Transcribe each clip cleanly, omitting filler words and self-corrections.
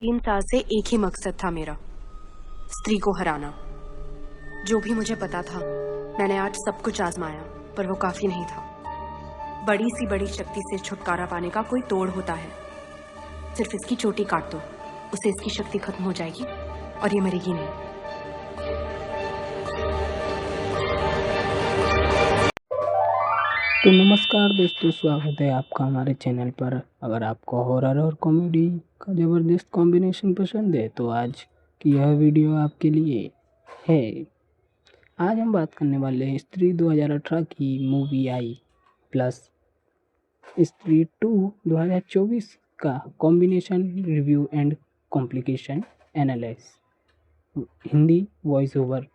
3 साल से एक ही मकसद था मेरा, स्त्री को हराना। जो भी मुझे पता था, मैंने आज सब कुछ आजमाया, पर वो काफी नहीं था। बड़ी सी बड़ी शक्ति से छुटकारा पाने का कोई तोड़ होता है। सिर्फ इसकी चोटी काट दो, उससे इसकी शक्ति खत्म हो जाएगी और ये मरेगी नहीं। तो नमस्कार दोस्तों, स्वागत है आपका हमारे चैनल पर। अगर आपको हॉरर और कॉमेडी का ज़बरदस्त कॉम्बिनेशन पसंद है तो आज की यह वीडियो आपके लिए है। आज हम बात करने वाले हैं स्त्री 2018 की मूवी आई प्लस स्त्री 2 2024 का combination review and complication analysis, Hindi voice over.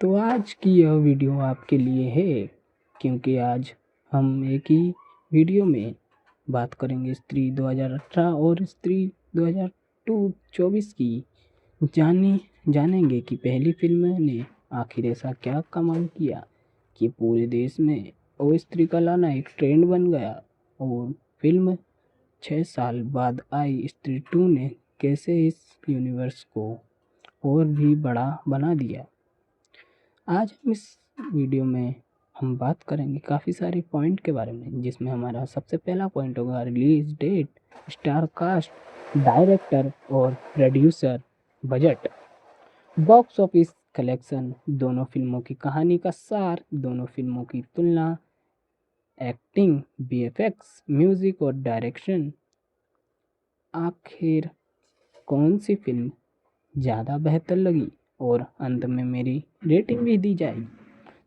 तो आज की यह वीडियो आपके लिए है, क्योंकि आज हम एक ही वीडियो में बात करेंगे स्त्री 2018 और स्त्री 2024 की। जानेंगे कि पहली फिल्म ने आखिर ऐसा क्या कमाल किया कि पूरे देश में ओ स्त्री का लाना एक ट्रेंड बन गया, और फिल्म 6 साल बाद आई स्त्री 2 ने कैसे इस यूनिवर्स को और भी बड़ा बना दिया। आज हम इस वीडियो में हम बात करेंगे काफ़ी सारे पॉइंट के बारे में, जिसमें हमारा सबसे पहला पॉइंट होगा release date, star cast, director और producer, budget, box office collection, दोनों फिल्मों की कहानी का सार, दोनों फिल्मों की तुलना, एक्टिंग, बीएफएक्स, म्यूजिक और डायरेक्शन, आखिर कौन सी फिल्म ज़्यादा बेहतर लगी, और अंत में मेरी रेटिंग भी दी जाएगी।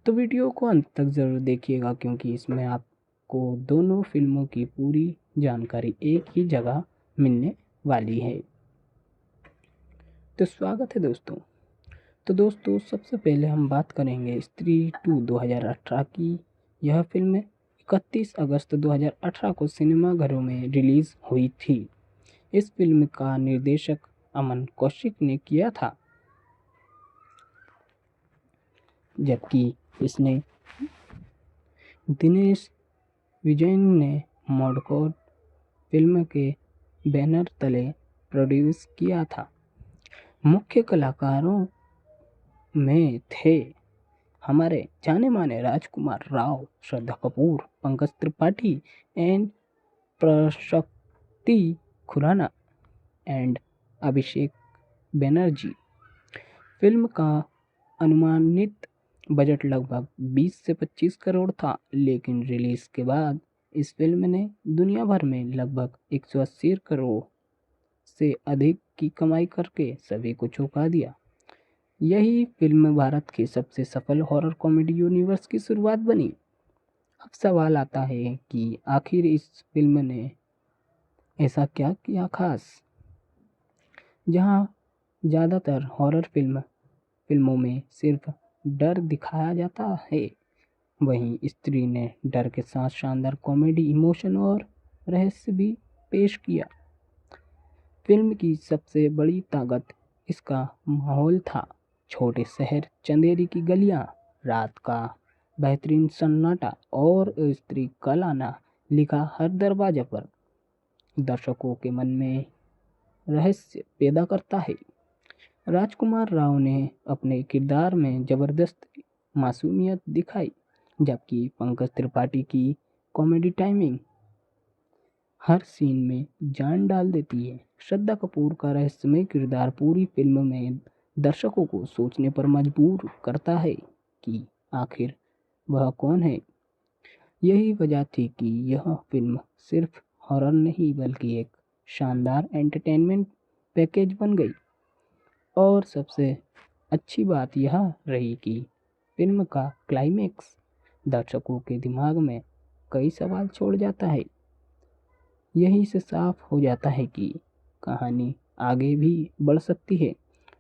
तो वीडियो को अंत तक ज़रूर देखिएगा, क्योंकि इसमें आपको दोनों फिल्मों की पूरी जानकारी एक ही जगह मिलने वाली है। तो स्वागत है दोस्तों। तो दोस्तों, सबसे पहले हम बात करेंगे स्त्री 2 2018 की। यह फिल्म 31 अगस्त 2018 को सिनेमाघरों में रिलीज़ हुई थी। इस फिल्म का निर्देशक अमन कौशिक ने किया था, जबकि इसने दिनेश विजयन ने मडकौर फिल्म के बैनर तले प्रोड्यूस किया था। मुख्य कलाकारों में थे हमारे जाने माने Rajkummar Rao, Shraddha Kapoor, Pankaj Tripathi and Aparshakti Khurana and Abhishek Banerjee. Film का अनुमानित बजट लगभग 20 से 25 करोड़ था, लेकिन रिलीज के बाद इस फिल्म ने दुनिया भर में लगभग 180 करोड़ से अधिक की कमाई करके सभी को चौंका दिया। यही फिल्म भारत के सबसे सफल हॉरर कॉमेडी यूनिवर्स की शुरुआत बनी। अब सवाल आता है कि आखिर इस फिल्म ने ऐसा क्या किया खास। जहां ज़्यादातर हॉरर फिल्मों में सिर्फ डर दिखाया जाता है, वहीं स्त्री ने डर के साथ शानदार कॉमेडी, इमोशन और रहस्य भी पेश किया। फिल्म की सबसे बड़ी ताकत इसका माहौल था। छोटे शहर, चंदेरी की गलियां, रात का बेहतरीन सन्नाटा और स्त्री का लाना लिखा हर दरवाजे पर दर्शकों के मन में रहस्य पैदा करता है। राजकुमार राव ने अपने किरदार में जबरदस्त मासूमियत दिखाई, जबकि पंकज त्रिपाठी की कॉमेडी टाइमिंग हर सीन में जान डाल देती है। श्रद्धा कपूर का रहस्यमय किरदार पूरी फिल्म में दर्शकों को सोचने पर मजबूर करता है कि आखिर वह कौन है। यही वजह थी कि यह फिल्म सिर्फ हॉरर नहीं बल्कि एक शानदार एंटरटेनमेंट पैकेज बन गई। और सबसे अच्छी बात यह रही कि फिल्म का क्लाइमेक्स दर्शकों के दिमाग में कई सवाल छोड़ जाता है। यही से साफ हो जाता है कि कहानी आगे भी बढ़ सकती है,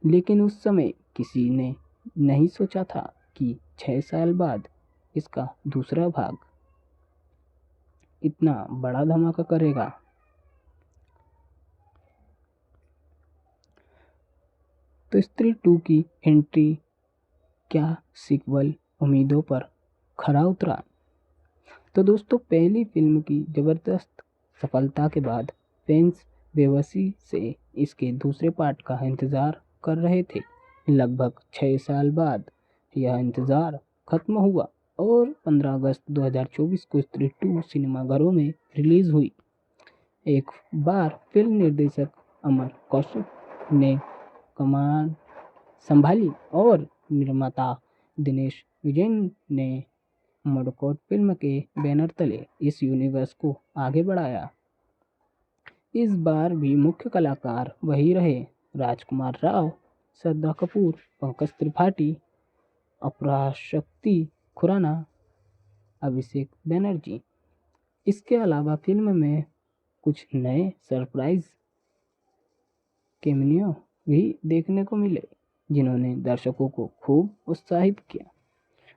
लेकिन उस समय किसी ने नहीं सोचा था कि 6 साल बाद इसका दूसरा भाग इतना बड़ा धमाका करेगा। तो स्त्री 2 की एंट्री क्या सीक्वल उम्मीदों पर खरा उतरा। तो दोस्तों पहली फिल्म की ज़बरदस्त सफलता के बाद फैंस बेबसी से इसके दूसरे पार्ट का इंतज़ार कर रहे थे। लगभग 6 साल बाद यह इंतज़ार खत्म हुआ और 15 अगस्त 2024 को स्त्री 2 सिनेमाघरों में रिलीज़ हुई। एक बार फिल्म निर्देशक अमर कौशिक ने कमान संभाली और निर्माता दिनेश विजयन ने मडकौट फिल्म के बैनर तले इस यूनिवर्स को आगे बढ़ाया। इस बार भी मुख्य कलाकार वही रहे, राजकुमार राव, श्रद्धा कपूर, पंकज त्रिपाठी, अपराशक्ति खुराना, अभिषेक बनर्जी। इसके अलावा फिल्म में कुछ नए सरप्राइज कैमियो भी देखने को मिले, जिन्होंने दर्शकों को खूब उत्साहित किया।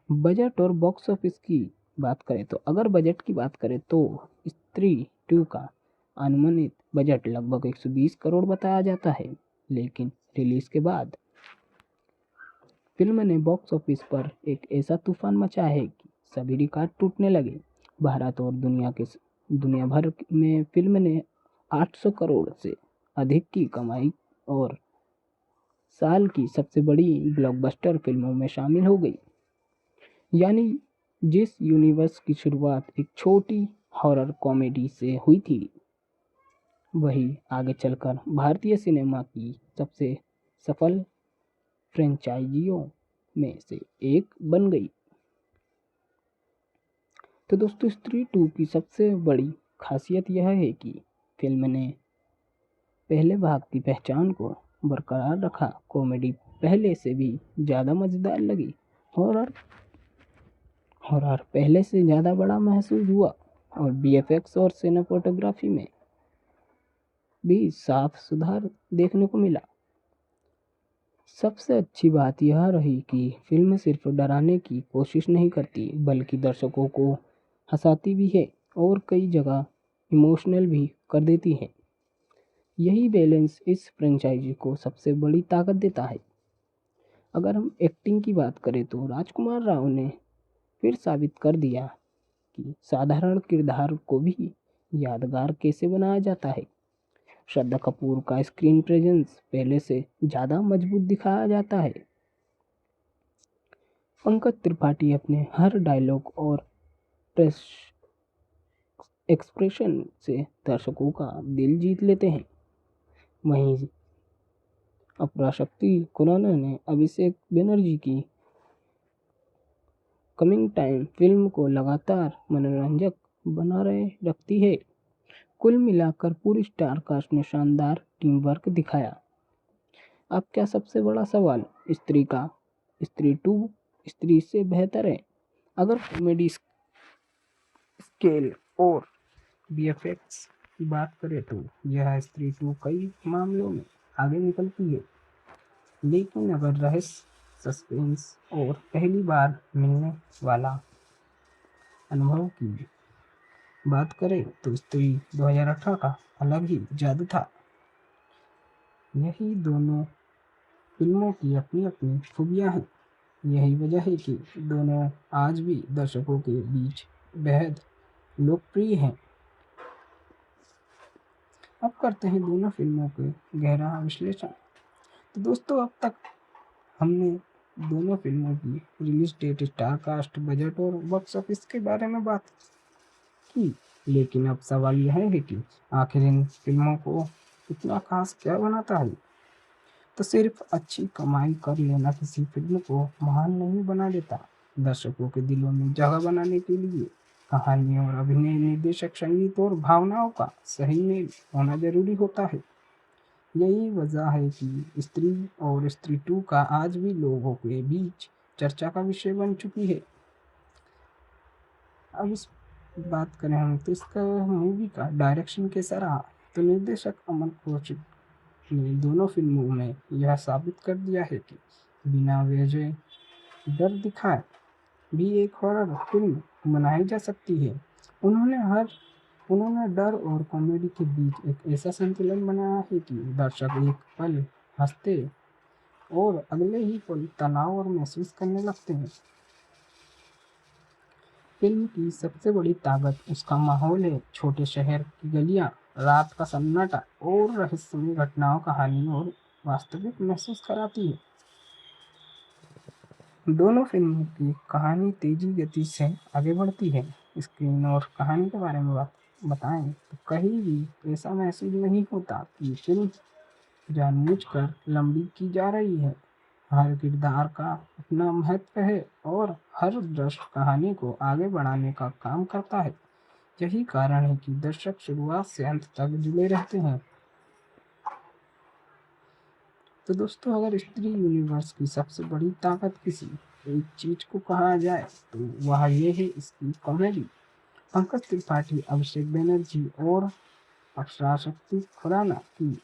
बजट और बॉक्स ऑफिस की बात करें तो अगर बजट की बात करें तो स्त्री 2 का अनुमानित बजट लगभग 120 करोड़ बताया जाता है, लेकिन रिलीज के बाद फिल्म ने बॉक्स ऑफिस पर एक ऐसा तूफान मचा है कि सभी रिकॉर्ड टूटने लगे। भारत और दुनिया भर में फिल्म ने 800 करोड़ से अधिक की कमाई और साल की सबसे बड़ी ब्लॉकबस्टर फिल्मों में शामिल हो गई। यानी जिस यूनिवर्स की शुरुआत एक छोटी हॉरर कॉमेडी से हुई थी, वही आगे चलकर भारतीय सिनेमा की सबसे सफल फ्रेंचाइजियों में से एक बन गई। तो दोस्तों स्त्री 2 की सबसे बड़ी खासियत यह है कि फिल्म ने पहले भाग की पहचान को बरकरार रखा। कॉमेडी पहले से भी ज़्यादा मज़ेदार लगी, हॉरर पहले से ज़्यादा बड़ा महसूस हुआ और बीएफएक्स और सिनेमेटोग्राफी में भी साफ सुधार देखने को मिला। सबसे अच्छी बात यह रही कि फिल्म सिर्फ डराने की कोशिश नहीं करती, बल्कि दर्शकों को हंसाती भी है और कई जगह इमोशनल भी कर देती है। यही बैलेंस इस फ्रेंचाइजी को सबसे बड़ी ताकत देता है। अगर हम एक्टिंग की बात करें तो राजकुमार राव ने फिर साबित कर दिया कि साधारण किरदार को भी यादगार कैसे बनाया जाता है। श्रद्धा कपूर का स्क्रीन प्रेजेंस पहले से ज़्यादा मजबूत दिखाया जाता है। पंकज त्रिपाठी अपने हर डायलॉग और एक्सप्रेशन से दर्शकों का दिल जीत लेते हैं। वहीं अपराशक्ति खुराना ने अभिषेक बनर्जी की कमिंग टाइम फिल्म को लगातार मनोरंजक बना रहे रखती है। कुल मिलाकर पूरी स्टार कास्ट ने शानदार टीम वर्क दिखाया। अब क्या सबसे बड़ा सवाल स्त्री 2 स्त्री से बेहतर है? अगर कॉमेडी स्केल और बीएफएक्स की बात करें तो यह स्त्री 2 कई मामलों में आगे निकलती है, लेकिन अगर रहस्य, सस्पेंस और पहली बार मिलने वाला अनुभव की बात करें तो स्त्री 2018 का अलग ही जादू था। यही दोनों फिल्मों की अपनी अपनी खूबियाँ हैं। यही वजह है कि दोनों आज भी दर्शकों के बीच बेहद लोकप्रिय हैं। अब करते हैं दोनों फिल्मों के गहरा विश्लेषण। तो दोस्तों अब तक हमने दोनों फिल्मों की release date, star cast, budget और बॉक्स ऑफिस के बारे में बात की, लेकिन अब सवाल यह है कि आखिर इन फिल्मों को इतना खास क्या बनाता है? तो सिर्फ अच्छी कमाई कर लेना किसी फिल्म को महान नहीं बना देता। दर्शकों के दिलों में जगह बनाने के लिए कहानी और अभिनय, निर्देशक, संगीत और भावनाओं का सही मेल होना जरूरी होता है। यही वजह है कि स्त्री और स्त्री 2 का आज भी लोगों के बीच चर्चा का विषय बन चुकी है। अब इस बात करें हम तो इसका मूवी का डायरेक्शन कैसा रहा, तो निर्देशक अमर कौशिक ने दोनों फिल्मों में यह साबित कर दिया है कि बिना वजह डर दिखाए भी एक हॉरर फिल्म बनाई जा सकती है। उन्होंने डर और कॉमेडी के बीच एक ऐसा संतुलन बनाया है कि दर्शक एक पल हंसते और अगले ही पल तनाव और महसूस करने लगते हैं। फिल्म की सबसे बड़ी ताकत उसका माहौल है। छोटे शहर की गलियां, रात का सन्नाटा और रहस्यमय घटनाओं कहानी और वास्तविक महसूस कराती है। दोनों फिल्मों की कहानी तेजी गति से आगे बढ़ती है। स्क्रीन और कहानी के बारे में बात बताएं तो कहीं भी ऐसा महसूस नहीं होता कि फिल्म जानबूझकर लंबी की जा रही है। हर किरदार का अपना महत्व है और हर दृश्य कहानी को आगे बढ़ाने का काम करता है। यही कारण है कि दर्शक शुरुआत से अंत तक जुड़े रहते हैं। तो दोस्तों, अगर स्त्री यूनिवर्स की सबसे बड़ी ताकत किसी एक चीज को कहा जाए तो वह ये है इसकी कॉमेडी। पंकज त्रिपाठी, अभिषेक बैनर्जी और अक्षरा शक्ति खुराना की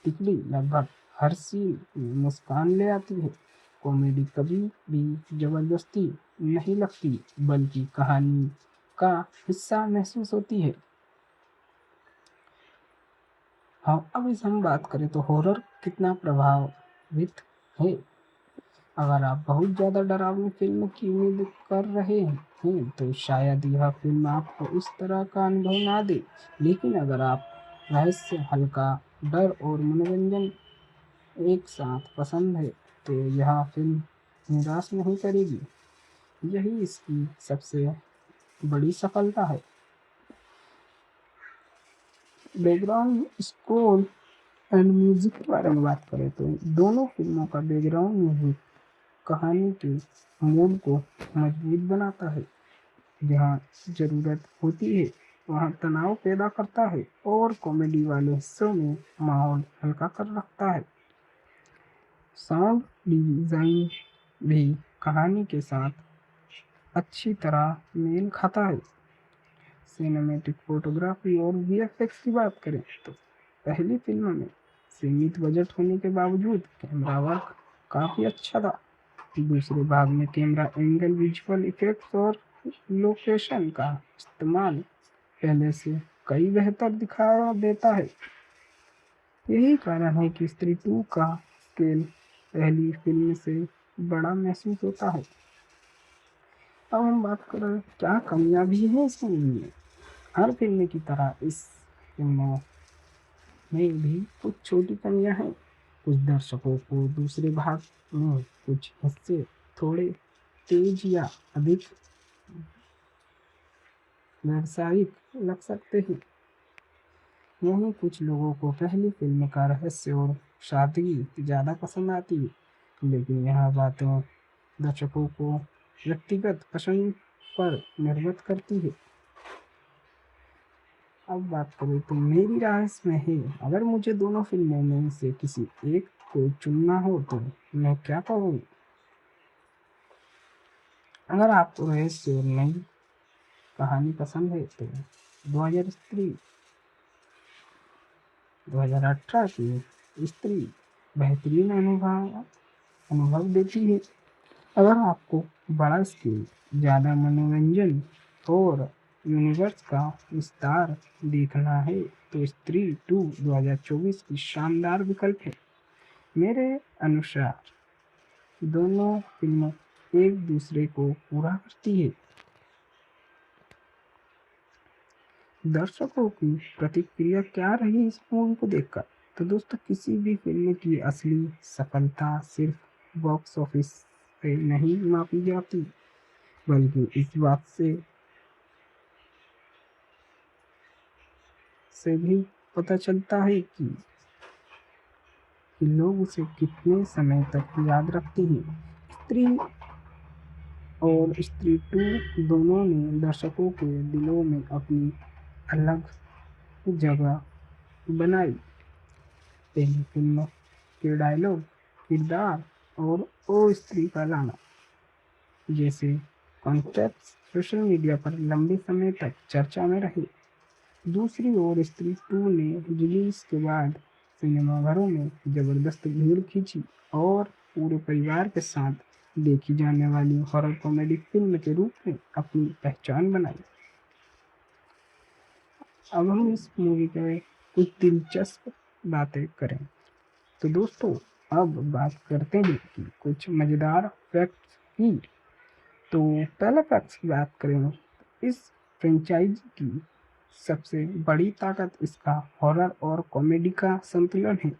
टिकली लगभग हर सीन में मुस्कान ले आती है। कॉमेडी कभी भी जबरदस्ती नहीं लगती बल्कि कहानी का हिस्सा महसूस होती है। हाँ, अब इस हम बात करें तो हॉरर कितना प्रभावित है। अगर आप बहुत ज़्यादा डरावनी फिल्म की उम्मीद कर रहे हैं तो शायद यह फिल्म आपको उस तरह का अनुभव ना दे। लेकिन अगर आप रहस्य, हल्का डर और मनोरंजन एक साथ पसंद है तो यह फिल्म निराश नहीं करेगी। यही इसकी सबसे बड़ी सफलता है। बैकग्राउंड स्कोर एंड म्यूजिक के बारे में बात करें तो दोनों फिल्मों का बैकग्राउंड म्यूजिक कहानी के मूड को मजबूत बनाता है। जहाँ जरूरत होती है वहाँ तनाव पैदा करता है और कॉमेडी वाले हिस्सों में माहौल हल्का कर रखता है। साउंड डिजाइन भी कहानी के साथ अच्छी तरह मेल खाता है। सिनेमैटिक फोटोग्राफी और वीएफएक्स की बात करें तो पहली फिल्म में सीमित बजट होने के बावजूद कैमरा वर्क काफ़ी अच्छा था। दूसरे भाग में कैमरा एंगल, विजुअल इफेक्ट्स और लोकेशन का इस्तेमाल पहले से कई बेहतर दिखा देता है। यही कारण है कि स्त्री 2 का स्केल पहली फिल्म से बड़ा महसूस होता है। अब हम बात करें क्या कमियां भी हैं इस मूवी में। हर फिल्म की तरह इस फिल्म में भी कुछ छोटी कमियां हैं। कुछ दर्शकों को दूसरे भाग में कुछ हिस्से थोड़े तेज या अधिक व्यावसायिक लग सकते हैं। वहीं कुछ लोगों को पहली फिल्म का रहस्य और सादगी ज़्यादा पसंद आती है। लेकिन यह बातें दर्शकों को व्यक्तिगत पसंद पर निर्भर करती है। अब बात करें तो मेरी राय इसमें है, अगर मुझे दोनों फिल्मों में से किसी एक को चुनना हो तो मैं क्या करूँ। अगर आपको रहस्य और नई कहानी पसंद है तो 2018 की स्त्री बेहतरीन अनुभव देती है। अगर आपको बड़ा स्केल, ज़्यादा मनोरंजन और यूनिवर्स का विस्तार देखना है तो स्त्री 2 2024 की शानदार विकल्प है। मेरे अनुसार दोनों फिल्में एक दूसरे को पूरा करती है। दर्शकों की प्रतिक्रिया क्या रही इस मूवी को देखकर। तो दोस्तों, किसी भी फिल्म की असली सफलता सिर्फ बॉक्स ऑफिस से नहीं मापी जाती बल्कि इस बात से भी पता चलता है कि लोग उसे कितने समय तक याद रखते हैं। स्त्री और स्त्री 2 दोनों ने दर्शकों के दिलों में अपनी अलग जगह बनाई। पहली फिल्म के डायलॉग, किरदार और ओ स्त्री का लाना जैसे कॉन्सेप्ट सोशल मीडिया पर लंबे समय तक चर्चा में रहे। दूसरी ओर स्त्री 2 ने रिलीज के बाद सिनेमाघरों में जबरदस्त भीड़ खींची और पूरे परिवार के साथ देखी जाने वाली हॉरर कॉमेडी फिल्म के रूप में अपनी पहचान बनाई। अब हम इस मूवी के कुछ दिलचस्प बातें करें तो दोस्तों, अब बात करते हैं कि कुछ मज़ेदार फैक्ट्स की। तो पहला फैक्ट्स की बात करें इस फ्रेंचाइजी की सबसे बड़ी ताकत इसका हॉरर और कॉमेडी का संतुलन है।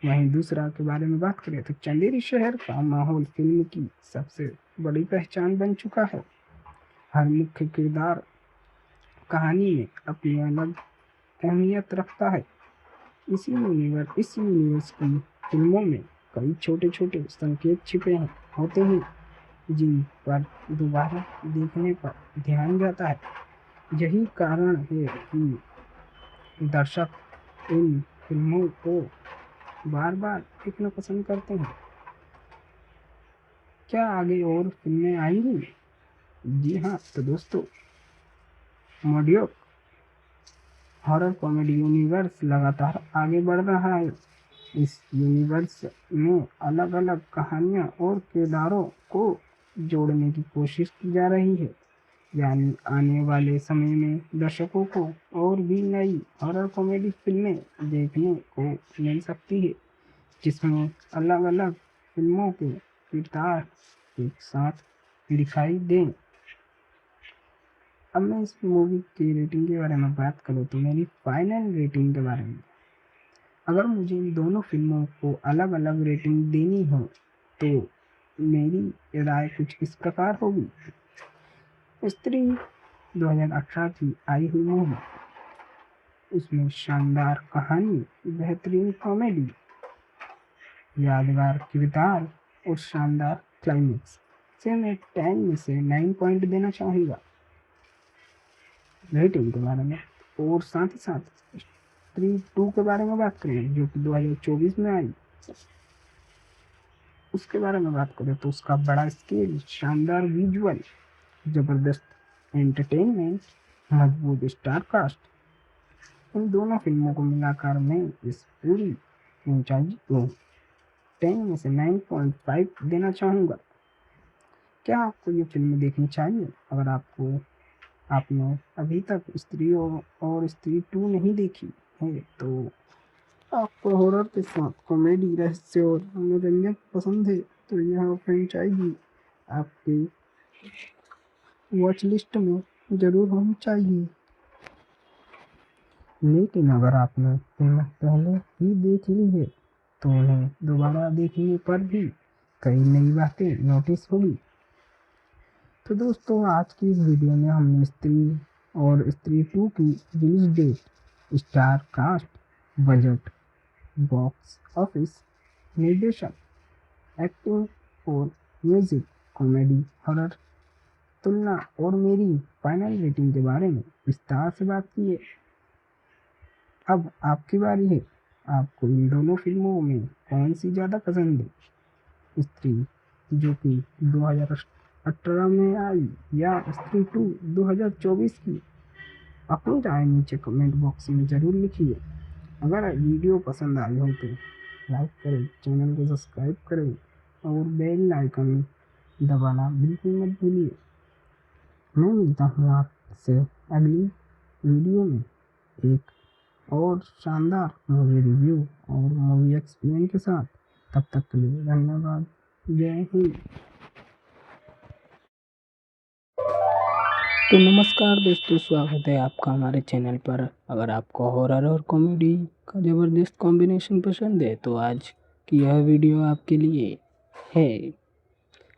वहीं दूसरा के बारे में बात करें तो चंदेरी शहर का माहौल फिल्म की सबसे बड़ी पहचान बन चुका है। हर मुख्य किरदार कहानी में अपनी अलग अहमियत रखता है। इस यूनिवर्स की फिल्मों में कई छोटे छोटे संकेत छिपे होते हैं जिन पर दोबारा देखने पर ध्यान जाता है। यही कारण है कि दर्शक इन फिल्मों को बार बार देखना पसंद करते हैं। क्या आगे और फिल्में आएंगी? जी हाँ, तो दोस्तों मॉडियो हॉरर कॉमेडी यूनिवर्स लगातार आगे बढ़ रहा है। इस यूनिवर्स में अलग अलग कहानियाँ और किरदारों को जोड़ने की कोशिश की जा रही है। यानी आने वाले समय में दर्शकों को और भी नई हॉरर कॉमेडी फिल्में देखने को मिल सकती है जिसमें अलग अलग फिल्मों के किरदार एक साथ दिखाई दें। अब मैं इस मूवी की रेटिंग के बारे में बात करूँ तो मेरी फाइनल रेटिंग के बारे में, अगर मुझे इन दोनों फिल्मों को अलग अलग रेटिंग देनी हो तो मेरी राय कुछ इस प्रकार होगी। स्त्री 2018 की आई हुई मूवी, उसमें शानदार कहानी, बेहतरीन कॉमेडी, यादगार किरदार और शानदार क्लाइमेक्स से मैं 10 में से 9 पॉइंट देना चाहूँगा रेटिंग के बारे में। और साथ ही साथ स्त्री 2 के बारे में बात करें जो कि 2024 में आई, उसके बारे में बात करें तो उसका बड़ा स्केल, शानदार विजुअल, जबरदस्त एंटरटेनमेंट, मजबूत स्टार कास्ट, इन दोनों फिल्मों को मिलाकर मैं इस पूरी फ्रेंचाइजी को 10 में से 9.5 देना चाहूँगा। क्या आपको ये फिल्म देखनी चाहिए? अगर आपने अभी तक स्त्री और स्त्री 2 नहीं देखी है तो आपको हॉरर के साथ कॉमेडी, रहस्य और मनोरंजन पसंद है तो यह फ्रेंचाइजी आपके वॉच लिस्ट में ज़रूर होनी चाहिए। लेकिन अगर आपने फिल्म पहले ही देख ली है तो उन्हें दोबारा देखने पर भी कई नई बातें नोटिस होगी। तो दोस्तों आज की इस वीडियो में हमने स्त्री और स्त्री 2 की release date, star cast, budget, box office, निर्देशन, एक्टिंग और म्यूजिक, कॉमेडी, हॉरर, तुलना और मेरी फाइनल रेटिंग के बारे में विस्तार से बात की है। अब आपकी बारी है, आपको इन दोनों फिल्मों में कौन सी ज़्यादा पसंद है, स्त्री जो कि 2018 में आई या स्त्री 2 2024 की? अपनी राय नीचे कमेंट बॉक्स में ज़रूर लिखिए। अगर वीडियो पसंद आई हो तो लाइक करें, चैनल को सब्सक्राइब करें और बेल आइकन दबाना बिल्कुल मत भूलिए। मैं मिलता हूँ आपसे अगली वीडियो में एक और शानदार मूवी रिव्यू और मूवी एक्सपीरियंस के साथ। तब तक के लिए धन्यवाद। जय हिंद। तो नमस्कार दोस्तों, स्वागत है आपका हमारे चैनल पर। अगर आपको हॉरर और कॉमेडी का ज़बरदस्त कॉम्बिनेशन पसंद है तो आज की यह वीडियो आपके लिए है।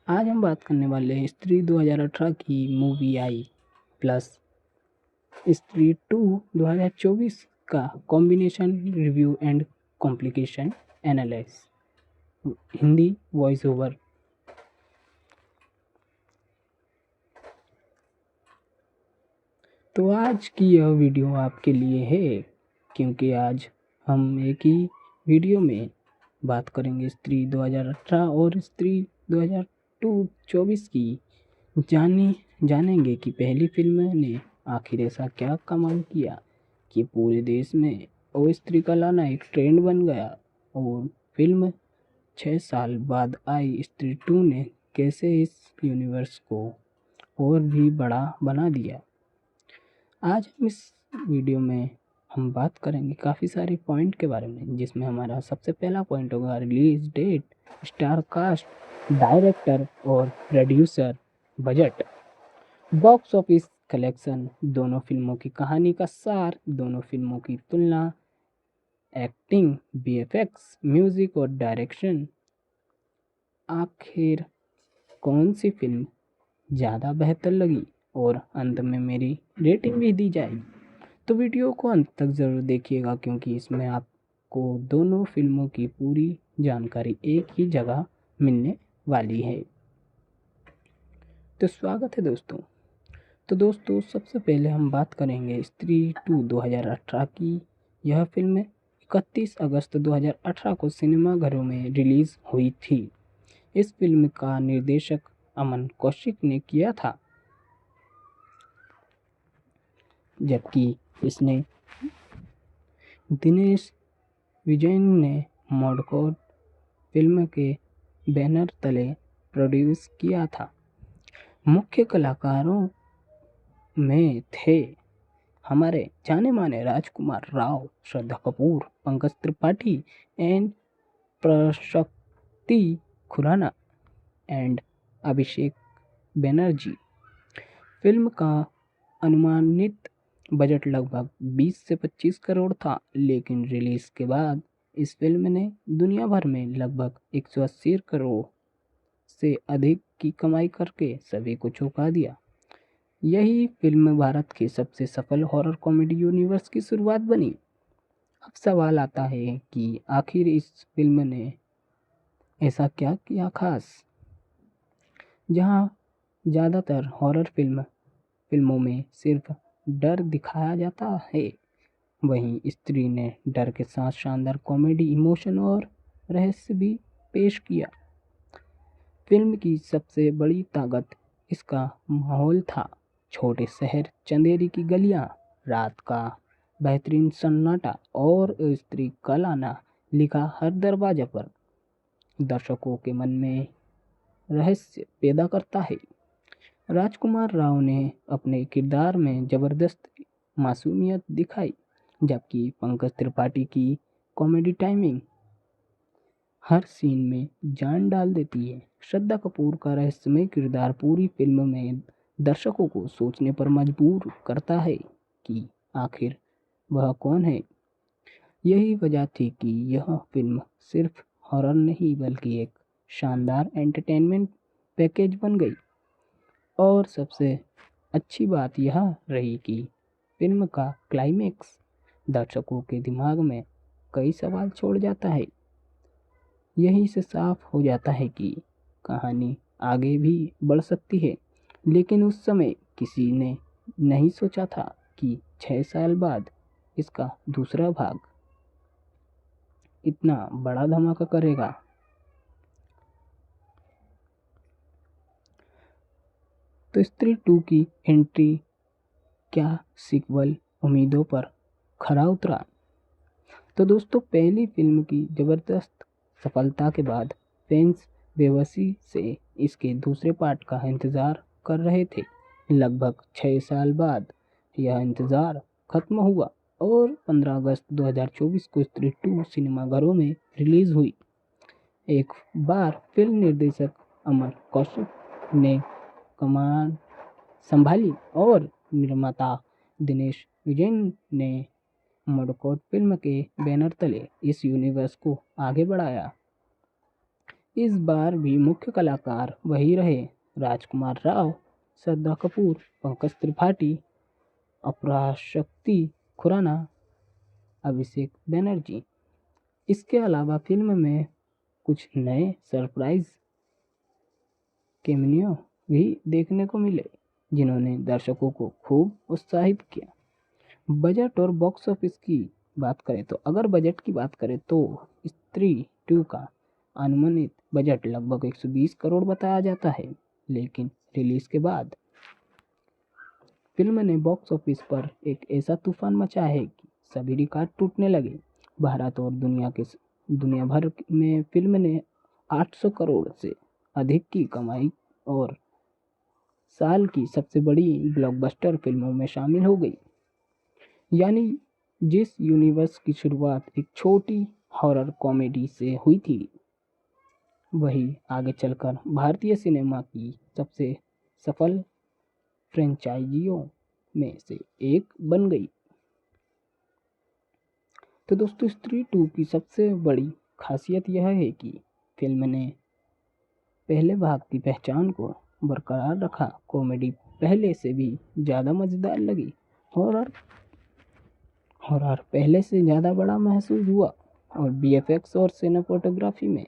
आज हम बात करने वाले हैं स्त्री 2018 की मूवी आई प्लस स्त्री 2 2024 का combination review and complication analysis, Hindi voice over. तो आज की यह वीडियो आपके लिए है क्योंकि आज हम एक ही वीडियो में बात करेंगे स्त्री 2018 और स्त्री 2024 की। जानेंगे कि पहली फिल्म ने आखिर ऐसा क्या कमाल किया कि पूरे देश में ओ स्त्री का लाना एक ट्रेंड बन गया, और फिल्म 6 साल बाद आई स्त्री 2 ने कैसे इस यूनिवर्स को और भी बड़ा बना दिया। आज हम इस वीडियो में हम बात करेंगे काफ़ी सारे पॉइंट के बारे में, जिसमें हमारा सबसे पहला पॉइंट होगा release date, star cast, director और producer, budget, box office collection, दोनों फिल्मों की कहानी का सार, दोनों फिल्मों की तुलना, एक्टिंग, वीएफएक्स, म्यूजिक और डायरेक्शन। आखिर कौन सी फिल्म ज़्यादा बेहतर लगी और अंत में मेरी रेटिंग भी दी जाएगी। तो वीडियो को अंत तक ज़रूर देखिएगा क्योंकि इसमें आपको दोनों फिल्मों की पूरी जानकारी एक ही जगह मिलने वाली है। तो स्वागत है दोस्तों। तो दोस्तों सबसे पहले हम बात करेंगे स्त्री 2 2018 की। यह फिल्म 31 अगस्त 2018 को सिनेमाघरों में रिलीज़ हुई थी। इस फिल्म का निर्देशक अमन कौशिक ने किया था, जबकि इसने दिनेश विजयन ने मडकौर फिल्म के बैनर तले प्रोड्यूस किया था। मुख्य कलाकारों में थे हमारे जाने माने Rajkummar Rao, Shraddha Kapoor, Pankaj Tripathi and Aparshakti Khurana and Abhishek Banerjee. Film का अनुमानित बजट लगभग 20 से 25 करोड़ था, लेकिन रिलीज के बाद इस फिल्म ने दुनिया भर में लगभग 180 करोड़ से अधिक की कमाई करके सभी को चौंका दिया। यही फिल्म भारत के सबसे सफल हॉरर कॉमेडी यूनिवर्स की शुरुआत बनी। अब सवाल आता है कि आखिर इस फिल्म ने ऐसा क्या किया खास। जहां ज़्यादातर हॉरर फिल्मों में सिर्फ डर दिखाया जाता है, वहीं स्त्री ने डर के साथ शानदार कॉमेडी, इमोशन और रहस्य भी पेश किया। फिल्म की सबसे बड़ी ताकत इसका माहौल था। छोटे शहर, चंदेरी की गलियां, रात का बेहतरीन सन्नाटा और स्त्री का लाना लिखा हर दरवाजे पर दर्शकों के मन में रहस्य पैदा करता है। राजकुमार राव ने अपने किरदार में जबरदस्त मासूमियत दिखाई, जबकि पंकज त्रिपाठी की कॉमेडी टाइमिंग हर सीन में जान डाल देती है। श्रद्धा कपूर का रहस्यमय किरदार पूरी फिल्म में दर्शकों को सोचने पर मजबूर करता है कि आखिर वह कौन है। यही वजह थी कि यह फिल्म सिर्फ हॉरर नहीं बल्कि एक शानदार एंटरटेनमेंट पैकेज बन गई। और सबसे अच्छी बात यह रही कि फिल्म का क्लाइमेक्स दर्शकों के दिमाग में कई सवाल छोड़ जाता है। यही से साफ हो जाता है कि कहानी आगे भी बढ़ सकती है, लेकिन उस समय किसी ने नहीं सोचा था कि 6 साल बाद इसका दूसरा भाग इतना बड़ा धमाका करेगा। तो स्त्री 2 की एंट्री क्या सीक्वल उम्मीदों पर खरा उतरा। तो दोस्तों पहली फिल्म की जबरदस्त सफलता के बाद फैंस बेबसी से इसके दूसरे पार्ट का इंतज़ार कर रहे थे। लगभग 6 साल बाद यह इंतज़ार खत्म हुआ और 15 अगस्त 2024 को स्त्री 2 सिनेमाघरों में रिलीज़ हुई। एक बार फिल्म निर्देशक अमन कौशिक ने कमान संभाली और निर्माता दिनेश विजयन ने मडकौर फिल्म के बैनर तले इस यूनिवर्स को आगे बढ़ाया। इस बार भी मुख्य कलाकार वही रहे, राजकुमार राव, श्रद्धा कपूर, पंकज त्रिपाठी, अपराशक्ति खुराना, अभिषेक बनर्जी। इसके अलावा फिल्म में कुछ नए सरप्राइज कैमियो भी देखने को मिले, जिन्होंने दर्शकों को खूब उत्साहित किया। बजट और बॉक्स ऑफिस की बात करें तो अगर बजट की बात करें तो स्त्री 2 का अनुमानित बजट लगभग 120 करोड़ बताया जाता है, लेकिन रिलीज के बाद फिल्म ने बॉक्स ऑफिस पर एक ऐसा तूफान मचा है कि सभी रिकॉर्ड टूटने लगे। भारत और दुनिया भर में फिल्म ने 800 करोड़ से अधिक की कमाई और साल की सबसे बड़ी ब्लॉकबस्टर फिल्मों में शामिल हो गई। यानी जिस यूनिवर्स की शुरुआत एक छोटी हॉरर कॉमेडी से हुई थी, वही आगे चलकर भारतीय सिनेमा की सबसे सफल फ्रेंचाइजियों में से एक बन गई। तो दोस्तों स्त्री 2 की सबसे बड़ी खासियत यह है कि फिल्म ने पहले भाग की पहचान को बरकरार रखा। कॉमेडी पहले से भी ज़्यादा मज़ेदार लगी। हॉरर हॉरर पहले से ज़्यादा बड़ा महसूस हुआ और बीएफएक्स और सिनेमेटोग्राफी में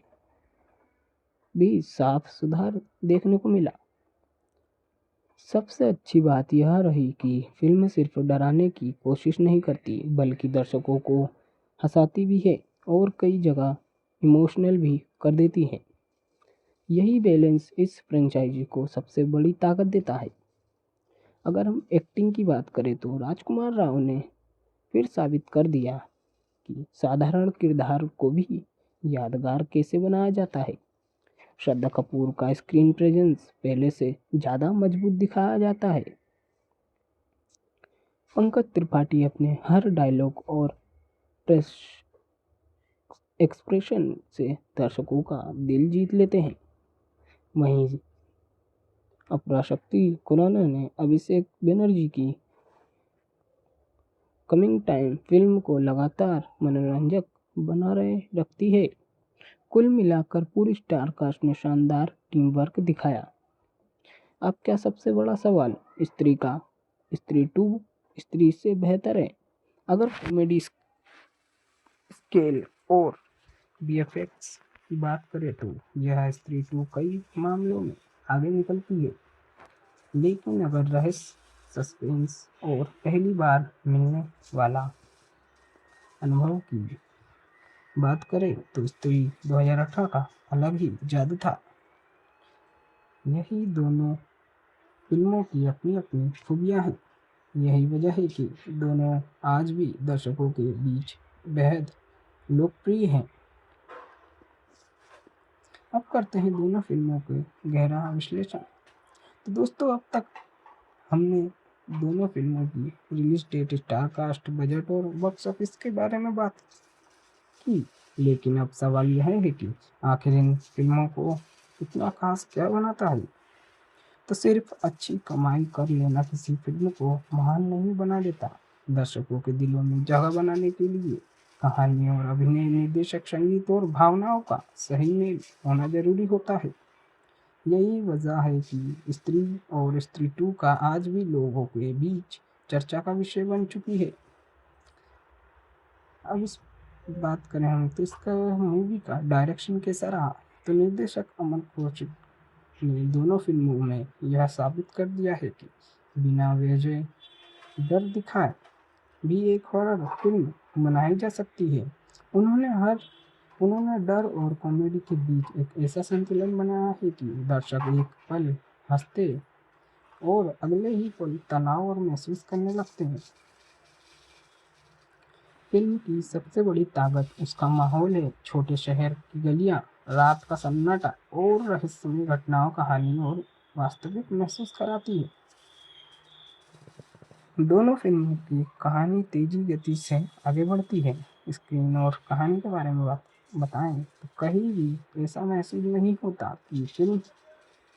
भी साफ सुधार देखने को मिला। सबसे अच्छी बात यह रही कि फिल्म सिर्फ डराने की कोशिश नहीं करती बल्कि दर्शकों को हंसाती भी है और कई जगह इमोशनल भी कर देती है। यही बैलेंस इस फ्रेंचाइजी को सबसे बड़ी ताकत देता है। अगर हम एक्टिंग की बात करें तो राजकुमार राव ने फिर साबित कर दिया कि साधारण किरदार को भी यादगार कैसे बनाया जाता है। श्रद्धा कपूर का स्क्रीन प्रेजेंस पहले से ज़्यादा मजबूत दिखाया जाता है। पंकज त्रिपाठी अपने हर डायलॉग और प्रेस एक्सप्रेशन से दर्शकों का दिल जीत लेते हैं। वहीं अपराशक्ति खुराना ने अभिषेक बनर्जी की कमिंग टाइम फिल्म को लगातार मनोरंजक बना रहे रखती है। कुल मिलाकर पूरी स्टार कास्ट ने शानदार टीम वर्क दिखाया। अब क्या सबसे बड़ा सवाल स्त्री 2 स्त्री से बेहतर है? अगर कॉमेडी स्केल और बीएफएक्स की बात करें तो यह स्त्री 2 कई मामलों में आगे निकलती है। लेकिन अगर रहस्य, सस्पेंस और पहली बार मिलने वाला अनुभव की बात करें तो स्त्री 2018 का अलग ही जादू था। यही दोनों फिल्मों की अपनी अपनी खूबियाँ हैं। यही वजह है कि दोनों आज भी दर्शकों के बीच बेहद लोकप्रिय हैं। अब करते हैं दोनों फिल्मों के गहरा विश्लेषण। तो दोस्तों अब तक हमने दोनों फिल्मों की release date, star cast, budget और बॉक्स ऑफिस के बारे में बात की। लेकिन अब सवाल यह है कि आखिर इन फिल्मों को इतना खास क्या बनाता है? तो सिर्फ अच्छी कमाई कर लेना किसी फिल्म को महान नहीं बना देता। दर्शकों के दिलों में जगह बनाने के लिए कहानी और अभिनय, निर्देशक, संगीत और भावनाओं का सही मेल होना जरूरी होता है। यही वजह है कि स्त्री और स्त्री 2 का आज भी लोगों के बीच चर्चा का विषय बन चुकी है। अब इस बात करें हम तो इसका मूवी का डायरेक्शन कैसा रहा, तो निर्देशक अमन कौशिक ने दोनों फिल्मों में यह साबित कर दिया है कि बिना वजह डर दिखाए भी एक हॉरर फिल्म बनाई जा सकती है। उन्होंने डर और कॉमेडी के बीच एक ऐसा संतुलन बनाया है कि दर्शक एक पल हंसते और अगले ही पल तनाव और महसूस करने लगते हैं। फिल्म की सबसे बड़ी ताकत उसका माहौल है। छोटे शहर की गलियां, रात का सन्नाटा और रहस्यमय घटनाओं कहानी और वास्तविक महसूस कराती है। दोनों फिल्मों की कहानी तेजी गति से आगे बढ़ती है। स्क्रीन और कहानी के बारे में बताएं तो कहीं भी ऐसा महसूस नहीं होता कि फिल्म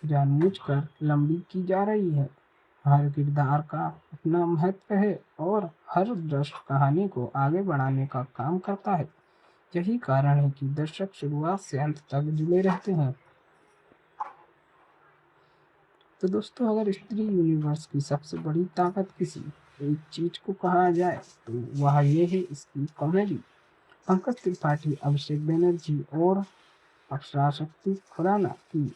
जानबूझकर लंबी की जा रही है। हर किरदार का अपना महत्व है और हर दृश्य कहानी को आगे बढ़ाने का काम करता है। यही कारण है कि दर्शक शुरुआत से अंत तक जुड़े रहते हैं। तो दोस्तों अगर स्त्री यूनिवर्स की सबसे बड़ी ताकत किसी एक चीज को कहा जाए तो वह ये है इसकी कॉमेडी। पंकज त्रिपाठी, अभिषेक बनर्जी और अपराशक्ति खुराना की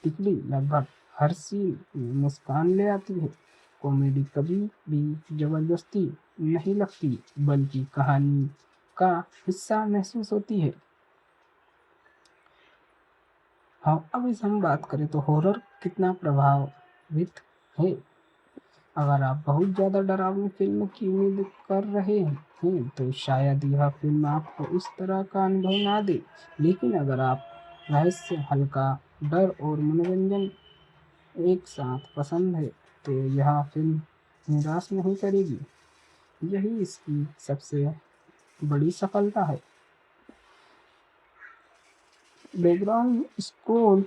टिकली लगभग हर सीन में मुस्कान ले आती है। कॉमेडी कभी भी जबरदस्ती नहीं लगती बल्कि कहानी का हिस्सा महसूस होती है। हाँ, अब इस हम बात करें तो हॉरर कितना प्रभावित है। अगर आप बहुत ज़्यादा डरावनी फिल्म की उम्मीद कर रहे हैं तो शायद यह फिल्म आपको उस तरह का अनुभव ना दे। लेकिन अगर आप रहस्य, हल्का डर और मनोरंजन एक साथ पसंद है तो यह फिल्म निराश नहीं करेगी। यही इसकी सबसे बड़ी सफलता है। बैकग्राउंड स्कोर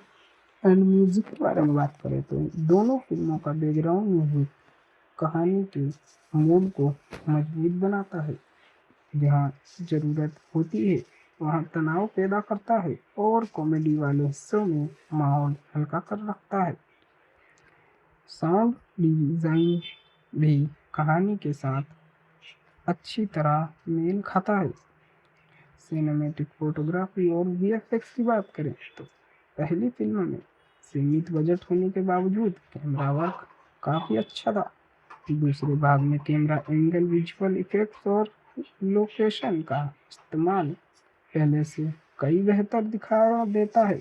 एंड म्यूजिक के बारे में बात करें तो दोनों फिल्मों का बैकग्राउंड म्यूजिक कहानी के मूड को मजबूत बनाता है। जहाँ ज़रूरत होती है वहाँ तनाव पैदा करता है और कॉमेडी वाले हिस्सों में माहौल हल्का कर रखता है। साउंड डिज़ाइन भी कहानी के साथ अच्छी तरह मेल खाता है। सिनेमैटिक फोटोग्राफी और वीएफएक्स की बात करें तो पहली फिल्म में सीमित बजट होने के बावजूद कैमरा वर्क काफ़ी अच्छा था। दूसरे भाग में कैमरा एंगल, विजुअल इफेक्ट्स और लोकेशन का इस्तेमाल पहले से कई बेहतर दिखा देता है।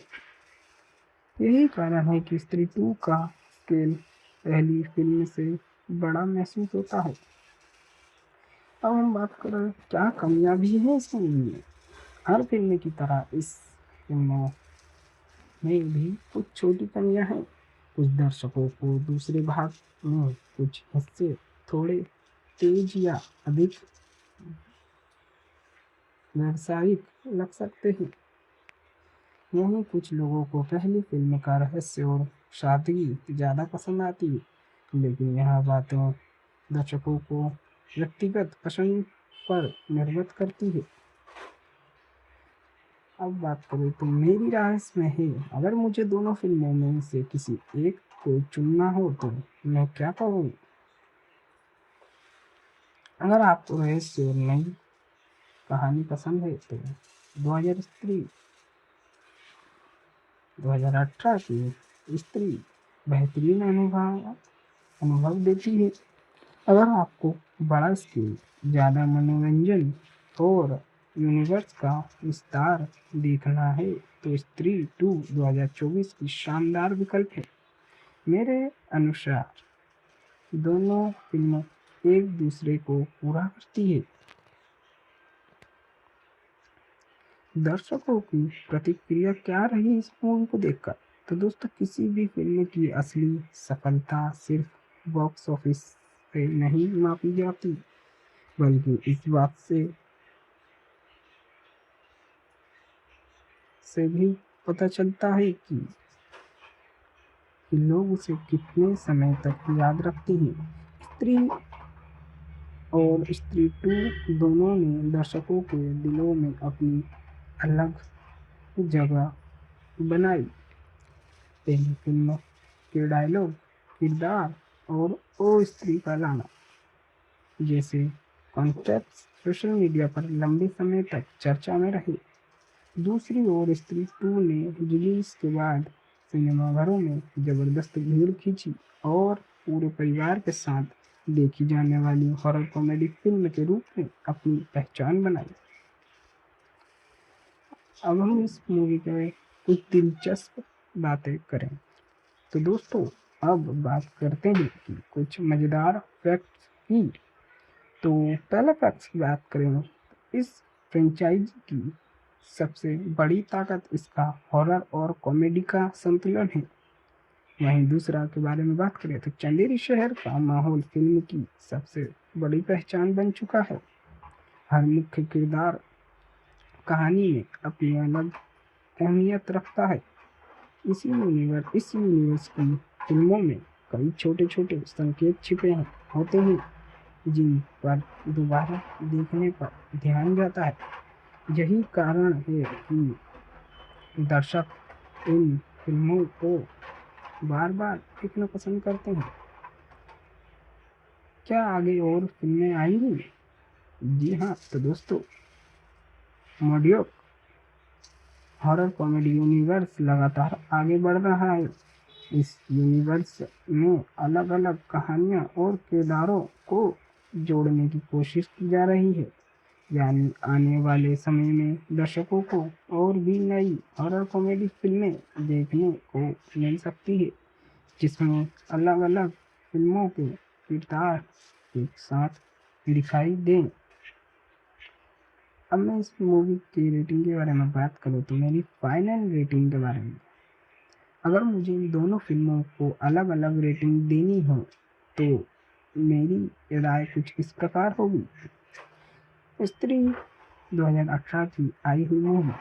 यही कारण है कि स्त्री 2 का स्केल पहली फिल्म से बड़ा महसूस होता है। अब हम बात करें क्या कमियां भी हैं इस मूवी में। हर फिल्म की तरह इस फिल्म में भी कुछ छोटी कमियां हैं। कुछ दर्शकों को दूसरे भाग में कुछ हिस्से थोड़े तेज या अधिक व्यावसायिक लग सकते हैं। वहीं कुछ लोगों को पहली फिल्म का रहस्य और सादगी ज़्यादा पसंद आती है। लेकिन यह बातें दर्शकों को व्यक्तिगत पसंद पर निर्भर करती है। अब बात करें तो मेरी राय इसमें है, अगर मुझे दोनों फिल्मों में से किसी एक को चुनना हो तो मैं क्या करूँ। अगर आपको रहस्य और नई कहानी पसंद है तो 2018 की स्त्री बेहतरीन अनुभव देती है। अगर आपको बड़ा स्केल, ज़्यादा मनोरंजन और यूनिवर्स का विस्तार देखना है तो स्त्री 2 2024 की शानदार विकल्प है। मेरे अनुसार दोनों फिल्में एक दूसरे को पूरा करती है। दर्शकों की प्रतिक्रिया क्या रही इस मूवी को देखकर। तो दोस्तों, किसी भी फिल्म की असली सफलता सिर्फ बॉक्स ऑफिस से नहीं मापी जाती, बल्कि इस बात से भी पता चलता है कि लोग उसे कितने समय तक याद रखते हैं। स्त्री और स्त्री 2 दोनों ने दर्शकों के दिलों में अपनी अलग जगह बनाई। पहली फिल्म के डायलॉग, किरदार और ओ स्त्री का लाना जैसे कॉन्सेप्ट सोशल मीडिया पर लंबे समय तक चर्चा में रहे। दूसरी ओर स्त्री 2 ने रिलीज के बाद सिनेमाघरों में जबरदस्त भीड़ खींची और पूरे परिवार के साथ देखी जाने वाली हॉरर कॉमेडी फिल्म के रूप में अपनी पहचान बनाई। अब हम इस मूवी के कुछ दिलचस्प बातें करें तो दोस्तों, अब बात करते हैं कि कुछ मज़ेदार फैक्ट्स की। तो पहला फैक्ट्स की बात करें, इस फ्रेंचाइज की सबसे बड़ी ताकत इसका हॉरर और कॉमेडी का संतुलन है। वहीं दूसरा के बारे में बात करें तो चंदेरी शहर का माहौल फिल्म की सबसे बड़ी पहचान बन चुका है। हर मुख्य किरदार कहानी में अपनी अलग अहमियत रखता है। इस यूनिवर्स की फिल्मों में कई छोटे छोटे संकेत छिपे होते हैं जिन पर दोबारा देखने पर ध्यान जाता है। यही कारण है कि दर्शक इन फिल्मों को बार बार देखना पसंद करते हैं। क्या आगे और फिल्में आएंगी? जी हाँ, तो दोस्तों, मोडियोक हॉरर कॉमेडी यूनिवर्स लगातार आगे बढ़ रहा है। इस यूनिवर्स में अलग अलग कहानियाँ और किरदारों को जोड़ने की कोशिश की जा रही है। यानी आने वाले समय में दर्शकों को और भी नई हॉरर कॉमेडी फिल्में देखने को मिल सकती है, जिसमें अलग अलग फिल्मों के किरदार एक साथ दिखाई दें। अब मैं इस मूवी की रेटिंग के बारे में बात करूँ तो मेरी फाइनल रेटिंग के बारे में, अगर मुझे इन दोनों फिल्मों को अलग अलग रेटिंग देनी हो तो मेरी राय कुछ इस प्रकार होगी। स्त्री 2018 की आई हुई मूवी,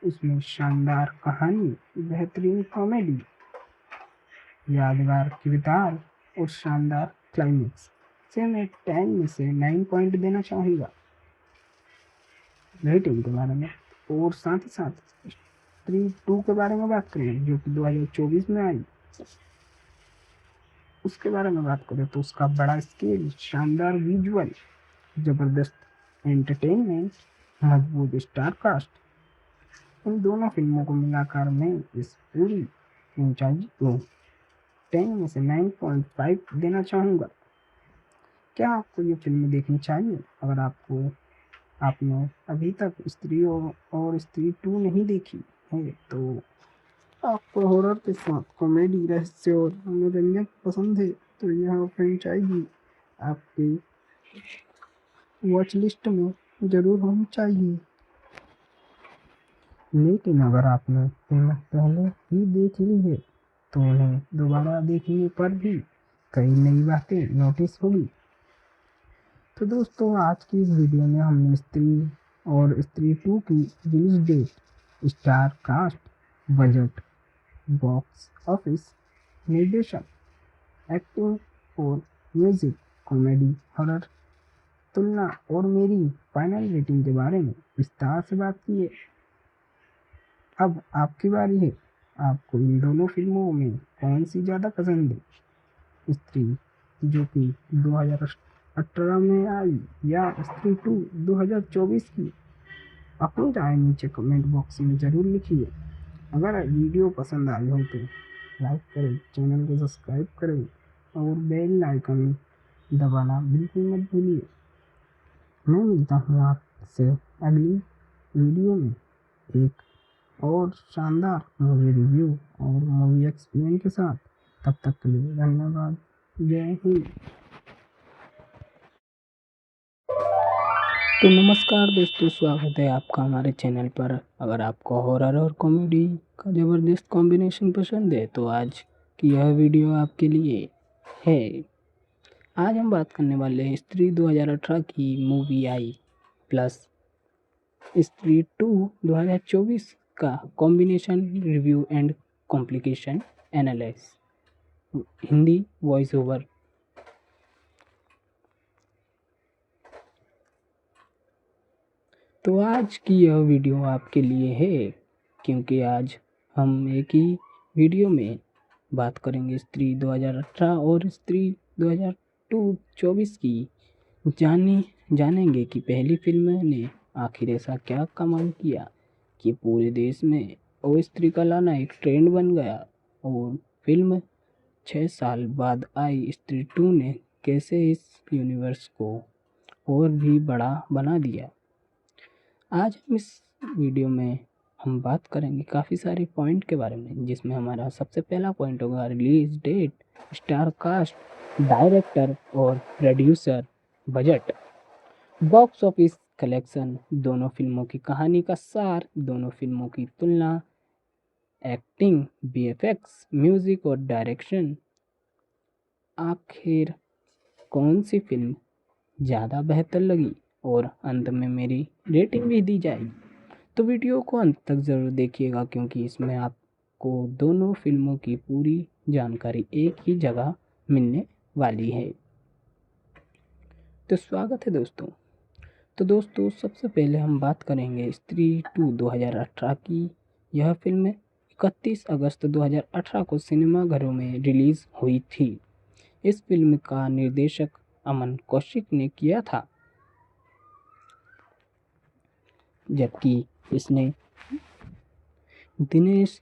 उसमें शानदार कहानी, बेहतरीन कॉमेडी, यादगार किरदार और शानदार क्लाइमेक्स से मैं 10 में से 9 पॉइंट देना चाहूँगा रेटिंग के बारे में। और साथ ही साथ स्त्री 2 के बारे में बात करें जो कि 2024 में आई, उसके बारे में बात करें तो उसका बड़ा स्केल, शानदार विजुअल, जबरदस्त एंटरटेनमेंट, मजबूत स्टार कास्ट, इन दोनों फिल्मों को मिलाकर मैं इस पूरी फ्रेंचाइजी को 10 में से 9.5 देना चाहूँगा। क्या आपको ये फिल्म देखनी चाहिए? अगर आपने अभी तक स्त्री और स्त्री 2 नहीं देखी है तो आपको हॉरर के साथ कॉमेडी, रहस्य और मनोरंजन पसंद है तो यह फ्रेंचाइजी आपकी वॉच लिस्ट में ज़रूर होनी चाहिए। लेकिन अगर आपने फिल्म पहले ही देख ली है तो उन्हें दोबारा देखने पर भी कई नई बातें नोटिस होगी। तो दोस्तों, आज की इस वीडियो में हमने स्त्री और स्त्री 2 की release date, star cast, budget, box office, निर्देशन, एक्टिंग और म्यूजिक, कॉमेडी, हॉरर, तुलना और मेरी फाइनल रेटिंग के बारे में विस्तार से बात की है। अब आपकी बारी है, आपको इन दोनों फिल्मों में कौन सी ज़्यादा पसंद है, स्त्री जो कि 2018 में आई या स्त्री 2 2024 की? अपनी राय नीचे कमेंट बॉक्स में ज़रूर लिखिए। अगर वीडियो पसंद आई हो तो लाइक करें, चैनल को सब्सक्राइब करें और बेल आइकन दबाना बिल्कुल मत भूलिए। मैं मिलता हूँ आपसे अगली वीडियो में एक और शानदार मूवी रिव्यू और मूवी एक्सपीरियंस के साथ। तब तक के लिए धन्यवाद। जय हिंद। तो नमस्कार दोस्तों, स्वागत है आपका हमारे चैनल पर। अगर आपको हॉरर और कॉमेडी का ज़बरदस्त कॉम्बिनेशन पसंद है तो आज की यह वीडियो आपके लिए है। आज हम बात करने वाले हैं स्त्री 2018 की मूवी आई प्लस स्त्री 2 2024 का combination review and complication analysis, Hindi voice over. तो आज की यह वीडियो आपके लिए है क्योंकि आज हम एक ही वीडियो में बात करेंगे स्त्री 2018 और स्त्री 2024 की। जानेंगे कि पहली फिल्म ने आखिर ऐसा क्या कमाल किया कि पूरे देश में ओ स्त्री का लाना एक ट्रेंड बन गया, और फिल्म 6 साल बाद आई स्त्री 2 ने कैसे इस यूनिवर्स को और भी बड़ा बना दिया। आज हम इस वीडियो में हम बात करेंगे काफ़ी सारे पॉइंट के बारे में, जिसमें हमारा सबसे पहला पॉइंट होगा release date, star cast, director और producer, budget, box office collection, दोनों फिल्मों की कहानी का सार, दोनों फिल्मों की तुलना, एक्टिंग, बीएफएक्स, म्यूजिक और डायरेक्शन, आखिर कौन सी फिल्म ज़्यादा बेहतर लगी, और अंत में मेरी रेटिंग भी दी जाएगी। तो वीडियो को अंत तक ज़रूर देखिएगा क्योंकि इसमें आपको दोनों फिल्मों की पूरी जानकारी एक ही जगह मिलने वाली है। तो स्वागत है दोस्तों। तो दोस्तों, सबसे पहले हम बात करेंगे स्त्री 2 2018 की। यह फिल्म 31 अगस्त 2018 को सिनेमाघरों में रिलीज़ हुई थी। इस फिल्म का निर्देशक अमन कौशिक ने किया था, जबकि इसने दिनेश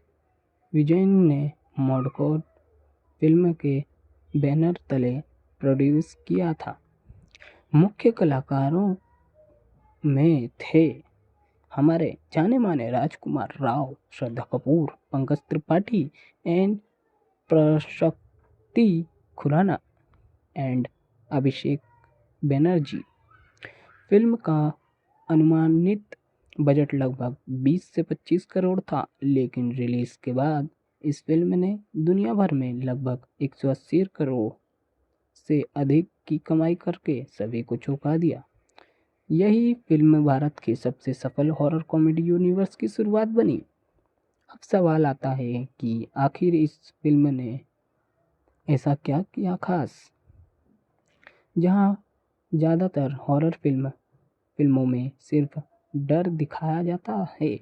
विजयन ने मॉडकोड फिल्म के बैनर तले प्रोड्यूस किया था। मुख्य कलाकारों में थे हमारे जाने माने Rajkummar Rao, Shraddha Kapoor, Pankaj Tripathi and Aparshakti Khurana and Abhishek Banerjee. Film का अनुमानित बजट लगभग 20 से 25 करोड़ था, लेकिन रिलीज के बाद इस फिल्म ने दुनिया भर में लगभग 180 करोड़ से अधिक की कमाई करके सभी को चौंका दिया। यही फिल्म भारत के सबसे सफल हॉरर कॉमेडी यूनिवर्स की शुरुआत बनी। अब सवाल आता है कि आखिर इस फिल्म ने ऐसा क्या किया खास जहां ज़्यादातर हॉरर फिल्मों में सिर्फ डर दिखाया जाता है,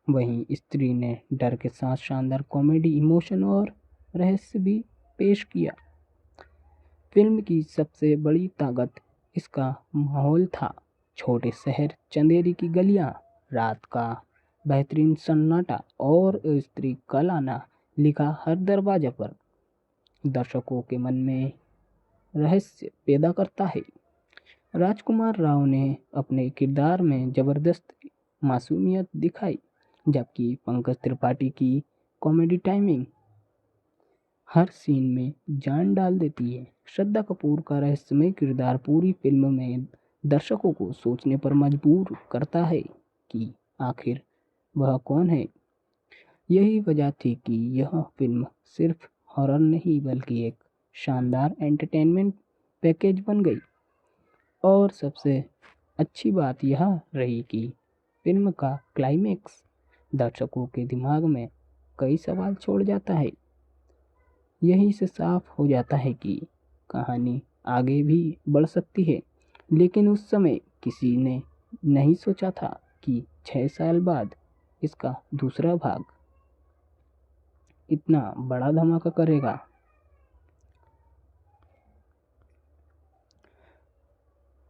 वहीं स्त्री ने डर के साथ शानदार कॉमेडी, इमोशन और रहस्य भी पेश किया। फिल्म की सबसे बड़ी ताकत इसका माहौल था। छोटे शहर, चंदेरी की गलियां, रात का बेहतरीन सन्नाटा और स्त्री का लाना लिखा हर दरवाजे पर दर्शकों के मन में रहस्य पैदा करता है। राजकुमार राव ने अपने किरदार में जबरदस्त मासूमियत दिखाई, जबकि पंकज त्रिपाठी की कॉमेडी टाइमिंग हर सीन में जान डाल देती है। श्रद्धा कपूर का रहस्यमय किरदार पूरी फिल्म में दर्शकों को सोचने पर मजबूर करता है कि आखिर वह कौन है। यही वजह थी कि यह फिल्म सिर्फ हॉरर नहीं बल्कि एक शानदार एंटरटेनमेंट पैकेज बन गई। और सबसे अच्छी बात यह रही कि फिल्म का क्लाइमेक्स दर्शकों के दिमाग में कई सवाल छोड़ जाता है। यहीं से साफ हो जाता है कि कहानी आगे भी बढ़ सकती है, लेकिन उस समय किसी ने नहीं सोचा था कि 6 साल बाद इसका दूसरा भाग इतना बड़ा धमाका करेगा।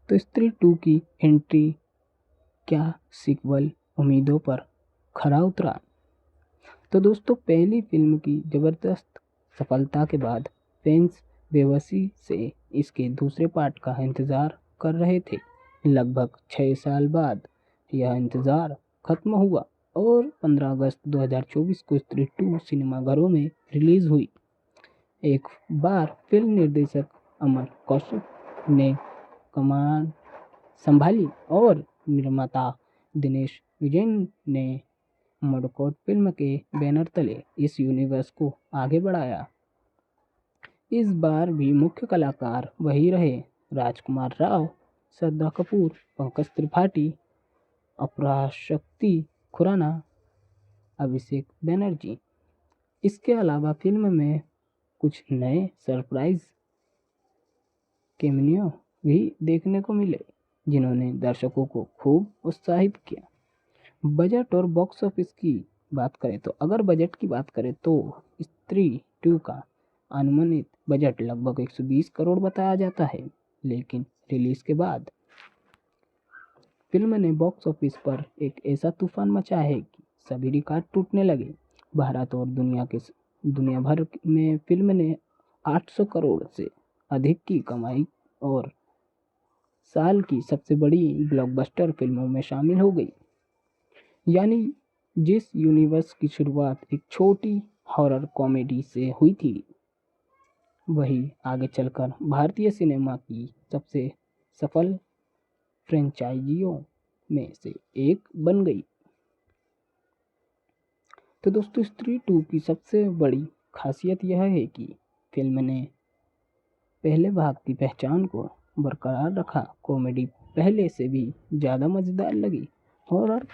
तो स्त्री 2 की एंट्री क्या सीक्वल उम्मीदों पर खरा उतरा। तो दोस्तों, पहली फिल्म की जबरदस्त सफलता के बाद फैंस बेबसी से इसके दूसरे पार्ट का इंतज़ार कर रहे थे। लगभग 6 साल बाद यह इंतज़ार खत्म हुआ और 15 अगस्त 2024 को स्त्री 2 सिनेमाघरों में रिलीज़ हुई। एक बार फिल्म निर्देशक अमर कौशिक ने कमान संभाली और निर्माता दिनेश विजयन ने मडकॉट फिल्म के बैनर तले इस यूनिवर्स को आगे बढ़ाया। इस बार भी मुख्य कलाकार वही रहे, राजकुमार राव, श्रद्धा कपूर, पंकज त्रिपाठी, अपराशक्ति खुराना, अभिषेक बनर्जी। इसके अलावा फिल्म में कुछ नए सरप्राइज कैमियो भी देखने को मिले, जिन्होंने दर्शकों को खूब उत्साहित किया। बजट और बॉक्स ऑफिस की बात करें तो अगर बजट की बात करें तो स्त्री 2 का अनुमानित बजट लगभग 120 करोड़ बताया जाता है, लेकिन रिलीज के बाद फिल्म ने बॉक्स ऑफिस पर एक ऐसा तूफान मचा है कि सभी रिकॉर्ड टूटने लगे। भारत और दुनिया भर में फिल्म ने 800 करोड़ से अधिक की कमाई और साल की सबसे बड़ी ब्लॉकबस्टर फिल्मों में शामिल हो गई। यानी जिस यूनिवर्स की शुरुआत एक छोटी हॉरर कॉमेडी से हुई थी, वही आगे चलकर भारतीय सिनेमा की सबसे सफल फ्रेंचाइजियों में से एक बन गई। तो दोस्तों, स्त्री 2 की सबसे बड़ी खासियत यह है कि फिल्म ने पहले भाग की पहचान को बरकरार रखा। कॉमेडी पहले से भी ज़्यादा मज़ेदार लगी, हॉरर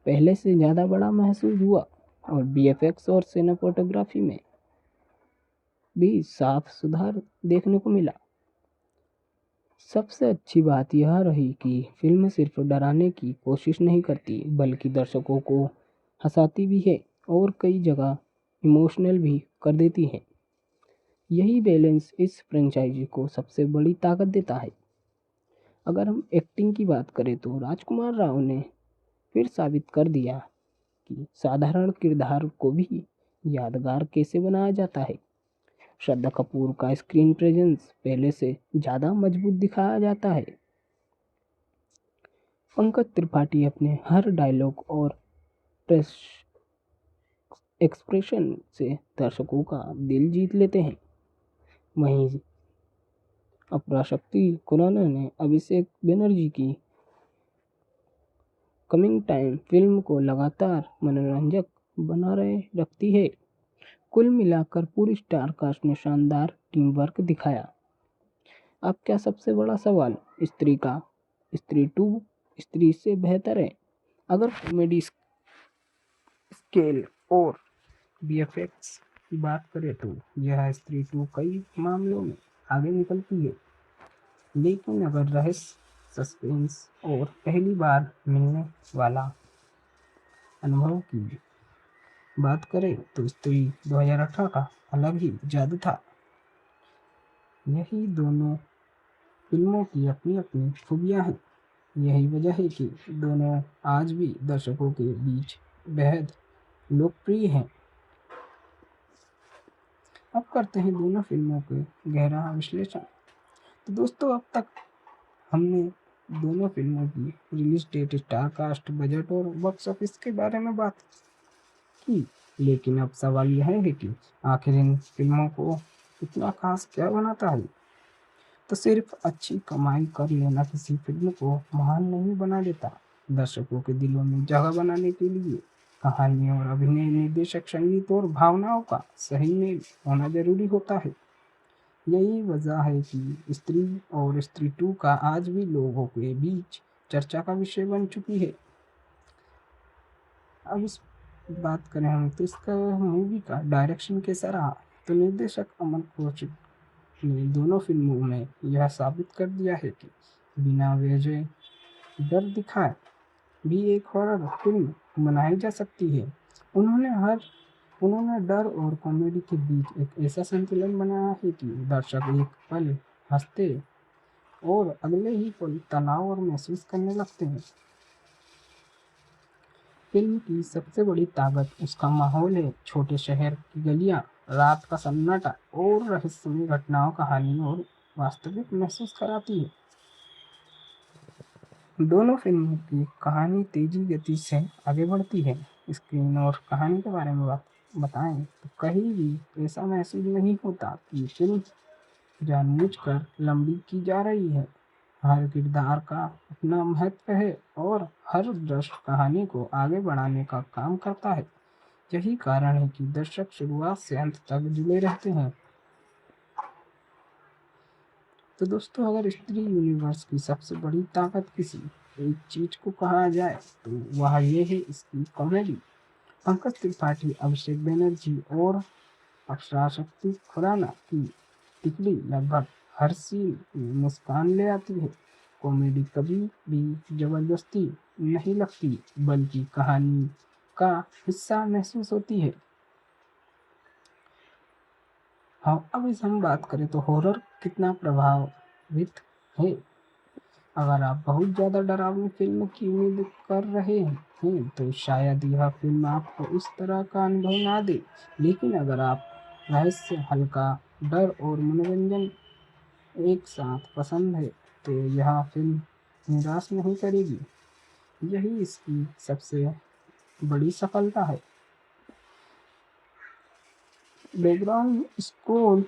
पहले से ज़्यादा बड़ा महसूस हुआ और बीएफएक्स और सिनेमेटोग्राफी में भी साफ सुधार देखने को मिला। सबसे अच्छी बात यह रही कि फिल्म सिर्फ डराने की कोशिश नहीं करती, बल्कि दर्शकों को हंसाती भी है और कई जगह इमोशनल भी कर देती है। यही बैलेंस इस फ्रेंचाइजी को सबसे बड़ी ताकत देता है। अगर हम एक्टिंग की बात करें तो राजकुमार राव ने फिर साबित कर दिया कि साधारण किरदार को भी यादगार कैसे बनाया जाता है। श्रद्धा कपूर का स्क्रीन प्रेजेंस पहले से ज़्यादा मजबूत दिखाया जाता है। पंकज त्रिपाठी अपने हर डायलॉग और एक्सप्रेशन से दर्शकों का दिल जीत लेते हैं। वहीं अपराशक्ति खुराना ने अभिषेक बनर्जी की कमिंग टाइम फिल्म को लगातार मनोरंजक बना रहे रखती है। कुल मिलाकर पूरी स्टार कास्ट ने शानदार टीम वर्क दिखाया। अब क्या सबसे बड़ा सवाल स्त्री 2 स्त्री से बेहतर है? अगर कॉमेडी स्केल और बीएफएक्स की बात करें तो यह स्त्री 2 कई मामलों में आगे निकलती है। लेकिन अगर रहस्य, सस्पेंस और पहली बार मिलने वाला अनुभव की बात करें तो स्त्री 2018 का अलग ही जादू था। यही दोनों फिल्मों की अपनी अपनी खूबियां हैं। यही वजह है कि दोनों आज भी दर्शकों के बीच बेहद लोकप्रिय हैं। अब करते हैं दोनों फिल्मों के गहरा विश्लेषण। तो दोस्तों, अब तक हमने दोनों फिल्मों की release date, star cast, budget और बॉक्स ऑफिस के बारे में बात की। लेकिन अब सवाल यह है कि आखिर इन फिल्मों को इतना खास क्या बनाता है? तो सिर्फ अच्छी कमाई कर लेना किसी फिल्म को महान नहीं बना देता। दर्शकों के दिलों में जगह बनाने के लिए कहानी और अभिनय, निर्देशक, संगीत और भावनाओं का सही मेल होना जरूरी होता है। यही वजह है कि स्त्री और स्त्री 2 का आज भी लोगों के बीच चर्चा का विषय बन चुकी है। अब इस बात करें हम तो इसका मूवी का डायरेक्शन कैसा रहा, तो निर्देशक अमन कौशिक ने दोनों फिल्मों में यह साबित कर दिया है कि बिना वजह डर दिखाए भी एक हॉरर फिल्म बनाई जा सकती है। उन्होंने डर और कॉमेडी के बीच एक ऐसा संतुलन बनाया है कि दर्शक एक पल हंसते और अगले ही पल तनाव और महसूस करने लगते हैं। फिल्म की सबसे बड़ी ताकत उसका माहौल है। छोटे शहर की गलियां, रात का सन्नाटा और रहस्यमय घटनाओं कहानी और वास्तविक महसूस कराती है। दोनों फिल्मों की कहानी तेजी गति से आगे बढ़ती है। स्क्रीन और कहानी के बारे में बताएं तो कहीं भी ऐसा महसूस नहीं होता कि फिल्म जानबूझकर लंबी की जा रही है। हर किरदार का अपना महत्व है और हर दृश्य कहानी को आगे बढ़ाने का काम करता है। यही कारण है कि दर्शक शुरुआत से अंत तक जुड़े रहते हैं। तो दोस्तों, अगर स्त्री यूनिवर्स की सबसे बड़ी ताकत किसी एक चीज को कहा जाए तो वह ये है इसकी कॉमेडी। पंकज त्रिपाठी, अभिषेक बनर्जी और अक्षरा शक्ति खुराना की टिकली लगभग हर सीन में मुस्कान ले आती है। कॉमेडी कभी भी जबरदस्ती नहीं लगती, बल्कि कहानी का हिस्सा महसूस होती है। हाँ, अब इस हम बात करें तो हॉरर कितना प्रभावित है। अगर आप बहुत ज़्यादा डरावनी फिल्म की उम्मीद कर रहे हैं तो शायद यह फिल्म आपको उस तरह का अनुभव ना दे। लेकिन अगर आप रहस्य, हल्का डर और मनोरंजन एक साथ पसंद है तो यह फिल्म निराश नहीं करेगी। यही इसकी सबसे बड़ी सफलता है। बैकग्राउंड स्कोर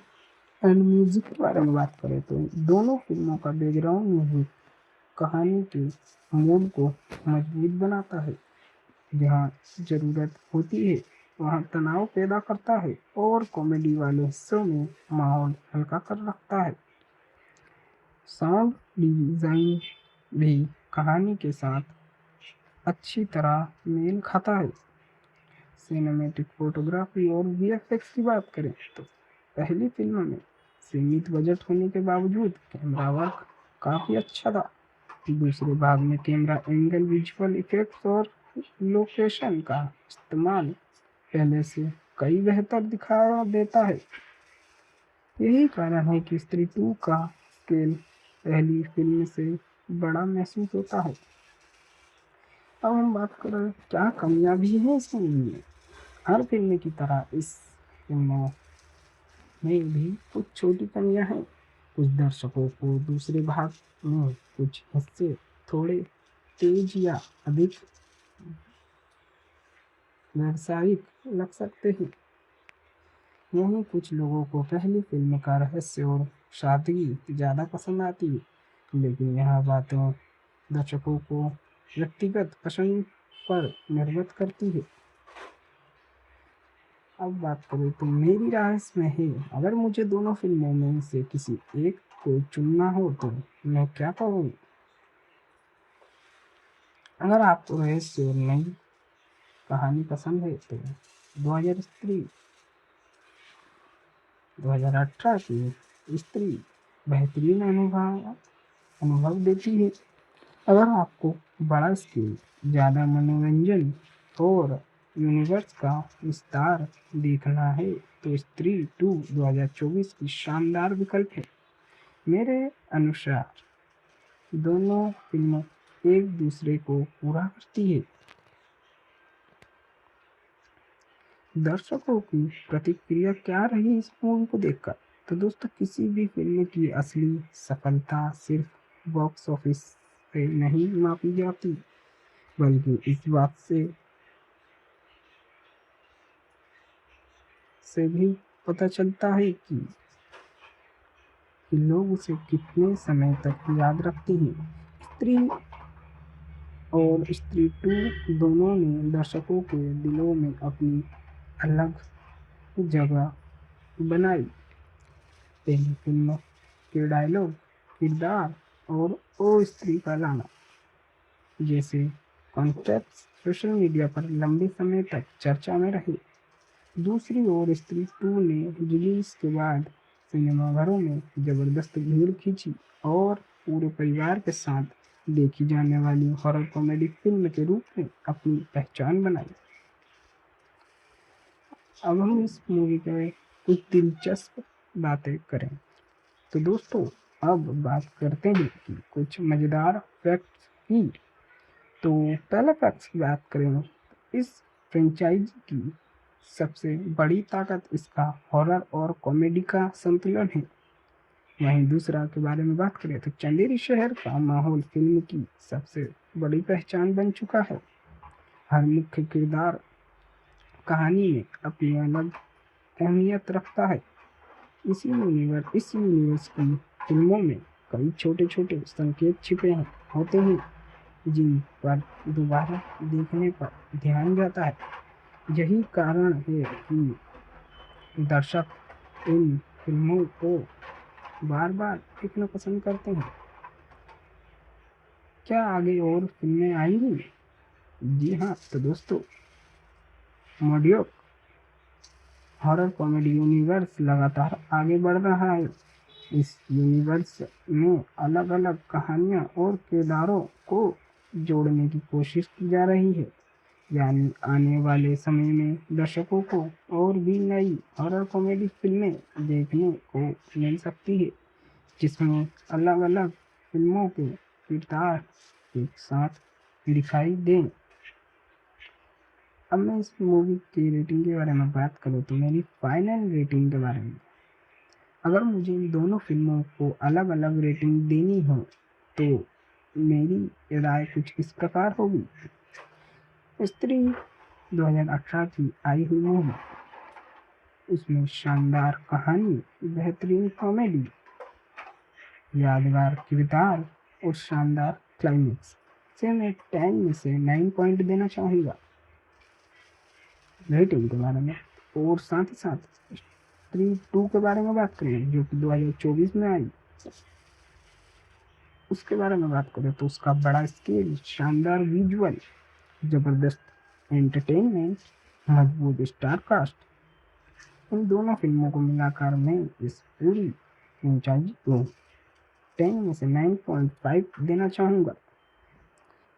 एंड म्यूजिक के बारे में बात करें तो दोनों फिल्मों का बैकग्राउंड म्यूजिक कहानी के मूड को मजबूत बनाता है। जहाँ जरूरत होती है वहाँ तनाव पैदा करता है और कॉमेडी वाले हिस्सों में माहौल हल्का कर रखता है। साउंड डिजाइन भी कहानी के साथ अच्छी तरह मेल खाता है। सिनेमैटिक फोटोग्राफी और वीएफएक्स की बात करें तो पहली फिल्म में सीमित बजट होने के बावजूद कैमरा वर्क काफ़ी अच्छा था। दूसरे भाग में कैमरा एंगल, विजुअल इफेक्ट्स और लोकेशन का इस्तेमाल पहले से कई बेहतर दिखा देता है। यही कारण है कि स्त्री 2 का स्केल पहली फिल्म से बड़ा महसूस होता है। अब हम बात करें क्या कमियां भी हैं इस मूवी में। हर फिल्म की तरह इस फिल्म में भी कुछ छोटी कमियां हैं। कुछ दर्शकों को दूसरे भाग में कुछ हिस्से थोड़े तेज या अधिक व्यावसायिक लग सकते हैं। वहीं कुछ लोगों को पहली फिल्म का रहस्य और सादगी ज़्यादा पसंद आती है। लेकिन यह बातें दर्शकों को व्यक्तिगत पसंद पर निर्भर करती है। अब बात करें तो मेरी राय इसमें है, अगर मुझे दोनों फिल्मों में से किसी एक को चुनना हो तो मैं क्या करूँ। अगर आपको रहस्य और नई कहानी पसंद है तो 2018 की स्त्री बेहतरीन अनुभव देती है। अगर आपको बड़ा स्केल, ज़्यादा मनोरंजन और यूनिवर्स का विस्तार देखना है तो स्त्री 2 2024 की शानदार विकल्प है। मेरे अनुसार दोनों फिल्में एक दूसरे को पूरा करती है। दर्शकों की प्रतिक्रिया क्या रही इस मूवी को देखकर? तो दोस्तों, किसी भी फिल्म की असली सफलता सिर्फ बॉक्स ऑफिस से नहीं मापी जाती, बल्कि इस बात से भी पता चलता है कि लोग उसे कितने समय तक याद रखते हैं। स्त्री और स्त्री 2 दोनों ने दर्शकों के दिलों में अपनी अलग जगह बनाई। पहली फिल्म के डायलॉग, किरदार और ओ स्त्री का लाना जैसे कॉन्सेप्ट सोशल मीडिया पर लंबे समय तक चर्चा में रहे। दूसरी ओर स्त्री 2 ने रिलीज के बाद सिनेमाघरों में जबरदस्त भीड़ खींची और पूरे परिवार के साथ देखी जाने वाली हॉरर कॉमेडी फिल्म के रूप में अपनी पहचान बनाई। अब हम इस मूवी के कुछ दिलचस्प बातें करें तो दोस्तों, अब बात करते हैं कि कुछ मज़ेदार फैक्ट्स की। तो पहला फैक्ट्स की बात करें, इस फ्रेंचाइजी की सबसे बड़ी ताकत इसका हॉरर और कॉमेडी का संतुलन है। वहीं दूसरा के बारे में बात करें तो चंदेरी शहर का माहौल फिल्म की सबसे बड़ी पहचान बन चुका है। हर मुख्य किरदार कहानी में अपनी अलग अहमियत रखता है। इस यूनिवर्स की फिल्मों में कई छोटे छोटे संकेत छिपे होते हैं जिन पर दोबारा देखने पर ध्यान जाता है। यही कारण है कि दर्शक इन फिल्मों को बार बार देखना पसंद करते हैं। क्या आगे और फिल्में आएंगी? जी हाँ, तो दोस्तों, मोडियोक हॉरर कॉमेडी यूनिवर्स लगातार आगे बढ़ रहा है। इस यूनिवर्स में अलग अलग कहानियाँ और किरदारों को जोड़ने की कोशिश की जा रही है, यानी आने वाले समय में दर्शकों को और भी नई हॉरर कॉमेडी फिल्में देखने को मिल सकती है, जिसमें अलग अलग फिल्मों के किरदार एक साथ दिखाई दें। अब मैं इस मूवी की रेटिंग के बारे में बात करूँ तो मेरी फाइनल रेटिंग के बारे में, अगर मुझे इन दोनों फिल्मों को अलग अलग रेटिंग देनी हो तो मेरी राय कुछ इस प्रकार होगी। स्त्री 2018 की आई हुई मूवी, उसमें शानदार कहानी, बेहतरीन कॉमेडी, यादगार किरदार और शानदार क्लाइमेक्स से मैं 10 में से 9 पॉइंट देना चाहूँगा रेटिंग के बारे में। और साथ ही साथ स्त्री 2 के बारे में बात करें जो कि 2024 में आई, उसके बारे में बात करें तो उसका बड़ा स्केल, शानदार विजुअल, जबरदस्त एंटरटेनमेंट, मजबूत स्टार कास्ट, इन दोनों फिल्मों को मिलाकर मैं इस पूरी फ्रेंचाइजी को 10 में से 9.5 देना चाहूँगा।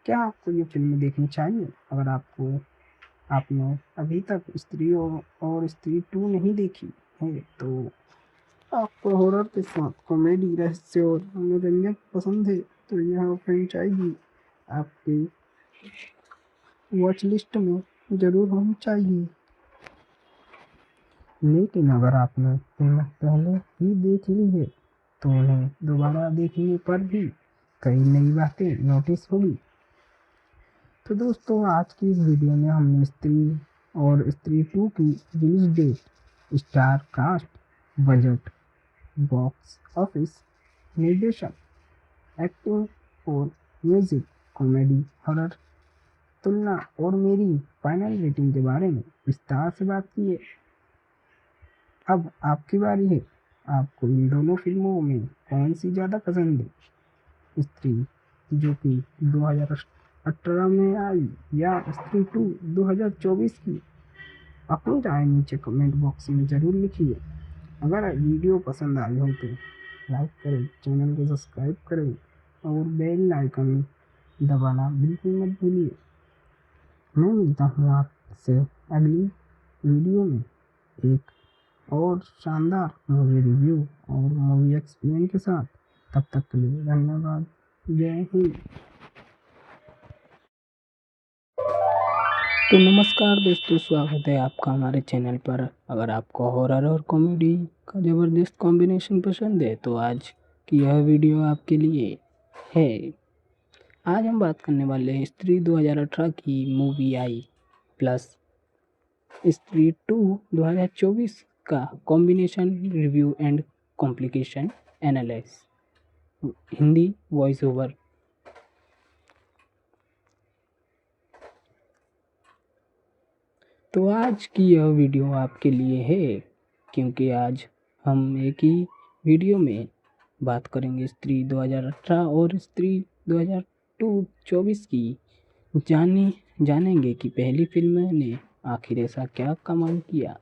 क्या आपको ये फिल्म देखनी चाहिए? अगर आपने अभी तक स्त्री और स्त्री 2 नहीं देखी है तो आपको हॉरर के साथ कॉमेडी, रहस्य और मनोरंजन पसंद है तो यह फ्रेंचाइजी आपके वॉच लिस्ट में ज़रूर होनी चाहिए। लेकिन अगर आपने फिल्म पहले ही देख ली है तो उन्हें दोबारा देखने पर भी कई नई बातें नोटिस होगी। तो दोस्तों, आज की इस वीडियो में हमने स्त्री और स्त्री 2 की release date, star cast, budget, box office, निर्देशन, एक्टिंग और म्यूजिक, कॉमेडी, हॉरर, तुलना और मेरी फाइनल रेटिंग के बारे में विस्तार से बात की है। अब आपकी बारी है, आपको इन दोनों फिल्मों में कौन सी ज़्यादा पसंद है, स्त्री जो कि 2018 में आई या स्त्री 2 2024 की? अपनी राय नीचे कमेंट बॉक्स में ज़रूर लिखिए। अगर वीडियो पसंद आई हो तो लाइक करें, चैनल को सब्सक्राइब करें और बेल आइकन दबाना बिल्कुल मत भूलिए। मैं मिलता हूँ आपसे अगली वीडियो में एक और शानदार मूवी रिव्यू और मूवी एक्सपीरियंस के साथ। तब तक के लिए धन्यवाद। जय हिंद। तो नमस्कार दोस्तों, स्वागत है आपका हमारे चैनल पर। अगर आपको हॉरर और कॉमेडी का ज़बरदस्त कॉम्बिनेशन पसंद है तो आज की यह वीडियो आपके लिए है। आज हम बात करने वाले हैं स्त्री 2018 की मूवी आई प्लस स्त्री 2 2024 का combination review and complication analysis, Hindi voice over. तो आज की यह वीडियो आपके लिए है क्योंकि आज हम एक ही वीडियो में बात करेंगे स्त्री 2018 और स्त्री 2024 की। जानेंगे कि पहली फिल्म ने आखिर ऐसा क्या कमाल किया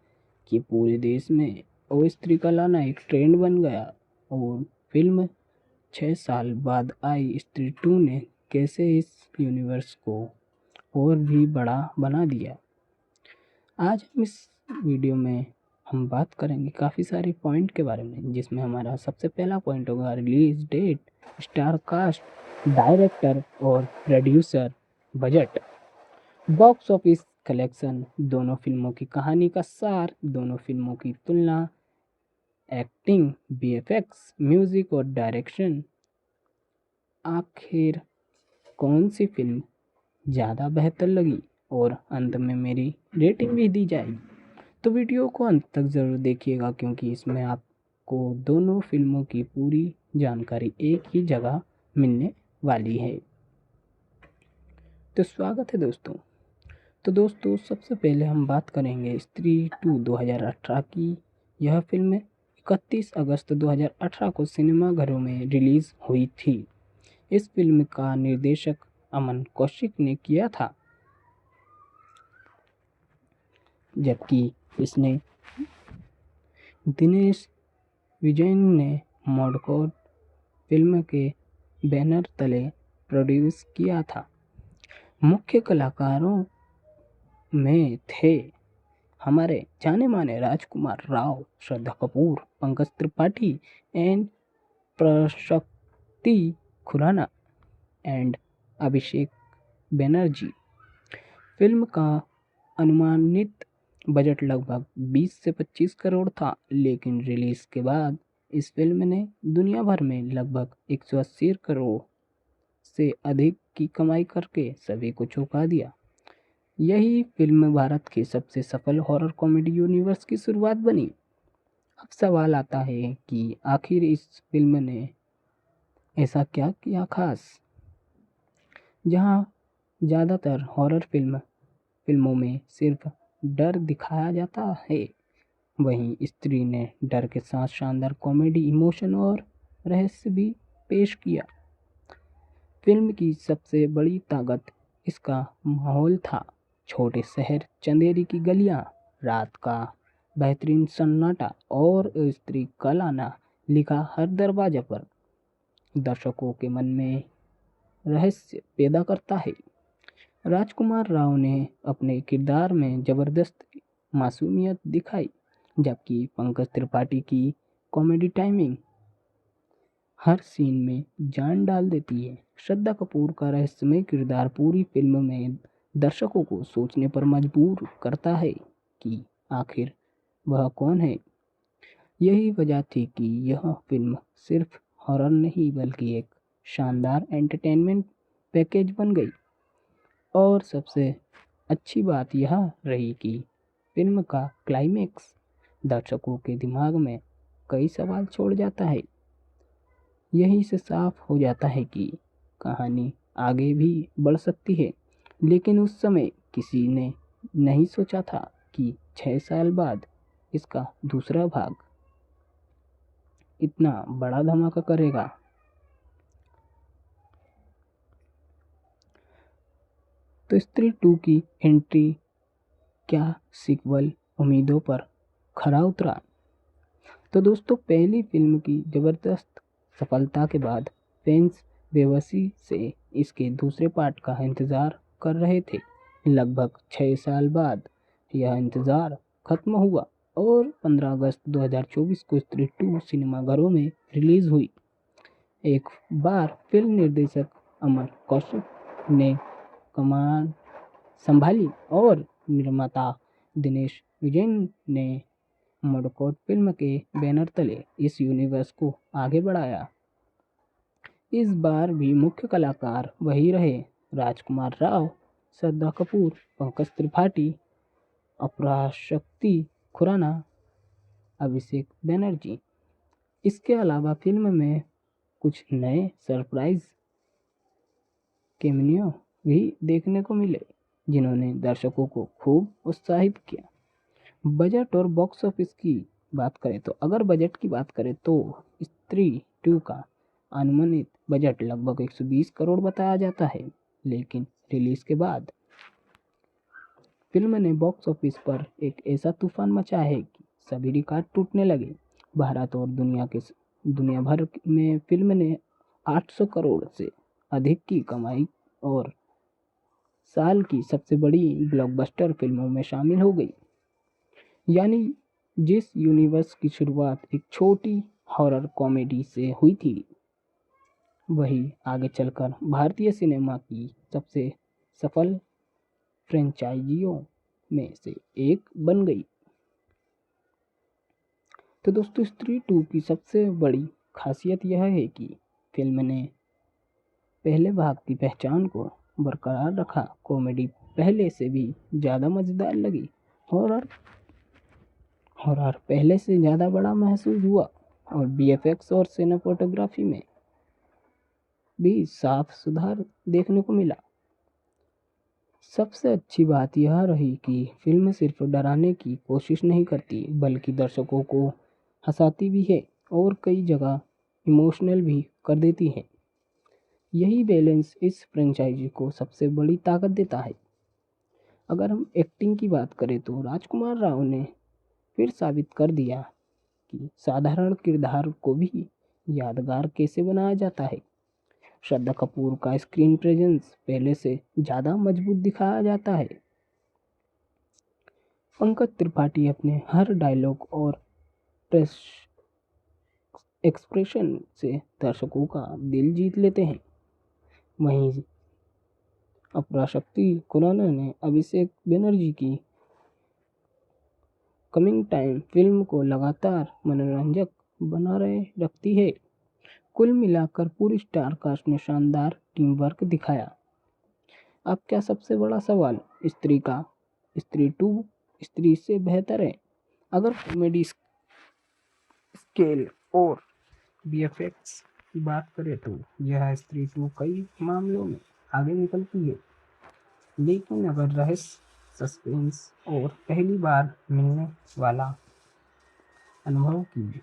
कि पूरे देश में ओ स्त्री का लाना एक ट्रेंड बन गया, और फिल्म 6 साल बाद आई स्त्री 2 ने कैसे इस यूनिवर्स को और भी बड़ा बना दिया। आज हम इस वीडियो में हम बात करेंगे काफ़ी सारे पॉइंट के बारे में, जिसमें हमारा सबसे पहला पॉइंट होगा release date, star cast, director और producer, budget, box office collection, दोनों फिल्मों की कहानी का सार, दोनों फिल्मों की तुलना, एक्टिंग, बीएफएक्स, म्यूजिक और डायरेक्शन, आखिर कौन सी फिल्म ज़्यादा बेहतर लगी, और अंत में मेरी रेटिंग भी दी जाएगी। तो वीडियो को अंत तक ज़रूर देखिएगा क्योंकि इसमें आपको दोनों फिल्मों की पूरी जानकारी एक ही जगह मिलने वाली है। तो स्वागत है दोस्तों। तो दोस्तों, सबसे पहले हम बात करेंगे स्त्री 2 2018 की। यह फिल्म 31 अगस्त 2018 को सिनेमाघरों में रिलीज़ हुई थी। इस फिल्म का निर्देशक अमन कौशिक ने किया था, जबकि इसने दिनेश विजयन ने मॉडकोड फिल्म के बैनर तले प्रोड्यूस किया था। मुख्य कलाकारों में थे हमारे जाने माने Rajkummar Rao, Shraddha Kapoor, Pankaj Tripathi and Aparshakti Khurana and Abhishek Banerjee. Film का अनुमानित बजट लगभग 20 से 25 करोड़ था, लेकिन रिलीज के बाद इस फिल्म ने दुनिया भर में लगभग 180 करोड़ से अधिक की कमाई करके सभी को चौंका दिया। यही फिल्म भारत के सबसे सफल हॉरर कॉमेडी यूनिवर्स की शुरुआत बनी। अब सवाल आता है कि आखिर इस फिल्म ने ऐसा क्या किया खास। जहां ज़्यादातर हॉरर फिल्मों में सिर्फ डर दिखाया जाता है, वहीं स्त्री ने डर के साथ शानदार कॉमेडी, इमोशन और रहस्य भी पेश किया। फिल्म की सबसे बड़ी ताकत इसका माहौल था। छोटे शहर, चंदेरी की गलियां, रात का बेहतरीन सन्नाटा और स्त्री का लाना लिखा हर दरवाजे पर दर्शकों के मन में रहस्य पैदा करता है। राजकुमार राव ने अपने किरदार में जबरदस्त मासूमियत दिखाई, जबकि पंकज त्रिपाठी की कॉमेडी टाइमिंग हर सीन में जान डाल देती है। श्रद्धा कपूर का रहस्यमय किरदार पूरी फिल्म में दर्शकों को सोचने पर मजबूर करता है कि आखिर वह कौन है। यही वजह थी कि यह फिल्म सिर्फ हॉरर नहीं बल्कि एक शानदार एंटरटेनमेंट पैकेज बन गई। और सबसे अच्छी बात यह रही कि फिल्म का क्लाइमेक्स दर्शकों के दिमाग में कई सवाल छोड़ जाता है। यही से साफ हो जाता है कि कहानी आगे भी बढ़ सकती है, लेकिन उस समय किसी ने नहीं सोचा था कि 6 साल बाद इसका दूसरा भाग इतना बड़ा धमाका करेगा। तो स्त्री 2 की एंट्री क्या सीक्वल उम्मीदों पर खरा उतरा। तो दोस्तों पहली फिल्म की ज़बरदस्त सफलता के बाद फैंस बेबसी से इसके दूसरे पार्ट का इंतज़ार कर रहे थे। लगभग 6 साल बाद यह इंतज़ार खत्म हुआ और 15 अगस्त 2024 को स्त्री 2 सिनेमाघरों में रिलीज़ हुई। एक बार फिल्म निर्देशक अमर कौशिक ने कमान संभाली और निर्माता दिनेश विजयन ने मडकॉट फिल्म के बैनर तले इस यूनिवर्स को आगे बढ़ाया। इस बार भी मुख्य कलाकार वही रहे, राजकुमार राव, श्रद्धा कपूर, पंकज त्रिपाठी, अपराशक्ति खुराना, अभिषेक बनर्जी। इसके अलावा फिल्म में कुछ नए सरप्राइज कैमियो भी देखने को मिले, जिन्होंने दर्शकों को खूब उत्साहित किया। बजट और बॉक्स ऑफिस की बात करें तो अगर बजट की बात करें तो स्त्री 2 का अनुमानित बजट लगभग 120 करोड़ बताया जाता है, लेकिन रिलीज के बाद फिल्म ने बॉक्स ऑफिस पर एक ऐसा तूफान मचा है कि सभी रिकॉर्ड टूटने लगे। भारत और दुनिया भर में फिल्म ने 800 करोड़ से अधिक की कमाई और साल की सबसे बड़ी ब्लॉकबस्टर फिल्मों में शामिल हो गई। यानी जिस यूनिवर्स की शुरुआत एक छोटी हॉरर कॉमेडी से हुई थी, वही आगे चलकर भारतीय सिनेमा की सबसे सफल फ्रेंचाइजियों में से एक बन गई। तो दोस्तों स्त्री 2 की सबसे बड़ी खासियत यह है कि फिल्म ने पहले भाग की पहचान को बरकरार रखा। कॉमेडी पहले से भी ज़्यादा मज़ेदार लगी, हॉरर पहले से ज़्यादा बड़ा महसूस हुआ और बीएफएक्स और सिनेमेटोग्राफी में भी साफ सुधार देखने को मिला। सबसे अच्छी बात यह रही कि फिल्म सिर्फ डराने की कोशिश नहीं करती, बल्कि दर्शकों को हंसाती भी है और कई जगह इमोशनल भी कर देती है। यही बैलेंस इस फ्रेंचाइजी को सबसे बड़ी ताकत देता है। अगर हम एक्टिंग की बात करें तो राजकुमार राव ने फिर साबित कर दिया कि साधारण किरदार को भी यादगार कैसे बनाया जाता है। श्रद्धा कपूर का स्क्रीन प्रेजेंस पहले से ज़्यादा मजबूत दिखाया जाता है। पंकज त्रिपाठी अपने हर डायलॉग और एक्सप्रेशन से दर्शकों का दिल जीत लेते हैं। वहीं अपराशक्ति खुराना ने अभिषेक बनर्जी की कमिंग टाइम फिल्म को लगातार मनोरंजक बना रहे रखती है। कुल मिलाकर पूरी स्टार कास्ट ने शानदार टीम वर्क दिखाया। अब क्या सबसे बड़ा सवाल स्त्री 2 स्त्री से बेहतर है? अगर कॉमेडी स्केल और बीएफएक्स की बात करें तो यह स्त्री 2 कई मामलों में आगे निकलती है, लेकिन अगर रहस्य, सस्पेंस और पहली बार मिलने वाला अनुभव की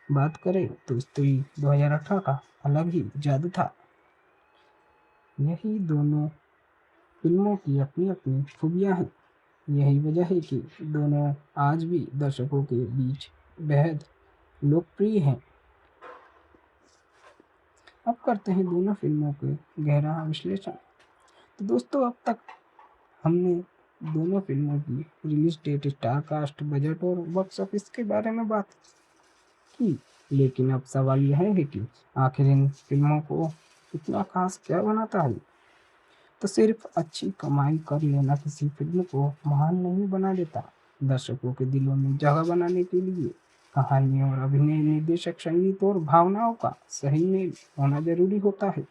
बात करें तो स्त्री 2018 का अलग ही जादू था। यही दोनों फिल्मों की अपनी अपनी खूबियाँ हैं। यही वजह है कि दोनों आज भी दर्शकों के बीच बेहद लोकप्रिय हैं। अब करते हैं दोनों फिल्मों के गहरा विश्लेषण। तो दोस्तों अब तक हमने दोनों फिल्मों की release date, star cast, budget और बॉक्स ऑफिस के बारे में बात की, लेकिन अब सवाल यह है कि आखिर इन फिल्मों को इतना खास क्या बनाता है? तो सिर्फ अच्छी कमाई कर लेना किसी फिल्म को महान नहीं बना देता। दर्शकों के दिलों में जगह बनाने के लिए कहानी और अभिनय, निर्देशक, संगीत और भावनाओं का सही मेल होना जरूरी होता है।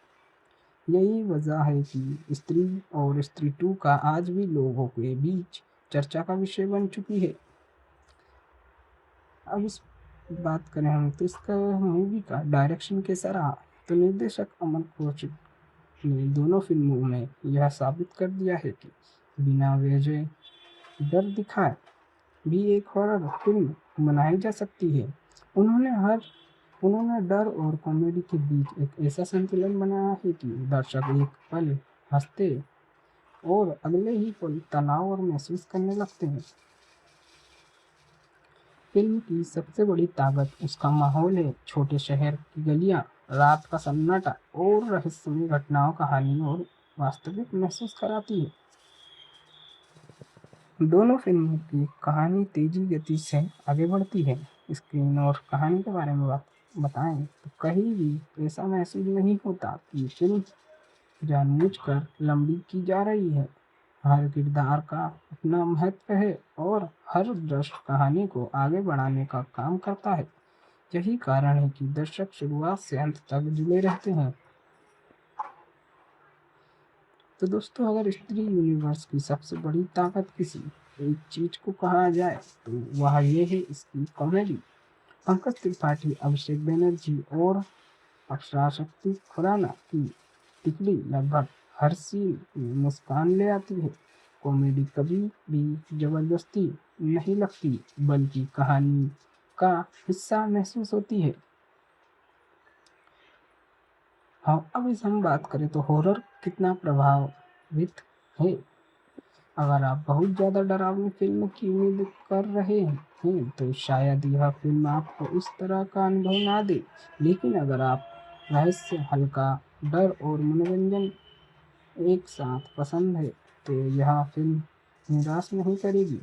यही वजह है कि स्त्री और स्त्री 2 का आज भी लोगों के बीच चर्चा का विषय बन चुकी है। अब इस बात करें हम तो इसका मूवी का डायरेक्शन कैसा रहा, तो निर्देशक अमर कौशिक ने दोनों फिल्मों में यह साबित कर दिया है कि बिना वजह डर दिखाए भी एक हॉरर फिल्म बनाई जा सकती है। उन्होंने डर और कॉमेडी के बीच एक ऐसा संतुलन बनाया है कि दर्शक एक पल हंसते और अगले ही पल तनाव और महसूस करने लगते हैं। फिल्म की सबसे बड़ी ताकत उसका माहौल है। छोटे शहर की गलियां, रात का सन्नाटा और रहस्यमय घटनाओं कहानी और वास्तविक महसूस कराती है। दोनों फिल्मों की कहानी तेजी गति से आगे बढ़ती है। स्क्रीन और कहानी के बारे में बात बताएं तो कहीं भी ऐसा महसूस नहीं होता कि फिल्म जानबूझकर लंबी की जा रही है। हर किरदार का अपना महत्व है और हर दृश्य कहानी को आगे बढ़ाने का काम करता है। यही कारण है कि दर्शक शुरुआत से अंत तक जुड़े रहते हैं। तो दोस्तों, अगर स्त्री यूनिवर्स की सबसे बड़ी ताकत किसी एक चीज को कहा जाए तो वह ये है इसकी कॉमेडी। पंकज त्रिपाठी, अभिषेक बैनर्जी और अक्षरा शक्ति खुराना की टिकली लगभग हर सीन में मुस्कान ले आती है। कॉमेडी कभी भी जबरदस्ती नहीं लगती बल्कि कहानी का हिस्सा महसूस होती है। हाँ, अब इस हम बात करें तो हॉरर कितना प्रभावित है। अगर आप बहुत ज़्यादा डरावनी फिल्म की उम्मीद कर रहे हैं तो शायद यह फिल्म आपको उस तरह का अनुभव ना दे। लेकिन अगर आप रहस्य, हल्का डर और मनोरंजन एक साथ पसंद है तो यह फिल्म निराश नहीं करेगी।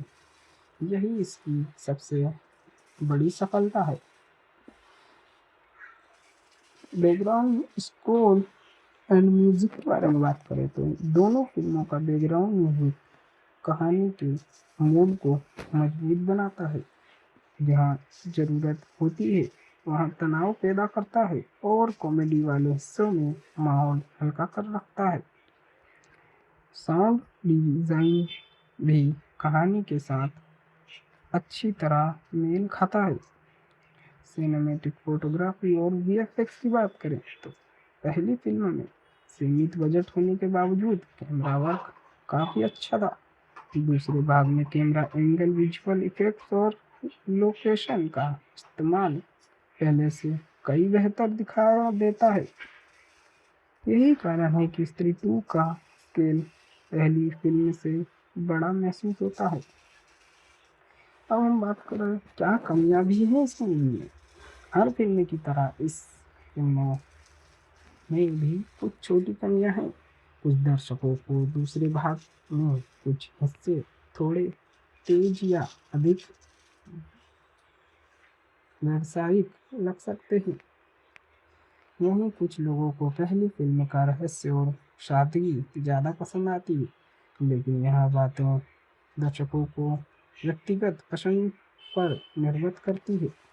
यही इसकी सबसे बड़ी सफलता है। बैकग्राउंड स्कोर एंड म्यूजिक के बारे में बात करें तो दोनों फिल्मों का बैकग्राउंड म्यूजिक कहानी के मूड को मजबूत बनाता है। जहाँ जरूरत होती है वहाँ तनाव पैदा करता है और कॉमेडी वाले हिस्सों में माहौल हल्का कर रखता है। साउंड डिजाइन भी कहानी के साथ अच्छी तरह मेल खाता है। सिनेमैटिक फोटोग्राफी और वीएफएक्स की बात करें तो पहली फिल्म में सीमित बजट होने के बावजूद कैमरा वर्क काफ़ी अच्छा था। दूसरे भाग में कैमरा एंगल, विजुअल इफेक्ट्स और लोकेशन का इस्तेमाल पहले से कई बेहतर दिखा देता है। यही कारण है कि स्त्री 2 का स्केल पहली फिल्म से बड़ा महसूस होता है। अब हम बात करें क्या कमियां भी हैं इस मूवी में। हर फिल्म की तरह इस फिल्म में भी कुछ छोटी कमियां हैं। कुछ दर्शकों को दूसरे भाग में कुछ हिस्से थोड़े तेज या अधिक व्यावसायिक लग सकते हैं। वहीं कुछ लोगों को पहली फिल्म का रहस्य और सादगी ज़्यादा पसंद आती है। लेकिन यह बातें दर्शकों को व्यक्तिगत पसंद पर निर्भर करती है।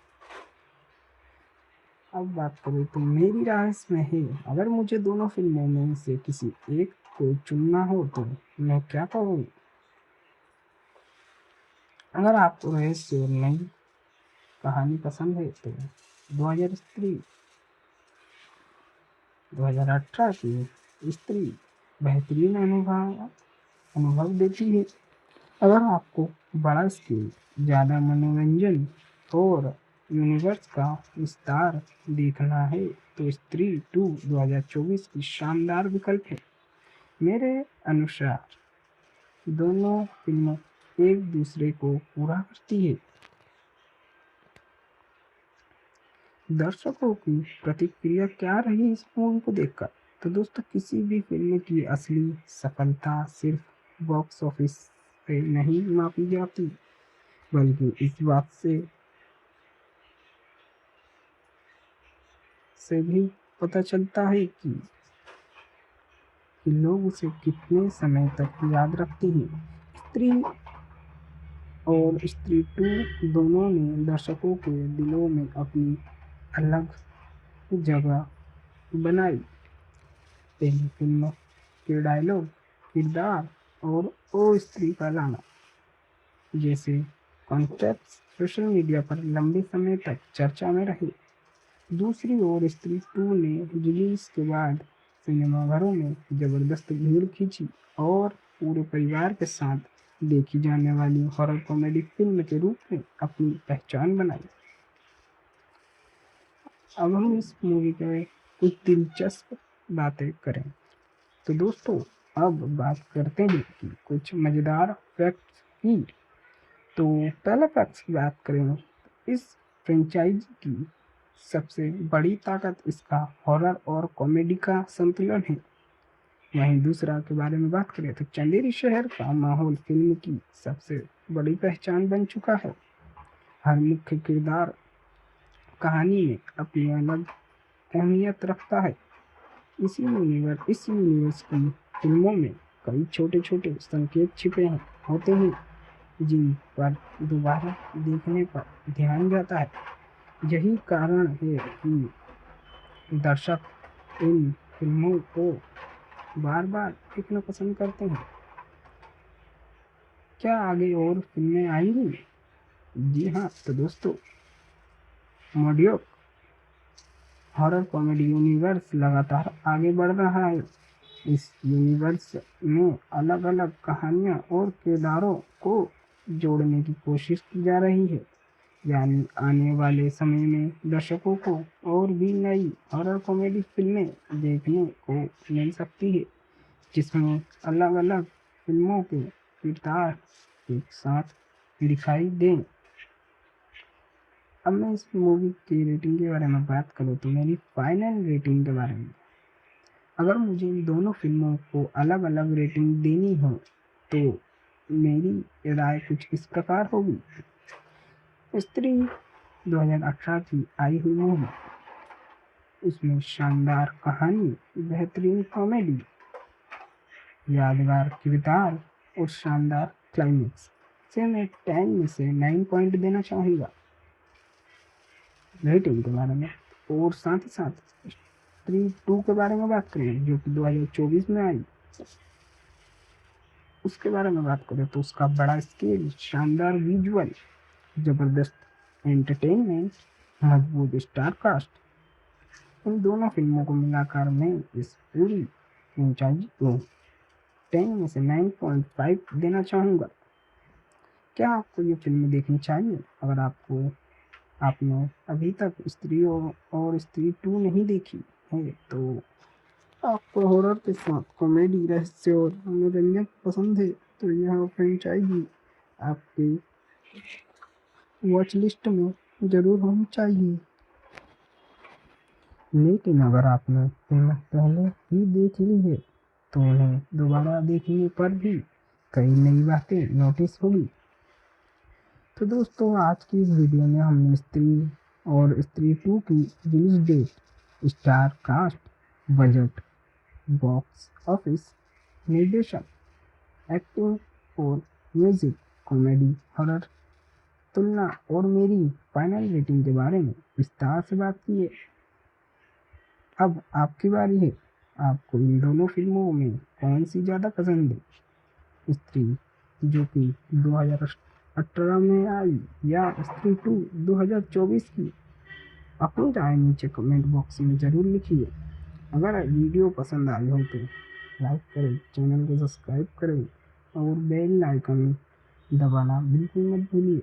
अब बात करें तो मेरी राय इसमें है, अगर मुझे दोनों फिल्मों में से किसी एक को चुनना हो तो मैं क्या करूँ। अगर आपको रहस्य और नई कहानी पसंद है तो 2018 की स्त्री बेहतरीन अनुभव देती है। अगर आपको बड़ा स्केल, ज़्यादा मनोरंजन और यूनिवर्स का विस्तार देखना है तो स्त्री 2 2024 की शानदार विकल्प है। मेरे अनुसार दोनों फिल्में एक दूसरे को पूरा करती है। दर्शकों की प्रतिक्रिया क्या रही इस मूवी को देखकर। तो दोस्तों, किसी भी फिल्म की असली सफलता सिर्फ बॉक्स ऑफिस से नहीं मापी जाती बल्कि इस बात से भी पता चलता है कि लोग उसे कितने समय तक याद रखते हैं। स्त्री और स्त्री 2 दोनों ने दर्शकों के दिलों में अपनी अलग जगह बनाई। पहली फिल्म के डायलॉग, किरदार और ओ स्त्री का लाना जैसे कॉन्सेप्ट सोशल मीडिया पर लंबे समय तक चर्चा में रहे। दूसरी ओर स्त्री 2 ने रिलीज के बाद सिनेमाघरों में जबरदस्त भीड़ खींची और पूरे परिवार के साथ देखी जाने वाली हॉरर कॉमेडी फिल्म के रूप में अपनी पहचान बनाई। अब हम इस मूवी के कुछ दिलचस्प बातें करें तो दोस्तों, अब बात करते हैं कि कुछ मज़ेदार फैक्ट्स की। तो पहला फैक्ट्स की बात करें इस फ्रेंचाइजी की सबसे बड़ी ताकत इसका हॉरर और कॉमेडी का संतुलन है। वहीं दूसरा के बारे में बात करें तो चंदेरी शहर का माहौल फिल्म की सबसे बड़ी पहचान बन चुका है। हर मुख्य किरदार कहानी में अपनी अलग अहमियत रखता है। इस यूनिवर्स की फिल्मों में कई छोटे छोटे संकेत छिपे होते हैं जिन पर दोबारा देखने पर ध्यान जाता है। यही कारण है कि दर्शक इन फिल्मों को बार बार देखना पसंद करते हैं। क्या आगे और फिल्में आएंगी? जी हाँ, तो दोस्तों मोडियोक हॉरर कॉमेडी यूनिवर्स लगातार आगे बढ़ रहा है। इस यूनिवर्स में अलग अलग कहानियां और किरदारों को जोड़ने की कोशिश की जा रही है। यानी आने वाले समय में दर्शकों को और भी नई हॉरर कॉमेडी फिल्में देखने को मिल सकती है जिसमें अलग अलग फिल्मों के किरदार एक साथ दिखाई दें। अब मैं इस मूवी की रेटिंग के बारे में बात करूँ तो मेरी फाइनल रेटिंग के बारे में, अगर मुझे इन दोनों फिल्मों को अलग अलग रेटिंग देनी हो तो मेरी राय कुछ इस प्रकार होगी। स्त्री 2018 की आई हुई मूवी, उसमें शानदार कहानी, बेहतरीन कॉमेडी, यादगार किरदार और शानदार क्लाइमेक्स से मैं 10 में से 9 पॉइंट देना चाहूँगा रेटिंग के बारे में। और साथ ही साथ स्त्री 2 के बारे में बात करें जो कि 2024 में आई, उसके बारे में बात करें तो उसका बड़ा स्केल, शानदार विजुअल, जबरदस्त एंटरटेनमेंट, मजबूत स्टार कास्ट, इन दोनों फिल्मों को मिलाकर मैं इस पूरी फ्रेंचाइजी को 10 में से 9.5 देना चाहूँगा। क्या आपको ये फिल्म देखनी चाहिए? अगर आपने अभी तक स्त्री और स्त्री 2 नहीं देखी है तो आपको हॉरर के साथ कॉमेडी, रहस्य और मनोरंजन पसंद है तो यह फ्रेंचाइजी आपके वॉच लिस्ट में जरूर होनी चाहिए। लेकिन अगर आपने फिल्म पहले ही देख ली है तो उन्हें दोबारा देखने पर भी कई नई बातें नोटिस होगी। तो दोस्तों आज की इस वीडियो में हमने स्त्री और स्त्री 2 की release date, star cast, budget, box office, निर्देशन, एक्टिंग और म्यूजिक, कॉमेडी, हॉरर, तुलना और मेरी फाइनल रेटिंग के बारे में विस्तार से बात की है। अब आपकी बारी है, आपको इन दोनों फिल्मों में कौन सी ज़्यादा पसंद है, स्त्री जो कि 2018 में आई या स्त्री 2 2024 की? अपनी राय नीचे कमेंट बॉक्स में ज़रूर लिखिए। अगर वीडियो पसंद आई हो तो लाइक करें, चैनल को सब्सक्राइब करें और बेल आइकन दबाना बिल्कुल मत भूलिए।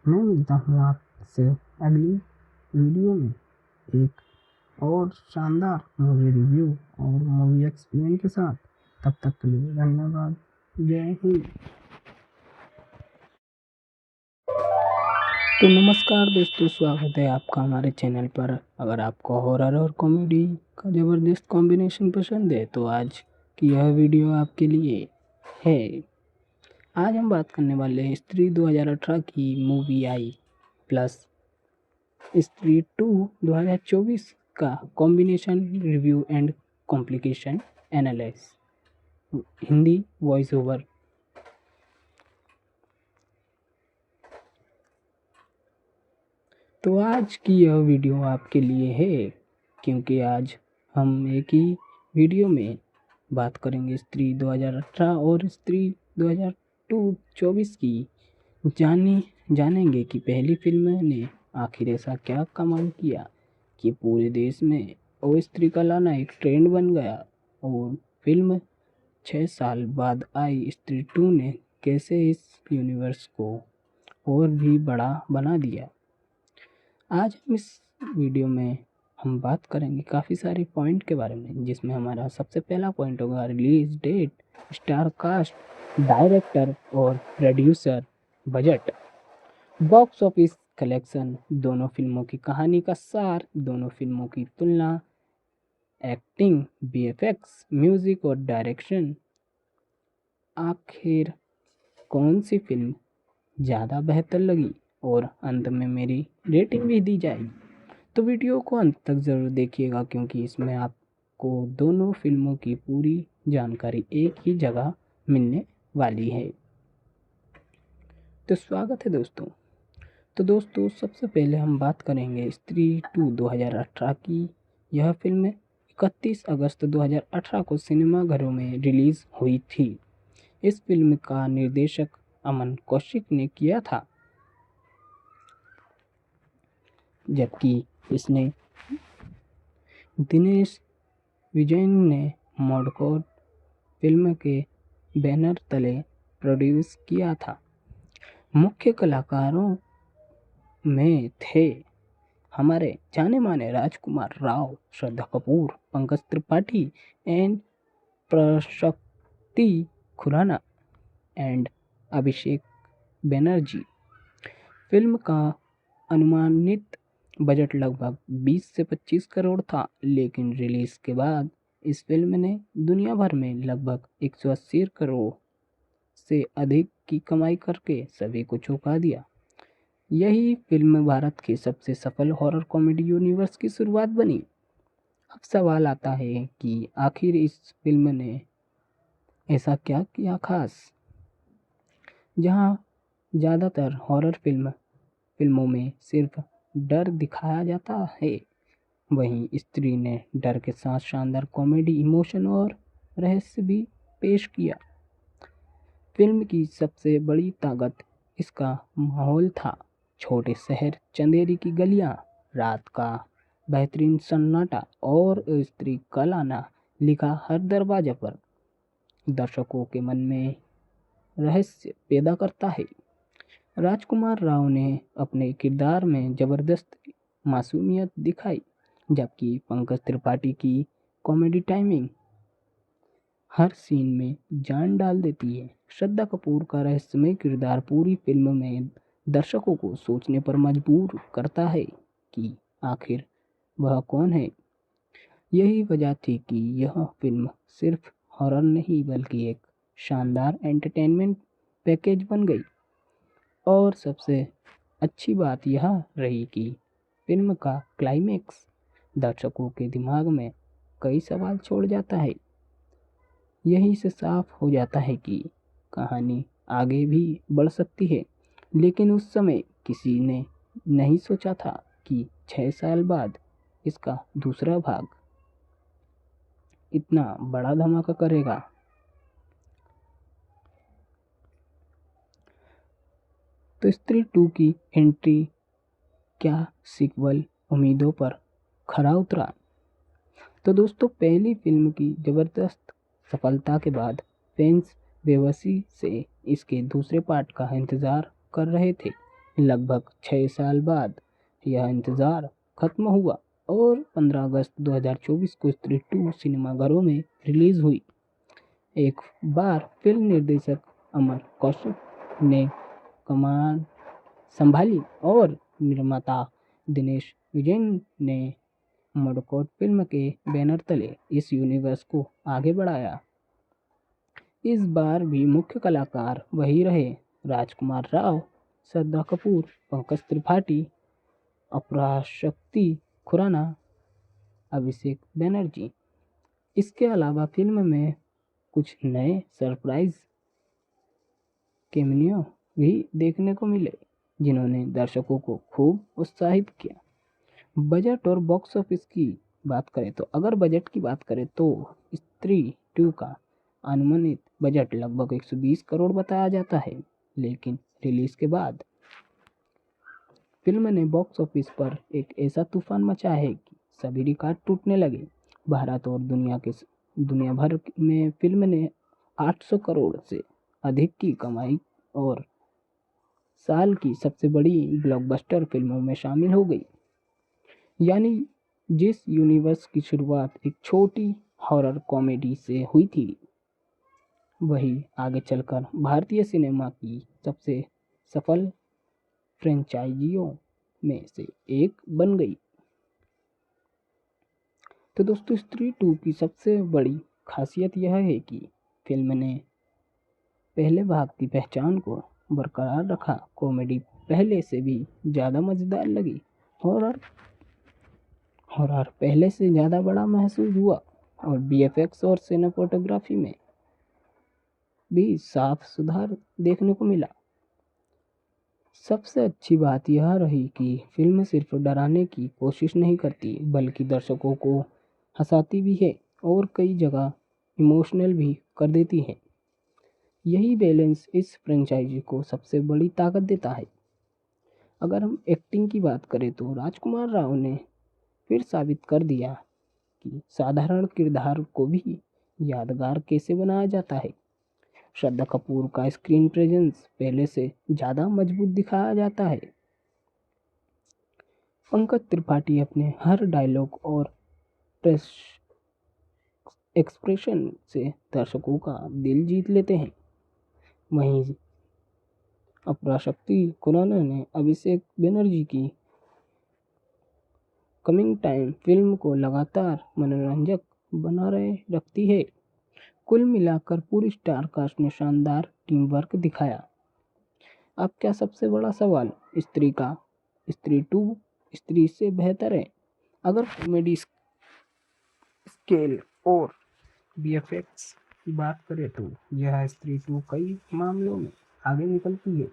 मैं मिलता हूँ आपसे अगली वीडियो में एक और शानदार मूवी रिव्यू और मूवी एक्सपीरियंस के साथ। तब तक के लिए धन्यवाद। जय हिंद। तो नमस्कार दोस्तों, स्वागत है आपका हमारे चैनल पर। अगर आपको हॉरर और कॉमेडी का ज़बरदस्त कॉम्बिनेशन पसंद है तो आज की यह वीडियो आपके लिए है। आज हम बात करने वाले हैं स्त्री 2018 की मूवी आई प्लस स्त्री 2 2024 का combination review and complication analysis, Hindi voice over. तो आज की यह वीडियो आपके लिए है क्योंकि आज हम एक ही वीडियो में बात करेंगे स्त्री 2018 और स्त्री 2024 की। जानेंगे कि पहली फिल्म ने आखिर ऐसा क्या कमाल किया कि पूरे देश में ओ स्त्री का लाना एक ट्रेंड बन गया, और फिल्म 6 साल बाद आई स्त्री 2 ने कैसे इस यूनिवर्स को और भी बड़ा बना दिया। आज हम इस वीडियो में हम बात करेंगे काफ़ी सारे पॉइंट के बारे में, जिसमें हमारा सबसे पहला पॉइंट होगा release date, star cast, director और producer, budget, box office collection, दोनों फिल्मों की कहानी का सार, दोनों फिल्मों की तुलना, एक्टिंग, वीएफएक्स, म्यूजिक और डायरेक्शन। आखिर कौन सी फिल्म ज़्यादा बेहतर लगी और अंत में मेरी रेटिंग भी दी जाएगी। तो वीडियो को अंत तक ज़रूर देखिएगा क्योंकि इसमें आपको दोनों फिल्मों की पूरी जानकारी एक ही जगह मिलने वाली है। तो स्वागत है दोस्तों। तो दोस्तों सबसे पहले हम बात करेंगे स्त्री 2 2018 की। यह फिल्म 31 अगस्त 2018 को सिनेमाघरों में रिलीज़ हुई थी। इस फिल्म का निर्देशक अमन कौशिक ने किया था, जबकि इसने दिनेश विजयन ने मडकौर फिल्म के बैनर तले प्रोड्यूस किया था। मुख्य कलाकारों में थे हमारे जाने माने Rajkummar Rao, Shraddha Kapoor, Pankaj Tripathi and Aparshakti Khurana and Abhishek Banerjee. Film का अनुमानित बजट लगभग 20 से 25 करोड़ था, लेकिन रिलीज के बाद इस फिल्म ने दुनिया भर में लगभग 180 करोड़ से अधिक की कमाई करके सभी को चौंका दिया। यही फिल्म भारत के सबसे सफल हॉरर कॉमेडी यूनिवर्स की शुरुआत बनी। अब सवाल आता है कि आखिर इस फिल्म ने ऐसा क्या किया खास। जहां ज़्यादातर हॉरर फिल्मों में सिर्फ डर दिखाया जाता है, वहीं स्त्री ने डर के साथ शानदार कॉमेडी, इमोशन और रहस्य भी पेश किया। फिल्म की सबसे बड़ी ताकत इसका माहौल था। छोटे शहर, चंदेरी की गलियां, रात का बेहतरीन सन्नाटा और स्त्री का लाना लिखा हर दरवाजे पर दर्शकों के मन में रहस्य पैदा करता है। राजकुमार राव ने अपने किरदार में जबरदस्त मासूमियत दिखाई, जबकि पंकज त्रिपाठी की कॉमेडी टाइमिंग हर सीन में जान डाल देती है। श्रद्धा कपूर का रहस्यमय किरदार पूरी फिल्म में दर्शकों को सोचने पर मजबूर करता है कि आखिर वह कौन है। यही वजह थी कि यह फिल्म सिर्फ हॉरर नहीं बल्कि एक शानदार एंटरटेनमेंट पैकेज बन गई। और सबसे अच्छी बात यह रही कि फिल्म का क्लाइमेक्स दर्शकों के दिमाग में कई सवाल छोड़ जाता है। यही से साफ हो जाता है कि कहानी आगे भी बढ़ सकती है, लेकिन उस समय किसी ने नहीं सोचा था कि 6 साल बाद इसका दूसरा भाग इतना बड़ा धमाका करेगा। तो स्त्री 2 की एंट्री क्या सीक्वल उम्मीदों पर खरा उतरा। तो दोस्तों पहली फिल्म की जबरदस्त सफलता के बाद फैंस बेबसी से इसके दूसरे पार्ट का इंतज़ार कर रहे थे। लगभग 6 साल बाद यह इंतज़ार खत्म हुआ और 15 अगस्त 2024 को स्त्री 2 सिनेमाघरों में रिलीज़ हुई। एक बार फिल्म निर्देशक अमन कौशिक ने कमान संभाली और निर्माता दिनेश विजयन ने मडकौर फिल्म के बैनर तले इस यूनिवर्स को आगे बढ़ाया। इस बार भी मुख्य कलाकार वही रहे, राजकुमार राव, श्रद्धा कपूर, पंकज त्रिपाठी, अपराशक्ति खुराना, अभिषेक बनर्जी। इसके अलावा फिल्म में कुछ नए सरप्राइज कैमियो भी देखने को मिले, जिन्होंने दर्शकों को खूब उत्साहित किया। बजट और बॉक्स ऑफिस की बात करें तो अगर बजट की बात करें तो स्त्री 2 का अनुमानित बजट लगभग 120 करोड़ बताया जाता है, लेकिन रिलीज के बाद फिल्म ने बॉक्स ऑफिस पर एक ऐसा तूफान मचा है कि सभी रिकॉर्ड टूटने लगे। भारत और दुनिया भर में फिल्म ने 800 करोड़ से अधिक की कमाई और साल की सबसे बड़ी ब्लॉकबस्टर फिल्मों में शामिल हो गई। यानी जिस यूनिवर्स की शुरुआत एक छोटी हॉरर कॉमेडी से हुई थी, वही आगे चलकर भारतीय सिनेमा की सबसे सफल फ्रेंचाइजियों में से एक बन गई। तो दोस्तों स्त्री 2 की सबसे बड़ी खासियत यह है कि फिल्म ने पहले भाग की पहचान को बरकरार रखा। कॉमेडी पहले से भी ज़्यादा मज़ेदार लगी। हॉरर हॉरर पहले से ज़्यादा बड़ा महसूस हुआ और बीएफएक्स और सिनेमेटोग्राफी में भी साफ सुधार देखने को मिला। सबसे अच्छी बात यह रही कि फिल्म सिर्फ डराने की कोशिश नहीं करती बल्कि दर्शकों को हंसाती भी है और कई जगह इमोशनल भी कर देती है। यही बैलेंस इस फ्रेंचाइजी को सबसे बड़ी ताकत देता है। अगर हम एक्टिंग की बात करें तो राजकुमार राव ने फिर साबित कर दिया कि साधारण किरदार को भी यादगार कैसे बनाया जाता है। श्रद्धा कपूर का स्क्रीन प्रेजेंस पहले से ज़्यादा मजबूत दिखाया जाता है। पंकज त्रिपाठी अपने हर डायलॉग और एक्सप्रेशन से दर्शकों का दिल जीत लेते हैं। वहीं अपराशक्ति खुराना ने अभिषेक बनर्जी की कमिंग टाइम फिल्म को लगातार मनोरंजक बना रहे रखती है। कुल मिलाकर पूरी स्टार कास्ट ने शानदार टीम वर्क दिखाया। अब क्या सबसे बड़ा सवाल स्त्री 2 स्त्री से बेहतर है? अगर कॉमेडी स्केल और बीएफएक्स की बात करें तो यह स्त्री 2 कई मामलों में आगे निकलती है।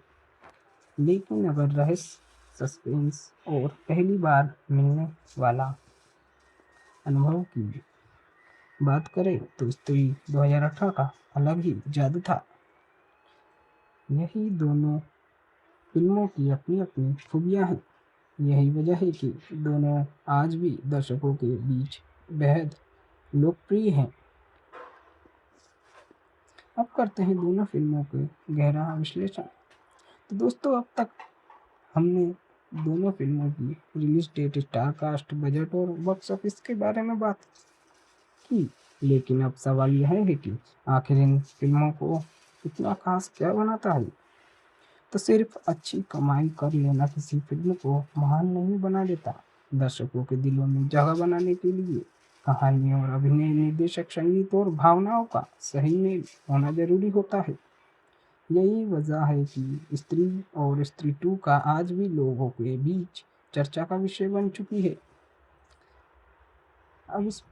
लेकिन अगर रहस्य, सस्पेंस और पहली बार मिलने वाला अनुभव की बात करें तो स्त्री 2018 का अलग ही जादू था। यही दोनों फिल्मों की अपनी अपनी खूबियाँ हैं। यही वजह है कि दोनों आज भी दर्शकों के बीच बेहद लोकप्रिय हैं। अब करते हैं दोनों फिल्मों के गहरा विश्लेषण। तो दोस्तों अब तक हमने दोनों फिल्मों की release date, star cast, budget और बॉक्स ऑफिस के बारे में बात की। लेकिन अब सवाल यह है कि आखिर इन फिल्मों को इतना खास क्या बनाता है? तो सिर्फ अच्छी कमाई कर लेना किसी फिल्म को महान नहीं बना देता। दर्शकों के दिलों में जगह बनाने के लिए कहानी और अभिनय, निर्देशक, संगीत और भावनाओं का सही मेल होना जरूरी होता है। यही वजह है कि स्त्री और स्त्री 2 का आज भी लोगों के बीच चर्चा का विषय बन चुकी है। अब इस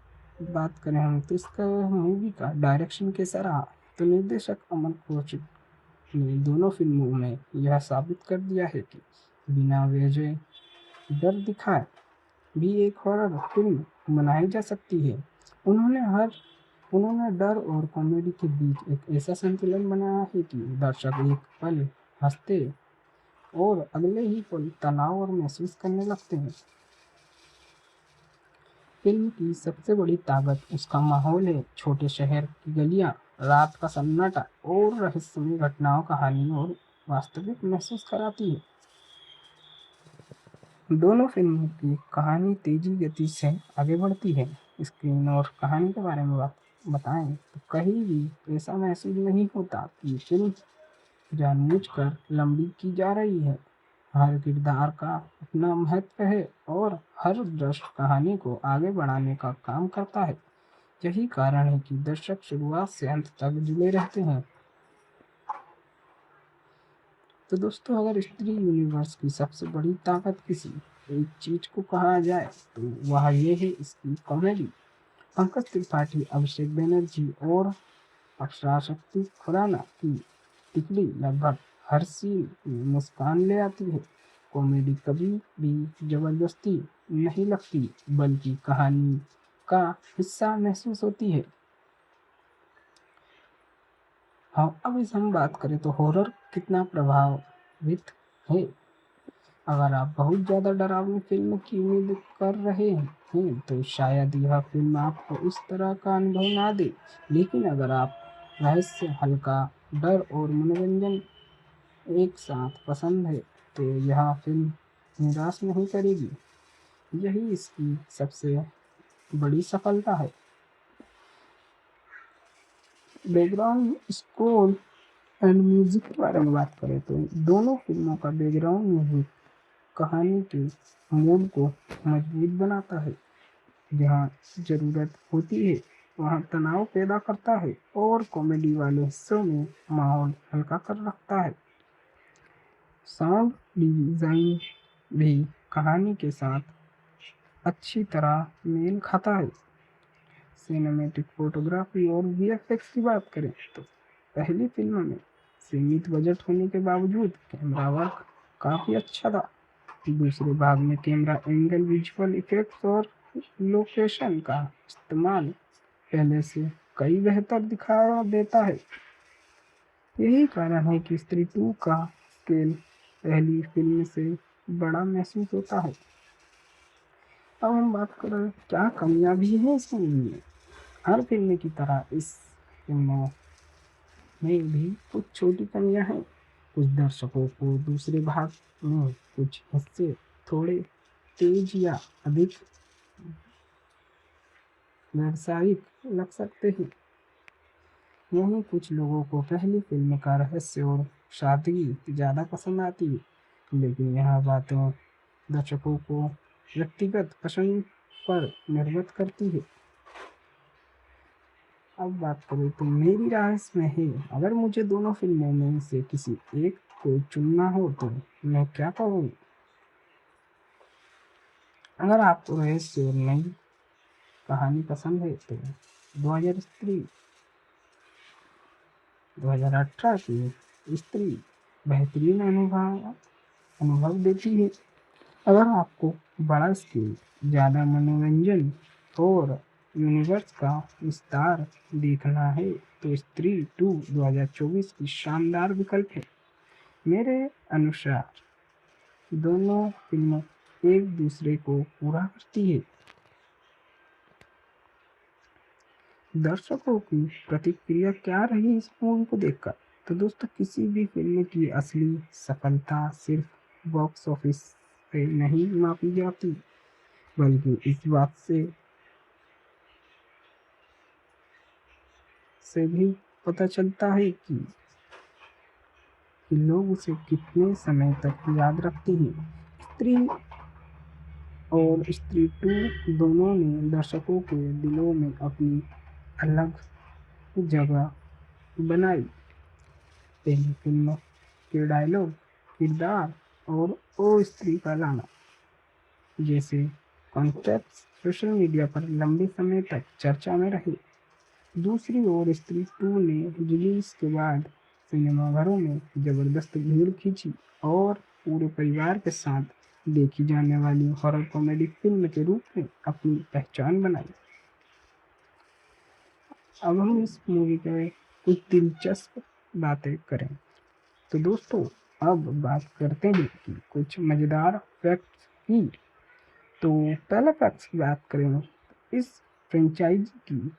बात करें हम तो इसका मूवी का डायरेक्शन कैसा रहा, तो निर्देशक अमन कौशिक ने दोनों फिल्मों में यह साबित कर दिया है कि बिना वजह डर दिखाए भी एक हॉरर फिल्म बनाई जा सकती है। उन्होंने डर और कॉमेडी के बीच एक ऐसा संतुलन बनाया है कि दर्शक एक पल हंसते और अगले ही पल तनाव और महसूस करने लगते हैं। फिल्म की सबसे बड़ी ताकत उसका माहौल है। छोटे शहर की गलियां, रात का सन्नाटा और रहस्यमय घटनाओं कहानी और वास्तविक महसूस कराती है। दोनों फिल्मों की कहानी तेजी गति से आगे बढ़ती है। स्क्रीन और कहानी के बारे में बताएं तो कहीं भी ऐसा महसूस नहीं होता कि फिल्म जानबूझकर लंबी की जा रही है। हर किरदार का अपना महत्व है और हर दृश्य कहानी को आगे बढ़ाने का काम करता है। यही कारण है कि दर्शक शुरुआत से अंत तक जुड़े रहते हैं। तो दोस्तों अगर स्त्री यूनिवर्स की सबसे बड़ी ताकत किसी एक चीज को कहा जाए तो वह ये है इसकी कॉमेडी। पंकज त्रिपाठी, अभिषेक बनर्जी और अपराशक्ति खुराना की टिकड़ी लगभग हर सीन में मुस्कान ले आती है। कॉमेडी कभी भी जबरदस्ती नहीं लगती बल्कि कहानी का हिस्सा महसूस होती है। हाँ, अब इस हम बात करें तो हॉरर कितना प्रभावित है। अगर आप बहुत ज़्यादा डरावनी फिल्म की उम्मीद कर रहे हैं तो शायद यह फिल्म आपको उस तरह का अनुभव ना दे। लेकिन अगर आप रहस्य, हल्का डर और मनोरंजन एक साथ पसंद है तो यह फिल्म निराश नहीं करेगी। यही इसकी सबसे बड़ी सफलता है। बैकग्राउंड स्कोर एंड म्यूजिक के बारे में बात करें तो दोनों फिल्मों का बैकग्राउंड म्यूजिक कहानी के मूड को मजबूत बनाता है। जहाँ ज़रूरत होती है वहाँ तनाव पैदा करता है और कॉमेडी वाले हिस्सों में माहौल हल्का कर रखता है। साउंड डिज़ाइन भी कहानी के साथ अच्छी तरह मेल खाता है। सिनेमैटिक फोटोग्राफी और वीएफएक्स की बात करें तो पहली फिल्म में सीमित बजट होने के बावजूद कैमरा वर्क काफ़ी अच्छा था। दूसरे भाग में कैमरा एंगल, विजुअल इफेक्ट्स और लोकेशन का इस्तेमाल पहले से कई बेहतर दिखा देता है। यही कारण है कि स्त्री 2 का स्केल पहली फिल्म से बड़ा महसूस होता है। अब हम बात करें क्या कमियां भी हैं इस मूवी में। हर फिल्म की तरह इस फिल्म में भी कुछ छोटी कमियां हैं। कुछ दर्शकों को दूसरे भाग में कुछ हिस्से थोड़े तेज या अधिक व्यावसायिक लग सकते हैं। वहीं कुछ लोगों को पहली फिल्म का रहस्य और सादगी ज़्यादा पसंद आती है। लेकिन यह बातें दर्शकों को व्यक्तिगत पसंद पर निर्भर करती है। अब बात करें तो मेरी राय इसमें है, अगर मुझे दोनों फिल्मों में से किसी एक को चुनना हो तो मैं क्या करूँ। अगर आपको रहस्य और नई कहानी पसंद है तो 2018 की स्त्री बेहतरीन अनुभव देती है। अगर आपको बड़ा स्केल, ज़्यादा मनोरंजन और यूनिवर्स का विस्तार देखना है तो स्त्री 2 2024 की शानदार विकल्प है। मेरे अनुसार दोनों फिल्में एक दूसरे को पूरा करती है। दर्शकों की प्रतिक्रिया क्या रही इस मूवी को देखकर। तो दोस्तों, किसी भी फिल्म की असली सफलता सिर्फ बॉक्स ऑफिस से नहीं मापी जाती, बल्कि इस बात से भी पता चलता है कि लोग उसे कितने समय तक याद रखते हैं। स्त्री और स्त्री 2 दोनों ने दर्शकों के दिलों में अपनी अलग जगह बनाई। पहली फिल्म के डायलॉग, किरदार और ओ स्त्री का लाना जैसे कॉन्सेप्ट सोशल मीडिया पर लंबे समय तक चर्चा में रहे। दूसरी ओर स्त्री 2 ने रिलीज के बाद सिनेमाघरों में जबरदस्त भीड़ खींची और पूरे परिवार के साथ देखी जाने वाली हॉरर कॉमेडी फिल्म के रूप में अपनी पहचान बनाई। अब हम इस मूवी के कुछ दिलचस्प बातें करें तो दोस्तों, अब बात करते हैं कि कुछ मज़ेदार फैक्ट्स की। तो पहला फैक्ट्स की बात करें, इस फ्रेंचाइज की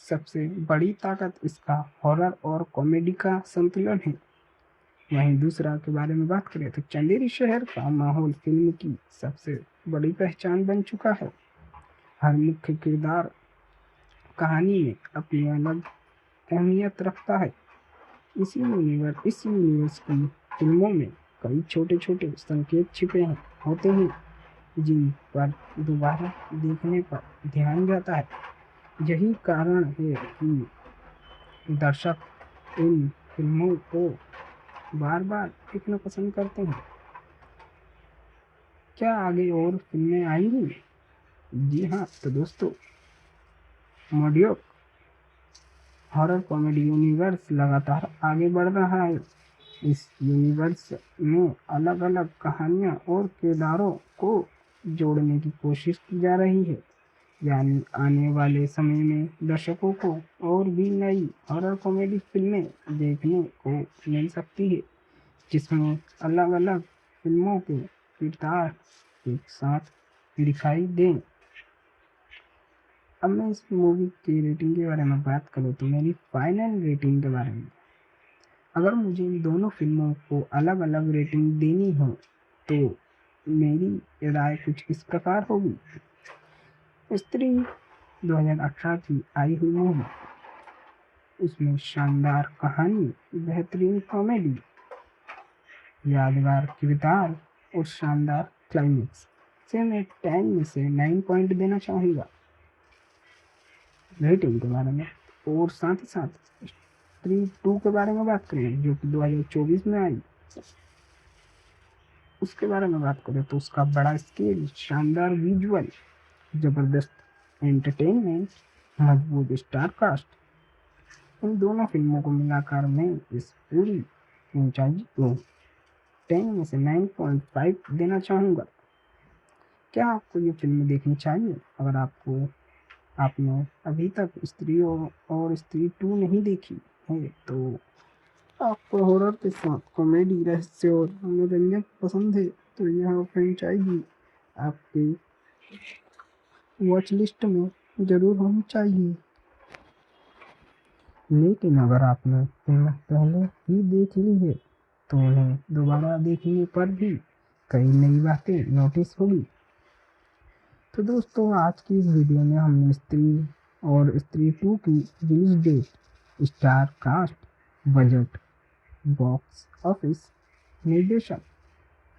सबसे बड़ी ताकत इसका हॉरर और कॉमेडी का संतुलन है। वहीं दूसरा के बारे में बात करें तो चंदेरी शहर का माहौल फिल्म की सबसे बड़ी पहचान बन चुका है। हर मुख्य किरदार कहानी में अपनी अलग अहमियत रखता है। इस यूनिवर्स की फिल्मों में कई छोटे छोटे संकेत छिपे होते हैं जिन पर दोबारा देखने पर ध्यान जाता है। यही कारण है कि दर्शक इन फिल्मों को बार बार देखना पसंद करते हैं। क्या आगे और फिल्में आएंगी? जी हाँ, तो दोस्तों, मोडियोक हॉरर कॉमेडी यूनिवर्स लगातार आगे बढ़ रहा है। इस यूनिवर्स में अलग अलग कहानियाँ और किरदारों को जोड़ने की कोशिश की जा रही है। यानी आने वाले समय में दर्शकों को और भी नई हॉरर कॉमेडी फिल्में देखने को मिल सकती है, जिसमें अलग अलग फिल्मों के किरदार एक साथ दिखाई दें। अब मैं इस मूवी की रेटिंग के बारे में बात करूँ तो मेरी फाइनल रेटिंग के बारे में, अगर मुझे इन दोनों फिल्मों को अलग अलग रेटिंग देनी हो तो मेरी राय कुछ इस प्रकार होगी। स्त्री 2018 की आई हुई मूवी, उसमें शानदार कहानी, बेहतरीन कॉमेडी, यादगार किरदार और शानदार क्लाइमेक्स से मैं 10 में से 9 पॉइंट देना चाहूँगा रेटिंग के बारे में। और साथ ही साथ स्त्री 2 के बारे में बात करें जो कि 2024 में आई, उसके बारे में बात करें तो उसका बड़ा स्केल, शानदार विजुअल, जबरदस्त एंटरटेनमेंट, मजबूत स्टार कास्ट, इन दोनों फिल्मों को मिलाकर मैं इस पूरी फ्रेंचाइजी को 10 में से 9.5 देना चाहूँगा। क्या आपको ये फिल्म देखनी चाहिए? अगर आपने अभी तक स्त्री और स्त्री 2 नहीं देखी है तो आपको हॉरर के साथ कॉमेडी, रहस्य और मनोरंजन पसंद है तो यह फ्रेंचाइजी आपकी वॉच लिस्ट में ज़रूर होनी चाहिए। लेकिन अगर आपने फिल्म पहले ही देख ली है तो उन्हें दोबारा देखने पर भी कई नई बातें नोटिस होगी। तो दोस्तों, आज की इस वीडियो में हमने स्त्री और स्त्री 2 की release date, star cast, budget, box office, निर्देशन,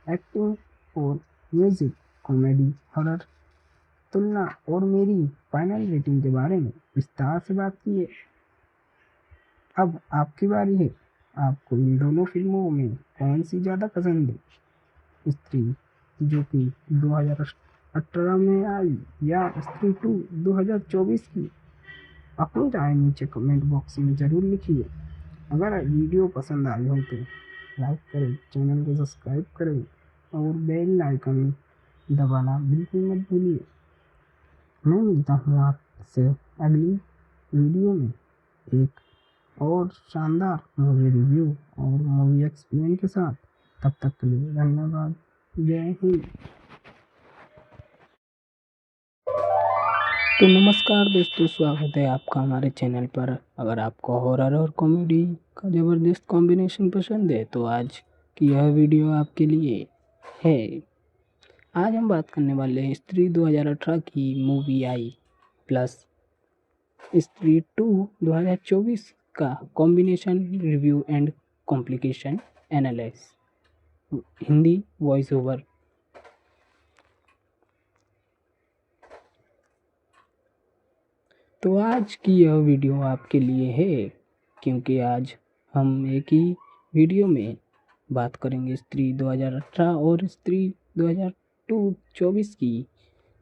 एक्टिंग और म्यूजिक, कॉमेडी, हॉरर, तुलना और मेरी फाइनल रेटिंग के बारे में विस्तार से बात की है। अब आपकी बारी है, आपको इन दोनों फिल्मों में कौन सी ज़्यादा पसंद है, स्त्री जो कि 2018 में आई या स्त्री 2 2024 की? अपनी राय नीचे कमेंट बॉक्स में ज़रूर लिखिए। अगर वीडियो पसंद आई हो तो लाइक करें, चैनल को सब्सक्राइब करें और बेल आइकन दबाना बिल्कुल मत भूलिए। मैं मिलता हूँ आपसे अगली वीडियो में एक और शानदार मूवी रिव्यू और मूवी एक्सप्लेन के साथ। तब तक के लिए धन्यवाद। जय हिंद। तो नमस्कार दोस्तों, स्वागत है आपका हमारे चैनल पर। अगर आपको हॉरर और कॉमेडी का ज़बरदस्त कॉम्बिनेशन पसंद है तो आज की यह वीडियो आपके लिए है। आज हम बात करने वाले हैं स्त्री 2018 की मूवी आई प्लस स्त्री 2 2024 का combination review and complication analysis, Hindi voice over. तो आज की यह वीडियो आपके लिए है क्योंकि आज हम एक ही वीडियो में बात करेंगे स्त्री 2018 और स्त्री 2024 की।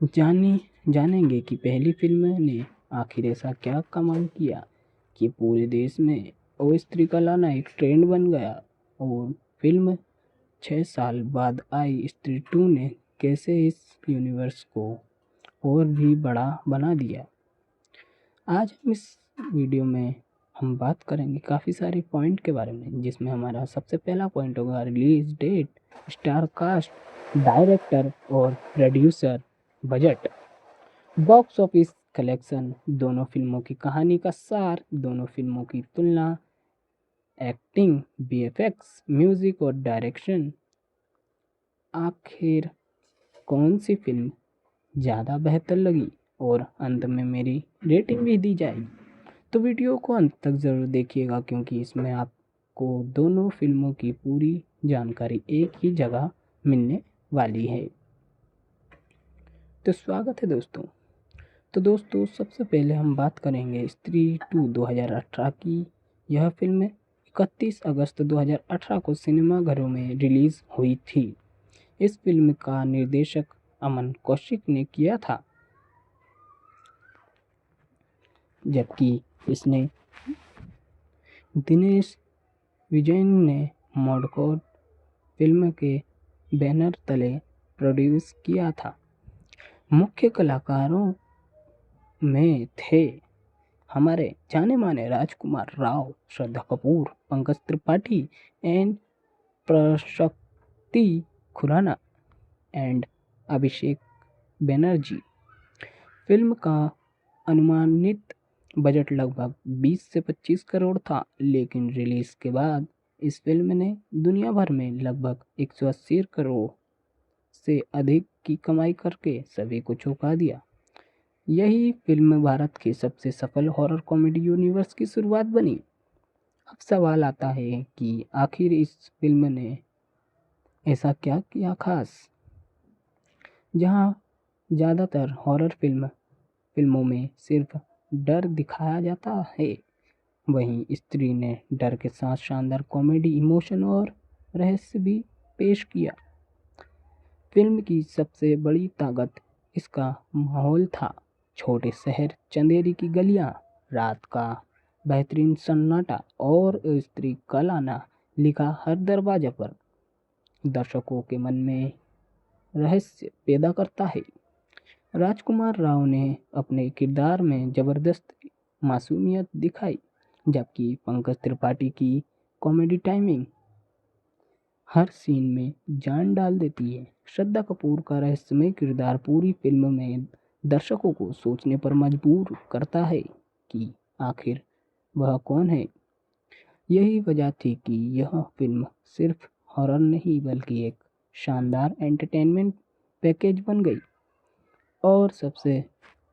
जानेंगे कि पहली फिल्म ने आखिर ऐसा क्या कमाल किया कि पूरे देश में ओ स्त्री का लाना एक ट्रेंड बन गया, और फिल्म 6 साल बाद आई स्त्री 2 ने कैसे इस यूनिवर्स को और भी बड़ा बना दिया। आज हम इस वीडियो में हम बात करेंगे काफ़ी सारे पॉइंट के बारे में, जिसमें हमारा सबसे पहला पॉइंट होगा release date, star cast, director और producer, budget, box office collection, दोनों फिल्मों की कहानी का सार, दोनों फिल्मों की तुलना, एक्टिंग, बीएफएक्स, म्यूजिक और डायरेक्शन, आखिर कौन सी फिल्म ज़्यादा बेहतर लगी, और अंत में मेरी रेटिंग भी दी जाएगी। तो वीडियो को अंत तक ज़रूर देखिएगा क्योंकि इसमें आपको दोनों फिल्मों की पूरी जानकारी एक ही जगह मिलने वाली है। तो स्वागत है दोस्तों। तो दोस्तों, सबसे पहले हम बात करेंगे स्त्री 2 2018 की। यह फिल्म 31 अगस्त 2018 को सिनेमाघरों में रिलीज़ हुई थी। इस फिल्म का निर्देशक अमन कौशिक ने किया था, जबकि इसने दिनेश विजयन ने मॉडकोड फिल्म के बैनर तले प्रोड्यूस किया था। मुख्य कलाकारों में थे हमारे जाने माने Rajkummar Rao, Shraddha Kapoor, Pankaj Tripathi and Aparshakti Khurana and Abhishek Banerjee. Film का अनुमानित बजट लगभग 20 से 25 करोड़ था, लेकिन रिलीज के बाद इस फिल्म ने दुनिया भर में लगभग 180 करोड़ से अधिक की कमाई करके सभी को चौंका दिया। यही फिल्म भारत के सबसे सफल हॉरर कॉमेडी यूनिवर्स की शुरुआत बनी। अब सवाल आता है कि आखिर इस फिल्म ने ऐसा क्या किया खास जहां ज़्यादातर हॉरर फिल्मों में सिर्फ डर दिखाया जाता है, वहीं स्त्री ने डर के साथ शानदार कॉमेडी, इमोशन और रहस्य भी पेश किया। फिल्म की सबसे बड़ी ताकत इसका माहौल था। छोटे शहर, चंदेरी की गलियां, रात का बेहतरीन सन्नाटा और स्त्री का लाना लिखा हर दरवाजे पर दर्शकों के मन में रहस्य पैदा करता है। राजकुमार राव ने अपने किरदार में जबरदस्त मासूमियत दिखाई, जबकि पंकज त्रिपाठी की कॉमेडी टाइमिंग हर सीन में जान डाल देती है। श्रद्धा कपूर का रहस्यमय किरदार पूरी फिल्म में दर्शकों को सोचने पर मजबूर करता है कि आखिर वह कौन है। यही वजह थी कि यह फिल्म सिर्फ हॉरर नहीं बल्कि एक शानदार एंटरटेनमेंट पैकेज बन गई। और सबसे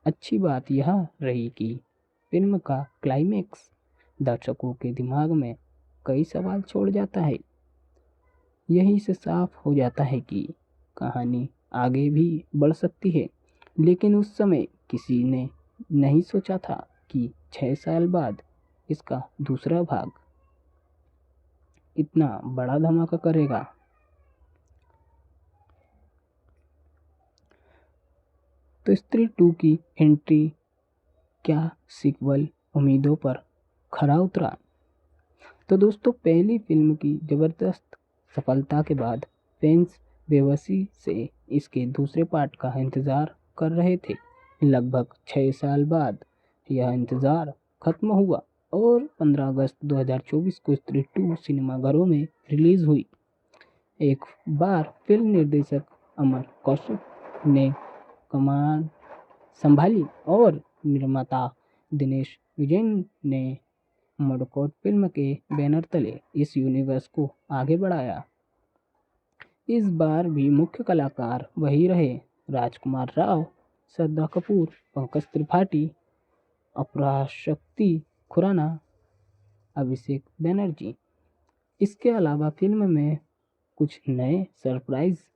अच्छी बात यह रही कि फिल्म का क्लाइमेक्स दर्शकों के दिमाग में कई सवाल छोड़ जाता है। यहीं से साफ हो जाता है कि कहानी आगे भी बढ़ सकती है, लेकिन उस समय किसी ने नहीं सोचा था कि 6 साल बाद इसका दूसरा भाग इतना बड़ा धमाका करेगा। तो स्त्री 2 की एंट्री, क्या सीक्वल उम्मीदों पर खरा उतरा? तो दोस्तों, पहली फिल्म की जबरदस्त सफलता के बाद फैंस बेबसी से इसके दूसरे पार्ट का इंतज़ार कर रहे थे। लगभग 6 साल बाद यह इंतज़ार खत्म हुआ और 15 अगस्त 2024 को स्त्री 2 सिनेमाघरों में रिलीज़ हुई। एक बार फिल्म निर्देशक अमर कौशिक ने कमान संभाली और निर्माता दिनेश विजयन ने मडकॉट फिल्म के बैनर तले इस यूनिवर्स को आगे बढ़ाया। इस बार भी मुख्य कलाकार वही रहे, राजकुमार राव, श्रद्धा कपूर, पंकज त्रिपाठी, अपराशक्ति खुराना, अभिषेक बनर्जी। इसके अलावा फिल्म में कुछ नए सरप्राइज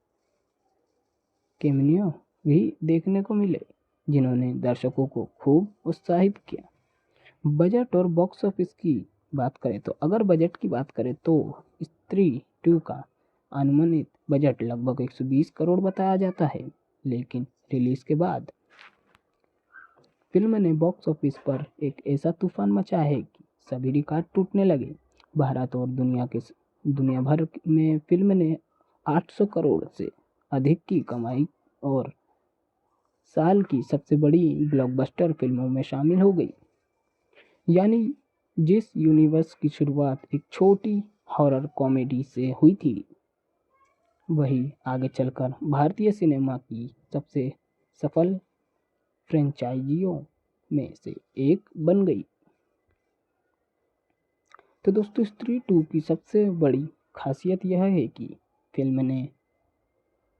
कैमियो भी देखने को मिले, जिन्होंने दर्शकों को खूब उत्साहित किया। बजट और बॉक्स ऑफिस की बात करें तो अगर बजट की बात करें तो स्त्री 2 का अनुमानित बजट लगभग 120 करोड़ बताया जाता है, लेकिन रिलीज के बाद फिल्म ने बॉक्स ऑफिस पर एक ऐसा तूफान मचा है कि सभी रिकॉर्ड टूटने लगे। भारत और दुनिया भर में फिल्म ने 800 करोड़ से अधिक की कमाई और साल की सबसे बड़ी ब्लॉकबस्टर फिल्मों में शामिल हो गई। यानी जिस यूनिवर्स की शुरुआत एक छोटी हॉरर कॉमेडी से हुई थी, वही आगे चलकर भारतीय सिनेमा की सबसे सफल फ्रेंचाइजियों में से एक बन गई। तो दोस्तों, स्त्री 2 की सबसे बड़ी खासियत यह है कि फिल्म ने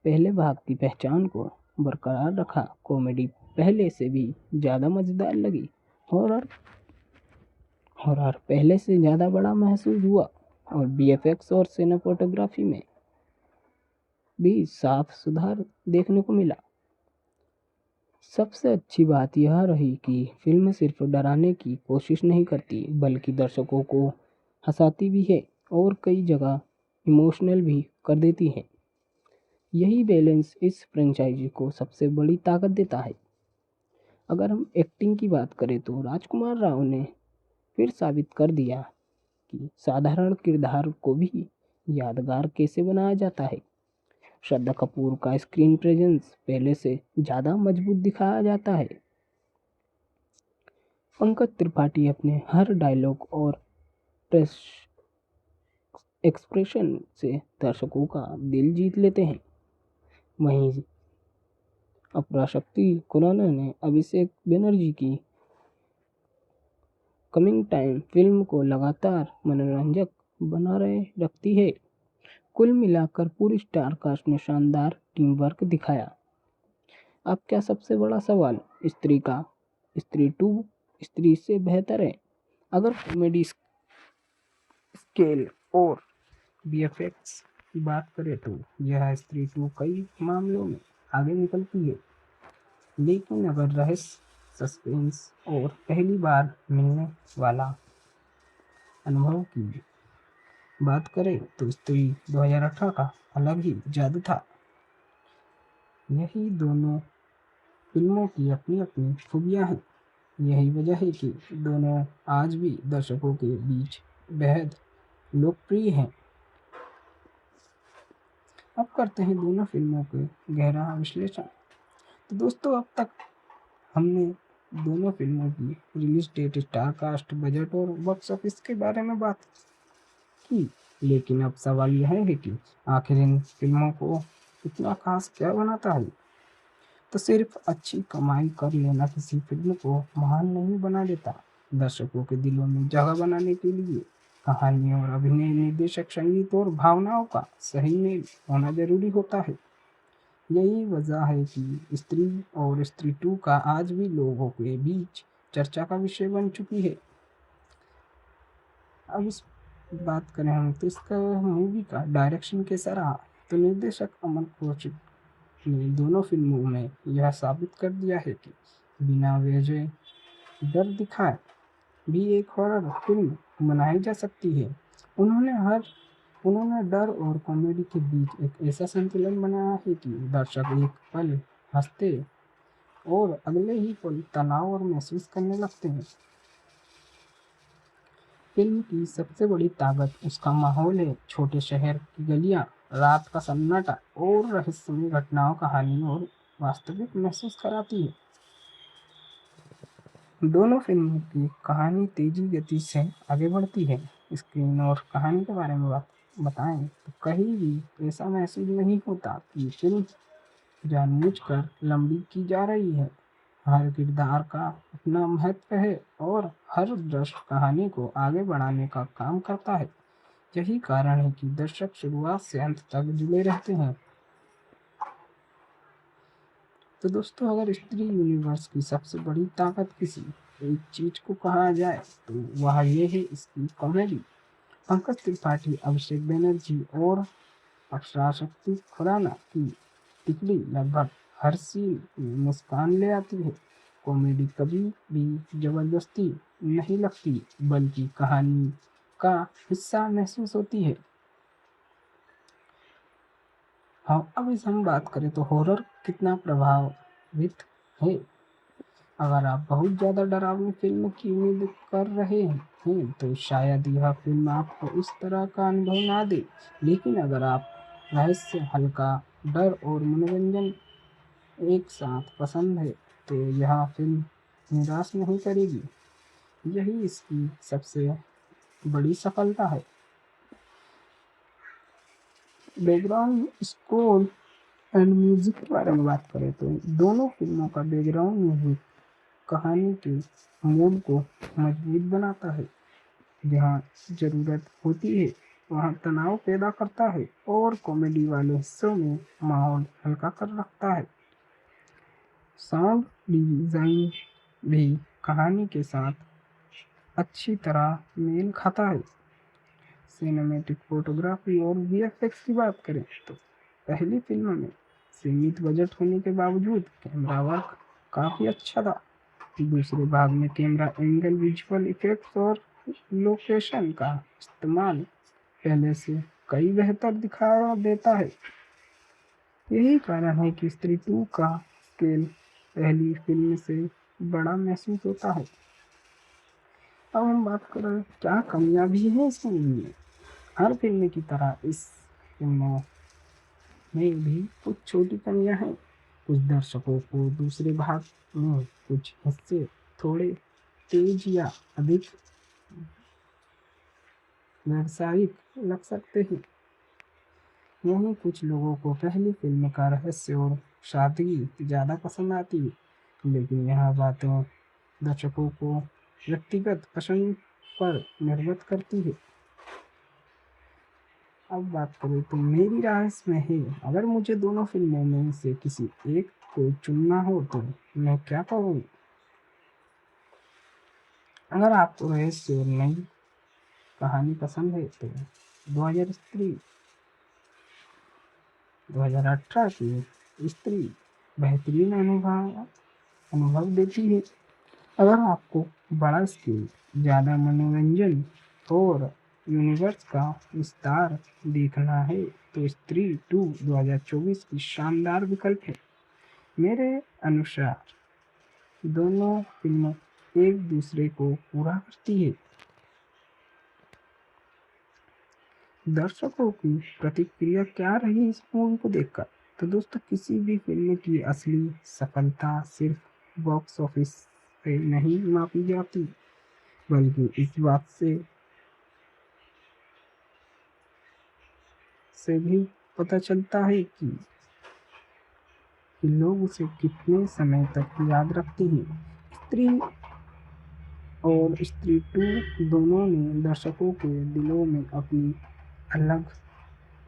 पहले भाग की पहचान को बरकरार रखा। कॉमेडी पहले से भी ज़्यादा मज़ेदार लगी, हॉरर पहले से ज़्यादा बड़ा महसूस हुआ और बीएफएक्स और सिनेमेटोग्राफी में भी साफ सुधार देखने को मिला। सबसे अच्छी बात यह रही कि फिल्म सिर्फ डराने की कोशिश नहीं करती, बल्कि दर्शकों को हंसाती भी है और कई जगह इमोशनल भी कर देती है। यही बैलेंस इस फ्रेंचाइजी को सबसे बड़ी ताकत देता है। अगर हम एक्टिंग की बात करें तो राजकुमार राव ने फिर साबित कर दिया कि साधारण किरदार को भी यादगार कैसे बनाया जाता है। श्रद्धा कपूर का स्क्रीन प्रेजेंस पहले से ज़्यादा मजबूत दिखाया जाता है। पंकज त्रिपाठी अपने हर डायलॉग और एक्सप्रेशन से दर्शकों का दिल जीत लेते हैं। वहीं अपराशक्ति खुराना ने अभिषेक बनर्जी की कमिंग टाइम फिल्म को लगातार मनोरंजक बना रहे रखती है। कुल मिलाकर पूरी स्टार कास्ट ने शानदार टीम वर्क दिखाया। अब क्या सबसे बड़ा सवाल, स्त्री 2 स्त्री से बेहतर है? अगर कॉमेडी स्केल और बीएफएक्स की बात करें तो यह स्त्री 2 कई मामलों में आगे निकलती है। लेकिन अगर रहस्य, सस्पेंस और पहली बार मिलने वाला अनुभव की बात करें तो स्त्री 2018 का अलग ही जादू था। यही दोनों फिल्मों की अपनी अपनी खूबियां हैं। यही वजह है कि दोनों आज भी दर्शकों के बीच बेहद लोकप्रिय हैं। अब करते हैं दोनों फिल्मों के गहरा विश्लेषण। तो दोस्तों, अब तक हमने दोनों फिल्मों की release date, star cast, budget और बॉक्स ऑफिस के बारे में बात की। लेकिन अब सवाल यह है कि आखिर इन फिल्मों को इतना खास क्या बनाता है? तो सिर्फ अच्छी कमाई कर लेना किसी फिल्म को महान नहीं बना देता। दर्शकों के दिलों में जगह बनाने के लिए कहानी और अभिनय, निर्देशक, संगीत और भावनाओं का सही मेल होना जरूरी होता है। यही वजह है कि स्त्री और स्त्री 2 का आज भी लोगों के बीच चर्चा का विषय बन चुकी है। अब इस बात करें हम तो इसका मूवी का डायरेक्शन कैसा रहा, तो निर्देशक अमन कौशिक ने दोनों फिल्मों में यह साबित कर दिया है कि बिना वजह डर दिखाए भी एक हॉरर फिल्म बनाई जा सकती है। उन्होंने डर और कॉमेडी के बीच एक ऐसा संतुलन बनाया है कि दर्शक एक पल हंसते और अगले ही पल तनाव और महसूस करने लगते हैं। फिल्म की सबसे बड़ी ताकत उसका माहौल है। छोटे शहर की गलियां, रात का सन्नाटा और रहस्यमय घटनाओं कहानी और वास्तविक महसूस कराती है। दोनों फिल्मों की कहानी तेजी गति से आगे बढ़ती है। स्क्रीन और कहानी के बारे में बताएं तो कहीं भी ऐसा महसूस नहीं होता कि फिल्म जानबूझकर लंबी की जा रही है। हर किरदार का अपना महत्व है और हर दृश्य कहानी को आगे बढ़ाने का काम करता है। यही कारण है कि दर्शक शुरुआत से अंत तक जुड़े रहते हैं। तो दोस्तों, अगर स्त्री यूनिवर्स की सबसे बड़ी ताकत किसी एक चीज को कहा जाए तो वह ये है इसकी कॉमेडी। पंकज त्रिपाठी, अभिषेक बैनर्जी और अक्षरा शक्ति खुराना की टिकली लगभग हर सीन में मुस्कान ले आती है। कॉमेडी कभी भी जबरदस्ती नहीं लगती, बल्कि कहानी का हिस्सा महसूस होती है। हाँ, अब इस हम बात करें तो हॉरर कितना प्रभावित है। अगर आप बहुत ज़्यादा डरावनी फिल्म की उम्मीद कर रहे हैं तो शायद यह फिल्म आपको इस तरह का अनुभव ना दे। लेकिन अगर आप रहस्य, हल्का डर और मनोरंजन एक साथ पसंद है तो यह फिल्म निराश नहीं करेगी। यही इसकी सबसे बड़ी सफलता है। बैकग्राउंड स्कोर एंड म्यूजिक के बारे में बात करें तो दोनों फिल्मों का बैकग्राउंड म्यूजिक कहानी के मूड को मजबूत बनाता है। जहाँ जरूरत होती है वहाँ तनाव पैदा करता है और कॉमेडी वाले हिस्सों में माहौल हल्का कर रखता है। साउंड डिजाइन भी कहानी के साथ अच्छी तरह मेल खाता है। सिनेमैटिक फोटोग्राफी और वीएफएक्स की बात करें तो पहली फिल्म में सीमित बजट होने के बावजूद कैमरा वर्क काफ़ी अच्छा था। दूसरे भाग में कैमरा एंगल, विजुअल इफेक्ट्स और लोकेशन का इस्तेमाल पहले से कई बेहतर दिखा देता है। यही कारण है कि स्त्री 2 का स्केल पहली फिल्म से बड़ा महसूस होता है। अब हम बात करें क्या कमियां भी हैं इस मूवी में। हर फिल्म की तरह इस फिल्म में भी कुछ छोटी कमियां हैं। कुछ दर्शकों को दूसरे भाग में कुछ हिस्से थोड़े तेज या अधिक व्यावसायिक लग सकते हैं। वहीं कुछ लोगों को पहली फिल्म का रहस्य और सादगी ज़्यादा पसंद आती है। लेकिन यह बातें दर्शकों को व्यक्तिगत पसंद पर निर्भर करती है। अब बात करें तो मेरी राय इसमें है, अगर मुझे दोनों फिल्मों में से किसी एक को चुनना हो तो मैं क्या करूँ। अगर आपको रहस्य और नई कहानी पसंद है तो 2018 की स्त्री बेहतरीन अनुभव देती है। अगर आपको बड़ा स्केल, ज़्यादा मनोरंजन और यूनिवर्स का विस्तार देखना है तो स्त्री 2 2024 की शानदार विकल्प है। मेरे अनुसार दोनों फिल्में एक दूसरे को पूरा करती है। दर्शकों की प्रतिक्रिया क्या रही इस मूवी को देखकर? तो दोस्तों, किसी भी फिल्म की असली सफलता सिर्फ बॉक्स ऑफिस से नहीं मापी जाती, बल्कि इस बात से भी पता चलता है कि लोग उसे कितने समय तक याद रखते हैं। स्त्री और स्त्री 2 दोनों ने दर्शकों के दिलों में अपनी अलग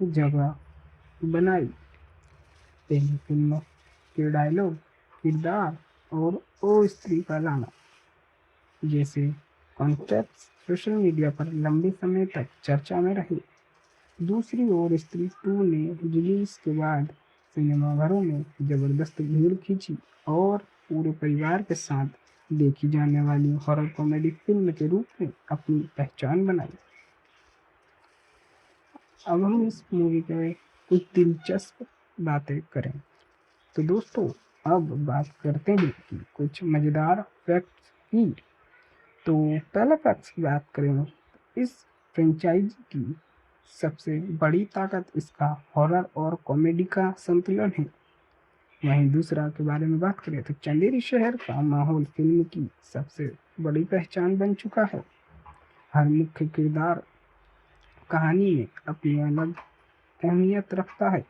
जगह बनाई। पहली फिल्म के डायलॉग, किरदार और ओ स्त्री का लाना जैसे कॉन्सेप्ट सोशल मीडिया पर लंबे समय तक चर्चा में रहे। दूसरी ओर स्त्री 2 ने रिलीज के बाद सिनेमाघरों में जबरदस्त भीड़ खींची और पूरे परिवार के साथ देखी जाने वाली हॉरर कॉमेडी फिल्म के रूप में अपनी पहचान बनाई। अब हम इस मूवी के कुछ दिलचस्प बातें करें तो दोस्तों, अब बात करते हैं कि कुछ मज़ेदार फैक्ट्स की। तो पहला फैक्ट्स की बात करें, इस फ्रेंचाइजी की सबसे बड़ी ताकत इसका हॉरर और कॉमेडी का संतुलन है। वहीं दूसरा के बारे में बात करें तो चंदेरी शहर का माहौल फिल्म की सबसे बड़ी पहचान बन चुका है। हर मुख्य किरदार कहानी में अपनी अलग अहमियत रखता है।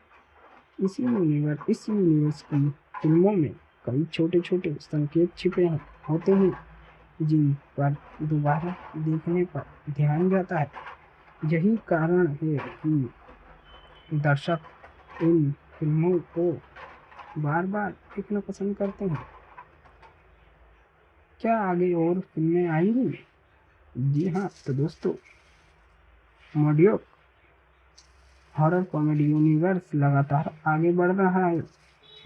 इस यूनिवर्स की फिल्मों में कई छोटे छोटे संकेत छिपे होते हैं जिन पर दोबारा देखने पर ध्यान जाता है। यही कारण है कि दर्शक इन फिल्मों को बार बार देखना पसंद करते हैं। क्या आगे और फिल्में आएंगी? जी हाँ, तो दोस्तों, मोडियोक हॉरर कॉमेडी यूनिवर्स लगातार आगे बढ़ रहा है।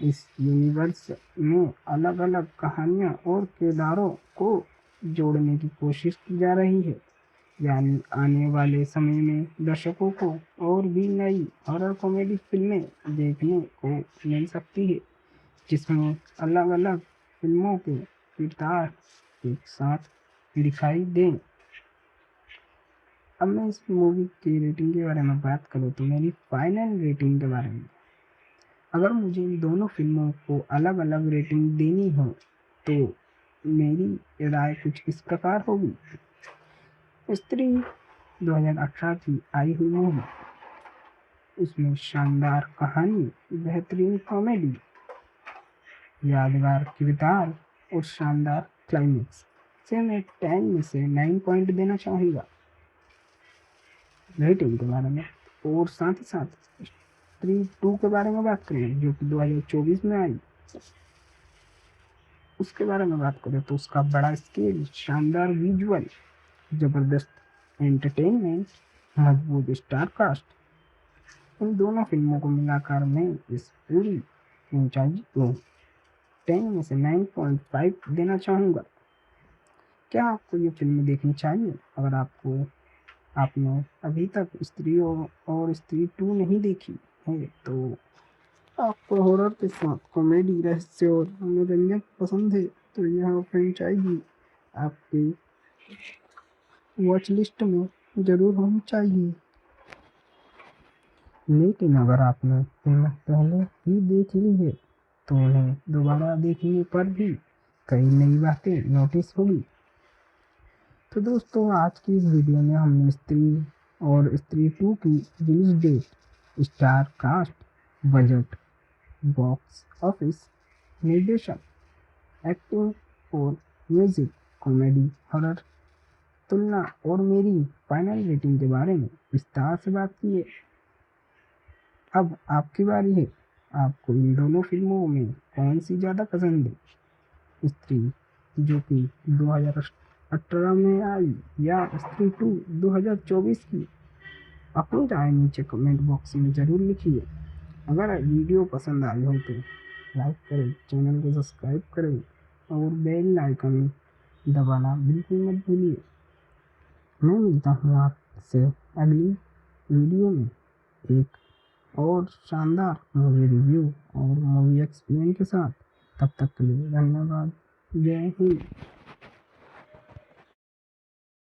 इस यूनिवर्स में अलग अलग कहानियाँ और किरदारों को जोड़ने की कोशिश की जा रही है, यानी आने वाले समय में दर्शकों को और भी नई हॉरर कॉमेडी फिल्में देखने को मिल सकती है, जिसमें अलग अलग फिल्मों के किरदार एक साथ दिखाई दें। अब मैं इस मूवी की रेटिंग के बारे में बात करूँ तो मेरी फाइनल रेटिंग के बारे में, अगर मुझे इन दोनों फिल्मों को अलग अलग रेटिंग देनी हो तो मेरी राय कुछ इस प्रकार होगी। स्त्री 2018 की आई हुई मूवी, उसमें शानदार कहानी, बेहतरीन कॉमेडी, यादगार किरदार और शानदार क्लाइमेक्स से मैं 10 में से 9 पॉइंट देना चाहूँगा रेटिंग के बारे में। और साथ ही साथ स्त्री 2 के बारे में बात करें जो कि 2024 में आई, उसके बारे में बात करें तो उसका बड़ा स्केल, शानदार विजुअल, जबरदस्त एंटरटेनमेंट, मजबूत स्टार कास्ट, इन दोनों फिल्मों को मिलाकर मैं इस पूरी फ्रेंचाइजी को 10 में से 9.5 देना चाहूँगा। क्या आपको ये फिल्म देखनी चाहिए? अगर आपने अभी तक स्त्री और स्त्री 2 नहीं देखी है तो आपको हॉरर के साथ कॉमेडी, रहस्य और मनोरंजन पसंद है तो यह फ्रेंचाइजी आपकी वॉच लिस्ट में ज़रूर होनी चाहिए। लेकिन अगर आपने फिल्म पहले ही देख ली है तो उन्हें दोबारा देखने पर भी कई नई बातें नोटिस होगी। तो दोस्तों, आज की इस वीडियो में हमने स्त्री और स्त्री 2 की release date, star cast, budget, box office, निर्देशन, एक्टिंग और म्यूजिक, कॉमेडी, हॉरर, तुलना और मेरी फाइनल रेटिंग के बारे में विस्तार से बात की है। अब आपकी बारी है, आपको इन दोनों फिल्मों में कौन सी ज़्यादा पसंद है, स्त्री जो कि 2018 में आई या स्त्री 2 2024 की? अपनी राय नीचे कमेंट बॉक्स में ज़रूर लिखिए। अगर वीडियो पसंद आई हो तो लाइक करें, चैनल को सब्सक्राइब करें और बेल आइकन दबाना बिल्कुल मत भूलिए। मैं मिलता हूँ आपसे अगली वीडियो में एक और शानदार मूवी रिव्यू और मूवी एक्सप्लेन के साथ। तब तक के लिए धन्यवाद। जय हिंद।